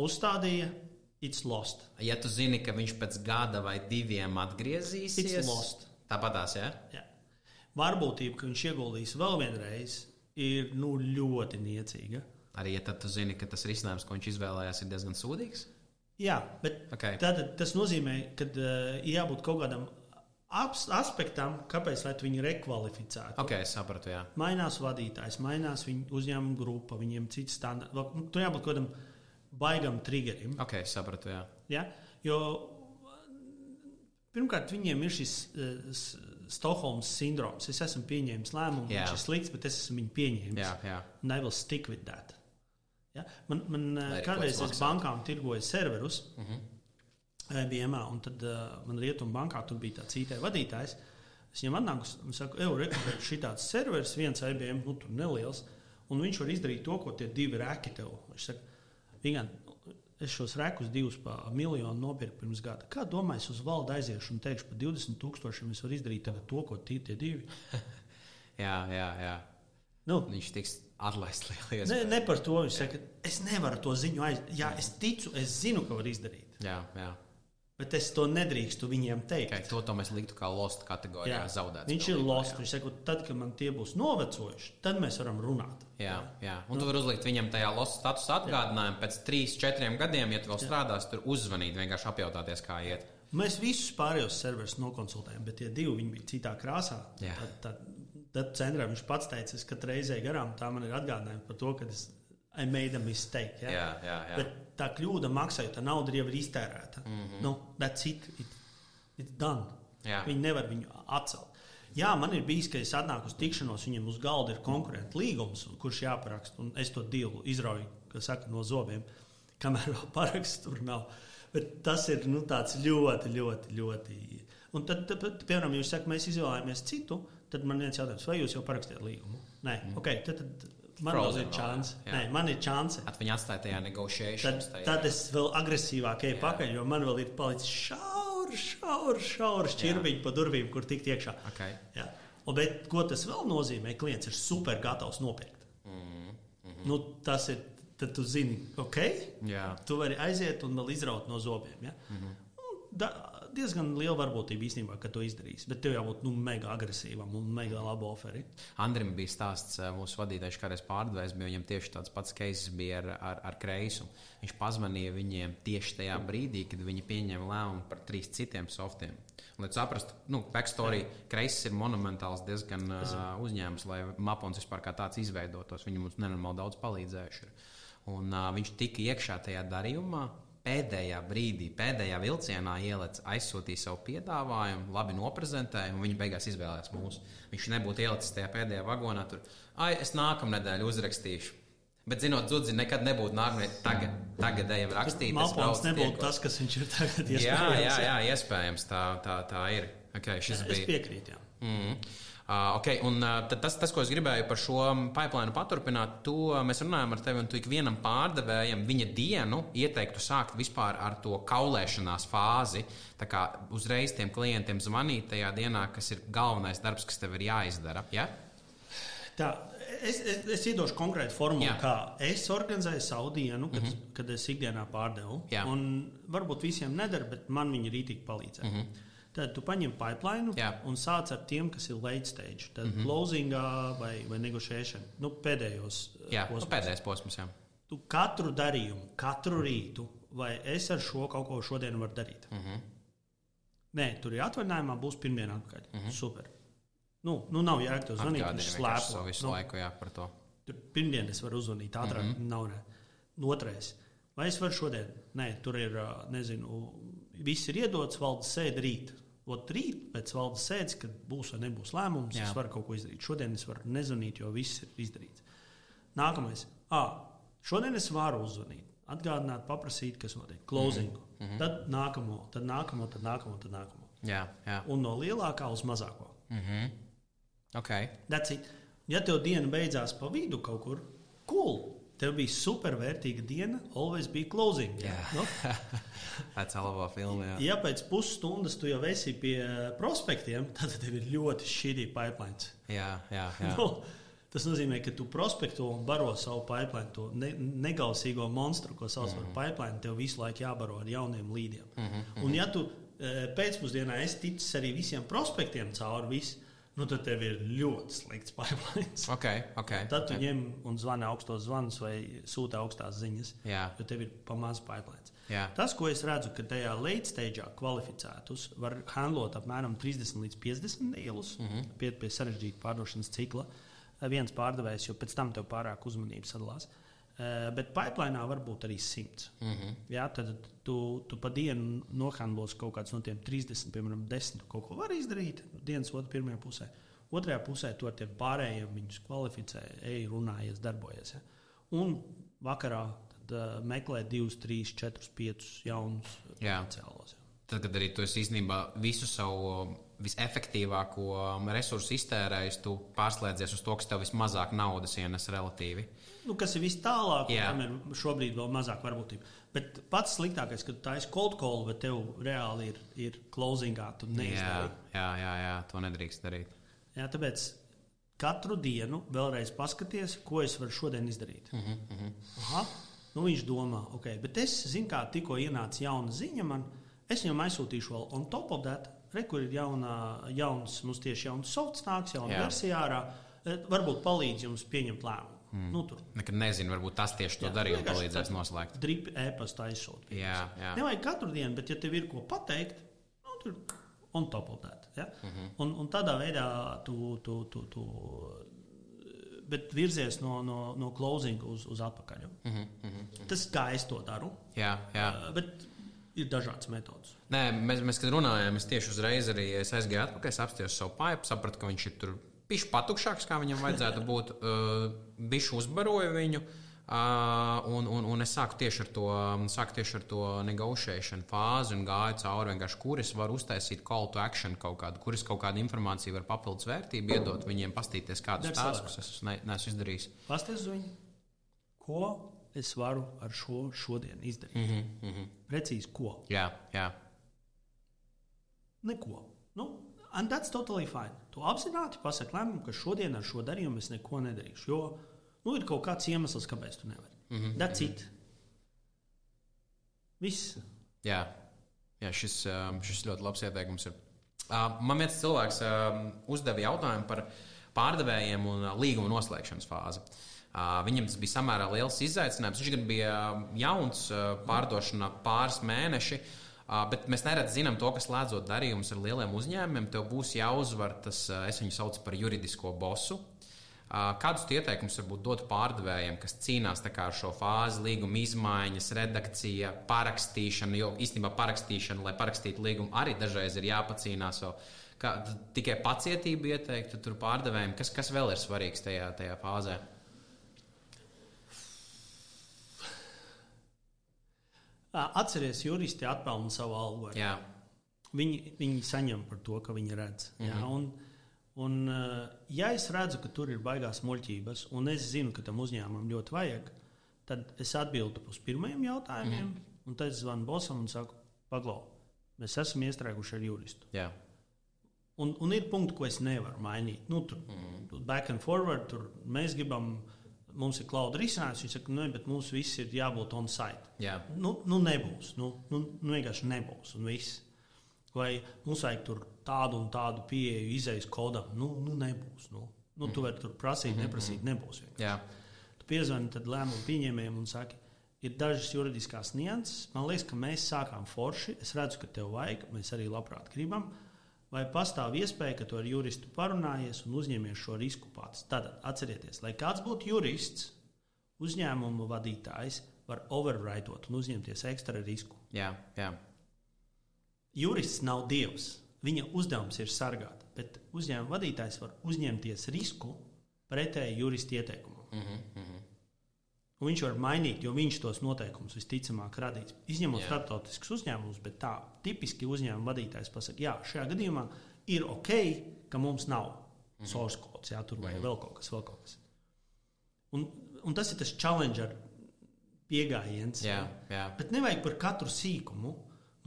S1: Uzstādīja, it's lost.
S2: Ja tu zini, ka viņš pēc gada vai 2 atgriezīsies,
S1: it's lost.
S2: Tāpatās, jā?
S1: Varbūtība, ka viņš ieguldīs vēl vienreiz, ir ļoti niecīga.
S2: Arī ja tad tu zini, ka tas risinājums, ko viņš izvēlējās, ir diezgan sūdīgs?
S1: Jā, bet tas nozīmē, ka jābūt kaut kādam aspektam, kāpēc lai tu viņu rekvalificētu.
S2: Es sapratu, jā.
S1: Mainās vadītājs, mainās viņu uzņēmuma grupa, viņiem cits standarts. Tur jābūt kaut kādam baigam triggerim.
S2: Sapratu, jā.
S1: Ja? Jo pirmkārt, viņiem ir šis Stokholmas sindroms. Es esmu pieņēmis lēmumu, viņš ir slikts, bet es esmu viņu pieņēmis. And I will stick with that. Ja? Man kādreiz es bankām tirgoju serverus, IBM-ā, un tad man Rietumu bankā tur bija tāds IT vadītājs. Es viņam atnāku un saku, rekomendēju šitāds servers, viens IBM, tur neliels, un viņš var izdarīt to, ko tie 2 rēki tev. Viņš saka, es šos rekus 2 miljonu nopirku pirms gada. Kā domāju, es uz valdu aiziešu un teikšu, par 20,000 es varu izdarīt to, ko tie 2?
S2: Jā. viņš tiks atlaists lieliski.
S1: Ne par to viņš saka, es nevaru to ziņu Jā, es ticu, es zinu, ka var izdarīt.
S2: Jā.
S1: Bet es to nedrīkstu viņiem teikt.
S2: Okay, to mēs liktu kā lost kategorijā zaudēts.
S1: Viņš ir lost. Viņš saka, tad, kad man tie būs novecojuši, tad mēs varam runāt.
S2: Jā. Un tu vari uzlikt viņam tajā lost statusa atgādinājumu pēc 3-4 gadiem, ja tu vēl strādās, tur uzzvanīt, vienkārši apjautāties, kā iet.
S1: Mēs visus pārējos serverus nokonsultējam, bet tie divi viņi bija citā krāsā. Tad centrā viņš pats teica, ka reizē garām tā man ir atgādinājums par to, ka I made a mistake.
S2: Jā.
S1: Bet tā kļūda maksāja, tā nauda jau ir iztērēta. That's it. It's done.
S2: Jā.
S1: Viņi nevar viņu atcelt. Jā, man ir bijis, ka es atnāku uz tikšanos, viņiem uz galda ir konkurenta līgums, kurš jāparaksta, un es to dealu izrauju, kā saka, no zobiem, kamēr vēl paraksts tur nav. Bet tas ir tāds ļoti. Un tad, piemēram, jūs sakat, mēs izvēlējāmies citu, tad man viens jautājums, vai jūs jau parakstījāt līgumu? Nē, tad man vēl ir čance. Nē, man ir čance.
S2: Viņi atstāja tajā negotiations.
S1: Tad es vēl agresīvāk eju pakaļ, jo man vēl ir palicis šauri šķirbiņi pa durvīm, kur tikt iekšā.
S2: Okay.
S1: Jā. Bet ko tas vēl nozīmē? Klients ir super gatavs nopirkt. Tas ir, tad tu zini, tu vari aiziet un vēl izraut no zobiem. Ja? Diezgan liela varbūtība īstenībā, ka to izdarīs. Bet tev jābūt mega agresīvam un mega labu oferi.
S2: Andrim bija stāsts, mūsu vadītājs kādreiz pārdevējs, bija viņam tieši tāds pats cases bija ar Kreisu. Viņš pazvanīja viņiem tieši tajā brīdī, kad viņi pieņēma lēmumu par 3 citiem softiem. Un, lai saprastu, backstory, Kreises ir monumentāls diezgan uzņēmums, lai Mapons vispār kā tāds izveidotos. Viņi mums nenormāli daudz palīdzējuši. Un viņš tika iekšā tajā darījumā. Pēdējā brīdī, pēdējā vilcienā ielicis, aizsūtīja savu piedāvājumu, labi noprezentēja, un viņi beigās izvēlējās mūsu. Viņš nebūtu ielicis tajā pēdējā vagonā, tur, es nākamnedēļ uzrakstīšu. Bet, zinot, Dzudzi nekad nebūtu nākamnedēļ, tagad ejam rakstīt.
S1: Mapons nebūtu tas, kas viņš ir tagad.
S2: Jā, iespējams, tā ir. Okay,
S1: es piekrītu, jā.
S2: Un tas, ko es gribēju par šo pipeline paturpināt, mēs runājam ar tevi, un tu ikvienam pārdevējam viņa dienu ieteiktu sākt vispār ar to kaulēšanās fāzi. Tā kā uzreiz tiem klientiem zvanīt tajā dienā, kas ir galvenais darbs, kas tev ir jāizdara. Ja?
S1: Tā, es iedošu konkrētu formulu, kā es organizēju savu dienu, kad es ikdienā pārdevu. Un varbūt visiem nedara, bet man viņi rītīgi palīdzēja. Tad tu paņem pipeline un sāc ar tiem, kas ir late stage. Tad closingā vai negotiation. Pēdējos posmus.
S2: Pēdējais posms, jā.
S1: Tu katru darījumu, katru rītu, vai es ar šo kaut ko šodien varu darīt. Nē, tur ir atvaļinājumā, būs pirmdiena atpakaļ. Super. Nav jēga tev zvanīt, viņš slēpo.
S2: Visu laiku, par to.
S1: Tur pirmdien es varu uzvanīt, ātrāk nav ne. Otrais. Vai es varu šodien? Nē, tur ir, viss ir iedots, valdes sēde rīt. Rīt pēc valdes sēdes, kad būs vai nebūs lēmums, es varu kaut ko izdarīt. Šodien es varu nezvanīt, jo viss ir izdarīts. Nākamais. Šodien es varu uzzvanīt, atgādināt, paprasīt, kas notiek. Closingu. Tad nākamo.
S2: Jā.
S1: Un no lielākā uz mazāko.
S2: Okay.
S1: That's it. Ja tev diena beidzās pa vidu kaut kur, cool. Tev bija supervērtīga diena, always bija closing.
S2: That's a labā filma,
S1: Ja pēc pusstundas tu jau esi pie prospektiem, tad tev ir ļoti shitty pipelines.
S2: Jā.
S1: Tas nozīmē, ka tu prospekto un baro savu pipeline, to negausīgo monstru, ko sauc par pipeline, tev visu laiku jābaro ar jauniem līdiem. Un ja tu pēcpusdienā esi ticis arī visiem prospektiem cauri visu, tad tev ir ļoti slikts pipelines.
S2: Okay.
S1: Tad tu ņem un zvani augstos zvanus vai sūta augstās ziņas, jo tev ir pamaz pipelines. Tas, ko es redzu, ka tajā late stage'ā kvalificētus var handlot apmēram 30 līdz 50 dealus pie sarežģīta pārdošanas cikla. Viens pārdevējs, jo pēc tam tev pārāk uzmanības sadalās. Bet pipelinā var būt arī 100. Tad tu pa dienu nohandlos kaut kāds no tiem 30, piemēram, 10. Kaut ko var izdarīt dienas pirmajā pusē. Otrajā pusē tu ar tiem pārējiem viņus kvalificē, runājies, darbojies. Un vakarā tad, meklē 2, 3, 4, 5 jaunus potenciālos.
S2: Tad, kad arī tu esi īstenībā visu savu visefektīvāko resursu iztērējis, tu pārslēdzies uz to, kas tev vismazāk naudas ienes relatīvi.
S1: Kas ir vis tālāk, tam ir šobrīd vēl mazāk varbūtība. Bet pats sliktākais, ka tā ir cold call, bet tev reāli ir closingā, tu neizdari.
S2: Jā, to nedrīkst darīt.
S1: Tāpēc katru dienu vēlreiz paskaties, ko es varu šodien izdarīt. Aha, nu viņš domā, ok, bet es zinu, kā tikko ienāca jauna ziņa man, es viņam aizsūtīšu vēl on top of that, kur ir jauns, mums tieši jauns softs nāks, jauna versija ārā, varbūt palīdz jums pieņemt lēmumu.
S2: Nekad nezinu, varbūt tas tieši to darīja un palīdzēs noslēgt.
S1: Drip e-pasta aizsūt.
S2: Jā.
S1: Nevajag katru dienu, bet ja tev ir ko pateikt, tur on top of that. Ja? Un tādā veidā tu bet virzies no closing uz atpakaļ. Tas kā es to daru.
S2: Jā.
S1: Bet ir dažādas metodas.
S2: Nē, mēs kad runājām, es tieši uzreiz arī aizgāju atpakaļ, es apstājos savu paipu, sapratu, ka viņš ir tur bišķi patukšāks, kā viņam vajadzētu būt, bišķi uzbaroju viņu, un es sāku tieši ar to negotiation fāzi un gāju cauri vienkārši, kur es varu uztaisīt call to action kaut kādu, kur es kaut kādu informāciju varu papildus vērtību iedot viņiem, pastīties kādus taskus es neesmu izdarījis.
S1: Pasties uz viņu, ko es varu ar šodien izdarīt. Precīzi, ko?
S2: Jā.
S1: Neko. And that's totally fine. Tu apzināti pasaki lēmumu, ka šodien ar šo darījumu es neko nedarīšu, jo ir kaut kāds iemesls, kāpēc tu nevari. That's it. Viss.
S2: Jā, šis ļoti labs ieteikums ir. Man viens cilvēks uzdeva jautājumu par pārdevējiem un līguma noslēgšanas fāzi. Viņam tas bija samērā liels izaicinājums. Viņš gan bija jauns, pārdošanā pāris mēneši, bet mēs neredz zinām to, ka slēdzot darījumus ar lieliem uzņēmumiem, tev būs jāuzvar tas, es viņu saucu par juridisko bosu. Kādus ieteikumus varbūt dot pārdevējiem, kas cīnās tā kā ar šo fāzi, līguma izmaiņas, redakcija, parakstīšana, jo īstenībā parakstīšana, lai parakstītu līgumu, arī dažreiz ir jāpacīnās vēl. Tikai pacietību ieteiktu tur pārdevējiem, kas vēl ir svarīgs tajā fāzē?
S1: Atceries, juristi atpelna savu algu.
S2: Jā.
S1: Viņi saņem par to, ka viņi redz. Jā, un ja es redzu, ka tur ir baigās muļķības, un es zinu, ka tam uzņēmumam ļoti vajag, tad es atbildu uz pirmajiem jautājumiem, un tad es zvanu bosam un saku, paglau, mēs esam iestrēguši ar juristu.
S2: Jā.
S1: Un ir punkti, ko es nevaru mainīt. Tur back and forward, tur mēs gribam. Mums ir cloud risinājums, viņš saka, bet mums viss ir jābūt on site.
S2: Jā.
S1: Nebūs. Vienkārši nebūs. Un viss. Vai mums vajag tur tādu un tādu pieeju izejas kodam? Nebūs. Tu vari tur prasīt, neprasīt, nebūs.
S2: Jā.
S1: Tu piezvani tad lēmumu pieņēmējiem un saki, ir dažas juridiskās nianses. Man liekas, ka mēs sākām forši. Es redzu, ka tev vajag, mēs arī labprāt gribam. Vai pastāv iespēja, ka tu ar juristu parunājies un uzņemies šo risku pats? Tad atcerieties, lai kāds būtu jurists, uzņēmumu vadītājs var overwritot un uzņemties ekstra risku.
S2: Jā.
S1: Jurists nav dievs. Viņa uzdevums ir sargāt, bet uzņēmuma vadītājs var uzņemties risku pretēji jurista ieteikumam. Un viņš var mainīt, jo viņš tos noteikumus visticamāk radīs. Izņemot starptautiskus uzņēmumus, bet tā tipiski uzņēmuma vadītājs pasaka, jā, šajā gadījumā ir ok, ka mums nav source codes, tur vai vēl kaut kas. Un tas ir tas challenger piegājiens.
S2: Jā.
S1: Bet nevajag par katru sīkumu.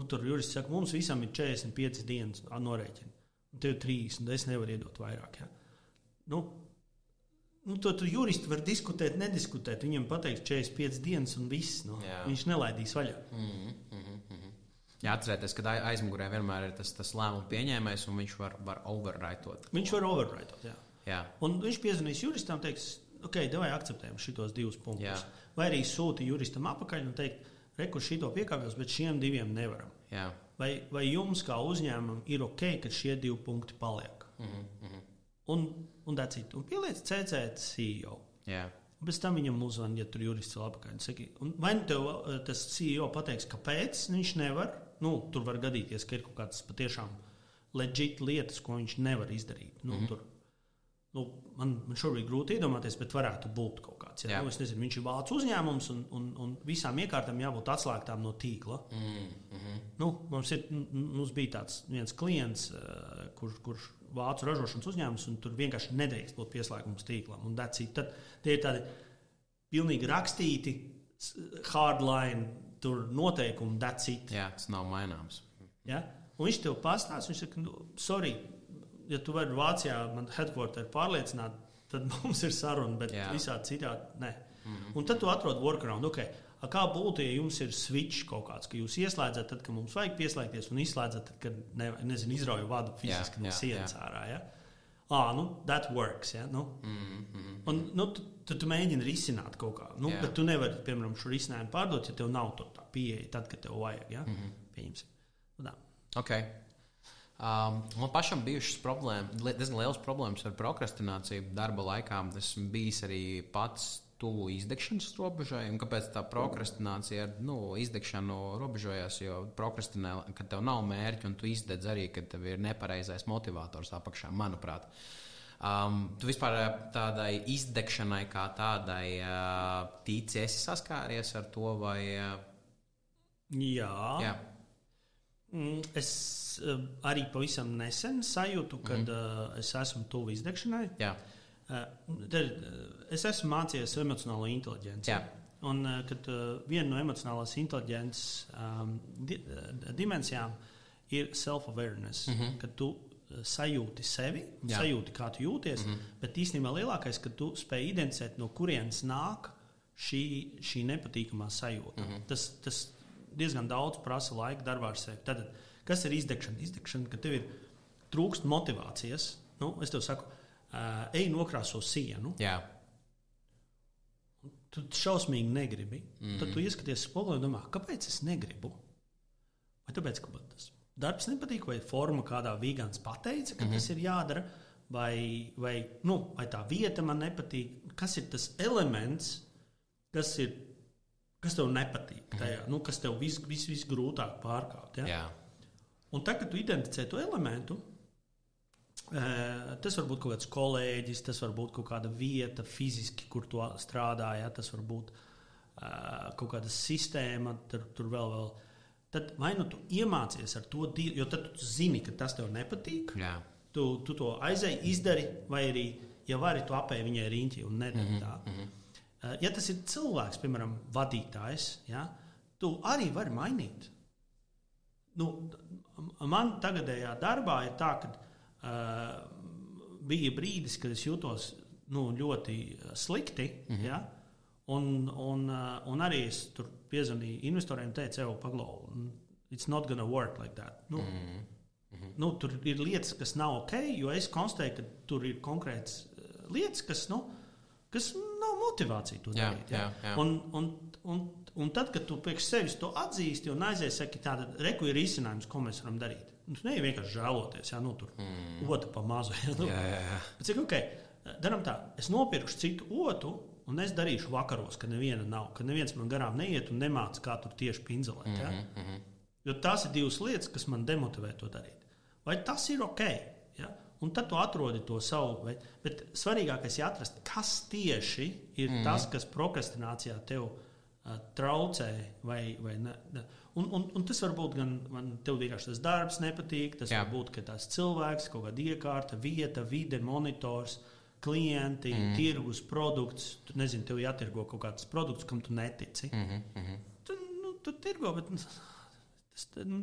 S1: Tur jurists saka, mums visam ir 45 dienas norēķini. Un tev 30, un es nevaru iedot vairāk. Tu juristi var diskutēt, nediskutēt. Viņam pateiks 45 dienas un viss. Viņš nelaidīs vaļā.
S2: Jā, atcerieties, ka aizmugurē vienmēr ir tas lēmumu pieņēmējs, un viņš var overwritot.
S1: Viņš var overwritot,
S2: jā.
S1: Un viņš piezvanīs juristam un teiks, ok, davai akceptējam šitos 2 punktus. Vai arī sūti juristam apakaļ un teikt, reku šito piekāpjos, bet šiem 2 nevaram.
S2: Jā.
S1: Vai jums kā uzņēmumam ir ok, ka šie 2 punkti paliek? Un that's it. Un pieliec CC CEO.
S2: Jā.
S1: Bez tam viņam uzvan, ja tur jurists vēl apakaļ. Vai nu tev tas CEO pateiks, kāpēc viņš nevar? Tur var gadīties, ka ir kaut kādas patiešām legit lietas, ko viņš nevar izdarīt. Man šobrīd grūti iedomāties, bet varētu būt kaut kāds. Es nezinu, viņš ir vācu uzņēmums un visām iekārtām jābūt atslēgtām no tīkla. Mums bija tāds viens klients, kurš vācu ražošanas uzņēmums, un tur vienkārši nedrīkst būt pieslēgums tīklam. Un tad tie ir tādi pilnīgi rakstīti, hardline noteikumi, that's it.
S2: Jā, tas nav maināms.
S1: Ja? Un viņš tev pastāsta, viņš saka, sorry, ja tu vari Vācijā man headquarter pārliecināt, tad mums ir saruna, bet visādi citādi nē. Un tad tu atrod workaround, kā būtu, ja jums ir switch kaut kāds, ka jūs ieslēdzat, tad, kad mums vajag pieslēgties, un izslēdzat, tad, kad, izrauju vadu fiziski no sienas ārā, ja? That works, ja? Un, tu mēģini risināt kaut kā, bet tu nevari, piemēram, šo risinājumu pārdot, ja tev nav tā pieeja, tad, kad tev vajag, ja? Pieņemsim.
S2: Okay. Man pašam bijušas diezgan liels problēmas ar prokrastināciju darba laikā. Esmu bijis arī pats tuvu izdegšanas robežai. Un kāpēc tā prokrastinācija ar izdegšanu robežojās? Jo prokrastinē, kad tev nav mērķi un tu izdedz arī, kad tev ir nepareizais motivators apakšā, manuprāt. Tu vispār tādai izdegšanai kā tādai tici esi saskāries ar to vai?
S1: Jā. Es arī pavisam nesen sajūtu, kad es esmu tuvu izdegšanai.
S2: Jā.
S1: Es esmu mācījies emocionālo inteliģenci. Un kad viena no emocionālās inteliģences dimensijām ir self-awareness, kad tu sajūti sevi, sajūti, kā tu jūties, bet īstenībā lielākais, ka tu spēj identificēt, no kurienes nāk šī nepatīkamā sajūta. Tas diezgan daudz prasa laika darbā ar sevi. Tad, kas ir izdegšana? Izdegšana, ka tev ir trūkst motivācijas. Es tev saku, ej nokrāso sienu.
S2: Jā.
S1: Tu šausmīgi negribi. Tad tu ieskaties spogulī un domā, kāpēc es negribu? Vai tāpēc, ka tas darbs nepatīk, vai forma kādā vīgans pateica, ka tas ir jādara, vai tā vieta man nepatīk. Kas ir tas elements, kas tev nepatīk tajā, kas tev visgrūtāk pārkāpt. Ja?
S2: Jā.
S1: Un tad, kad tu identificē to elementu, tas var būt kaut kāds kolēģis, tas var būt kaut kāda vieta fiziski, kur tu strādā, ja? Tas var būt kaut kāda sistēma, tur vēl. Tad vai tu iemācies ar to, jo tad tu zini, ka tas tev nepatīk, tu to aizēji, izdari, vai arī, ja vari, tu apēji viņai riņķi un nedari tā. Ja tas ir cilvēks, piemēram, vadītājs, ja, tu arī vari mainīt. Man tagadējā darbā ir tā, ka bija brīdis, kad es jūtos ļoti slikti, ja, un arī es tur piezvanīju investoriem un teicu, paglau, it's not gonna work like that. Tur ir lietas, kas nav ok, jo es konstatēju, ka tur ir konkrētas lietas, kas nav motivācija to darīt.
S2: Jā.
S1: Un tad, kad tu priekš sevis to atzīsti un aizies, saki, tāda reku ir risinājums, ko mēs varam darīt. Tu nevar vienkārši žēloties, tur otu pa mazu. Bet cik daram tā, es nopirkšu citu otu un es darīšu vakaros, kad neviena nav, kad neviens man garām neiet un nemāc, kā tur tieši pinzelēt. Jo tās ir divas lietas, kas man demotivē to darīt. Vai tas ir ok? Ja? Un tad tu atrodi to savu, bet svarīgākais ir atrast, kas tieši ir tas, kas prokrastinācijā tev traucē vai ne. Un tas var būt gan tev vienkārši tas darbs nepatīk, tas var būt, ka tas cilvēks, kaut kāda iekārta, vieta, vide, monitors, klienti, tirgus, produkts. Tu nezini, tev jātirgo kaut kāds produkts, kam tu netici. Tu tirgo, bet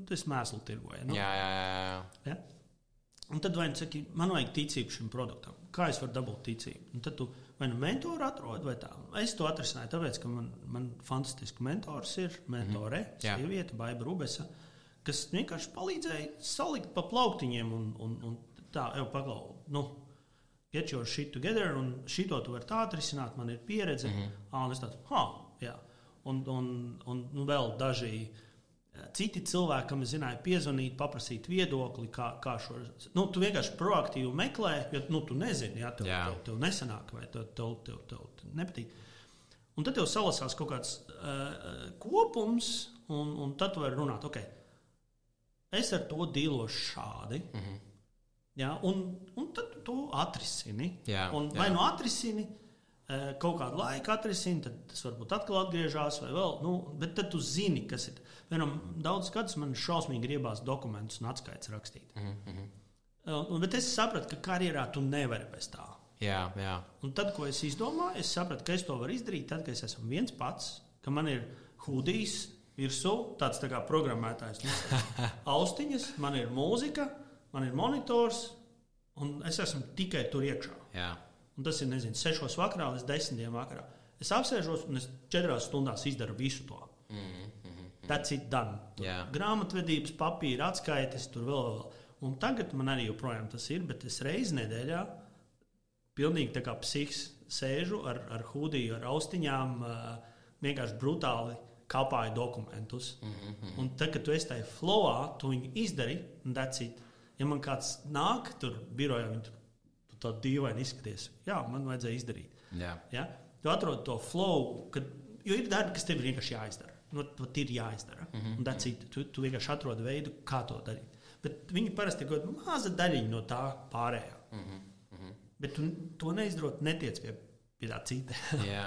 S1: tas mēslu tirgoja.
S2: Jā.
S1: Un tad vai nu saki, man vajag ticību šim produktam. Kā es varu dabūt ticību? Un tad tu vai nu mentoru atrodi vai tā. Es to atrisināju, tāpēc, ka man fantastiski mentors ir, mentore, sieviete, Baiba Rubesa, kas vienkārši palīdzēja salikt pa plauktiņiem un tā, paglau, get your shit together, un šito tu vari tā atrisināt, man ir pieredze. Un es tāds, jā. Un vēl daži citi cilvēki, kam es zināju, piezvanīt, paprasīt viedokli, kā šo. Tu vienkārši proaktīvi meklē, jo tu nezini, tev nesanāk, vai tev nepatīk. Un tad tev salasās kaut kāds kopums, un tad tu vari runāt, es ar to dīlošu šādi. Ja, un tad tu to atrisini. Vai nu atrisini, kaut kādu laiku atrisini, tad tas varbūt atkal atgriežās vai vēl, bet tad tu zini, kas ir. Vienam daudz gadus man šausmīgi griebās dokumentus un atskaites rakstīt. Bet es sapratu, ka karjerā tu nevari bez tā.
S2: Jā.
S1: Un tad, ko es izdomāju, es sapratu, ka es to varu izdarīt tad, kad es esmu viens pats, ka man ir hudijs virsū, tāds tā kā programmētājs. Austiņas, man ir mūzika, man ir monitors, un es esmu tikai tur iekšā.
S2: Jā.
S1: un tas ir, 6 vakarā līdz 10 vakarā. Es apsēžos un es 4 stundās izdaru visu to. That's it done. Grāmatvedības papīra, atskaites, tur vēl. Un tagad man arī joprojām tas ir, bet es reizi nedēļā pilnīgi tā kā psihs sēžu ar hūdiju, ar austiņām, vienkārši brutāli kapāju dokumentus. Un tad, kad tu esi tajā flowā, tu viņu izdari, un that's it. Ja man kāds nāk, tur birojā, viņi tu tā dīvaini izskaties. Jā, man vajadzēja izdarīt. Ja? Tu atrod to flow, jo ir darbi, kas tev ir vienkārši jāizdara. Ir jāizdara. Un that's it. Tu vienkārši atrod veidu, kā to darīt. Bet viņi parasti ir kaut kāda maza daļiņa no tā pārējā. Bet tu to neizdarot, netiec pie tā cita.
S3: Jā.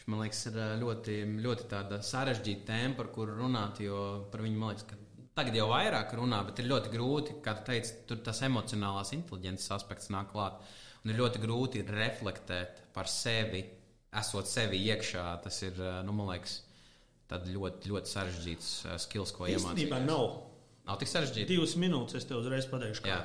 S3: Man liekas, ir ļoti, ļoti tāda sarežģīta tēma, par kuru runāt, jo par viņu, man liekas, ka tagad jau vairāk runā, bet ir ļoti grūti, kā tu teici, tur tas emocionālās inteliģences aspekts nāk klāt. Un ir ļoti grūti reflektēt par sevi, esot sevi iekšā. Tas ir, man liekas, tad ļoti, ļoti sarežģīts skills, ko iemācīties.
S1: Īstenībā nav.
S3: Nav tik sarežģīti.
S1: 2 minūtes es tev uzreiz pateikšu, kā.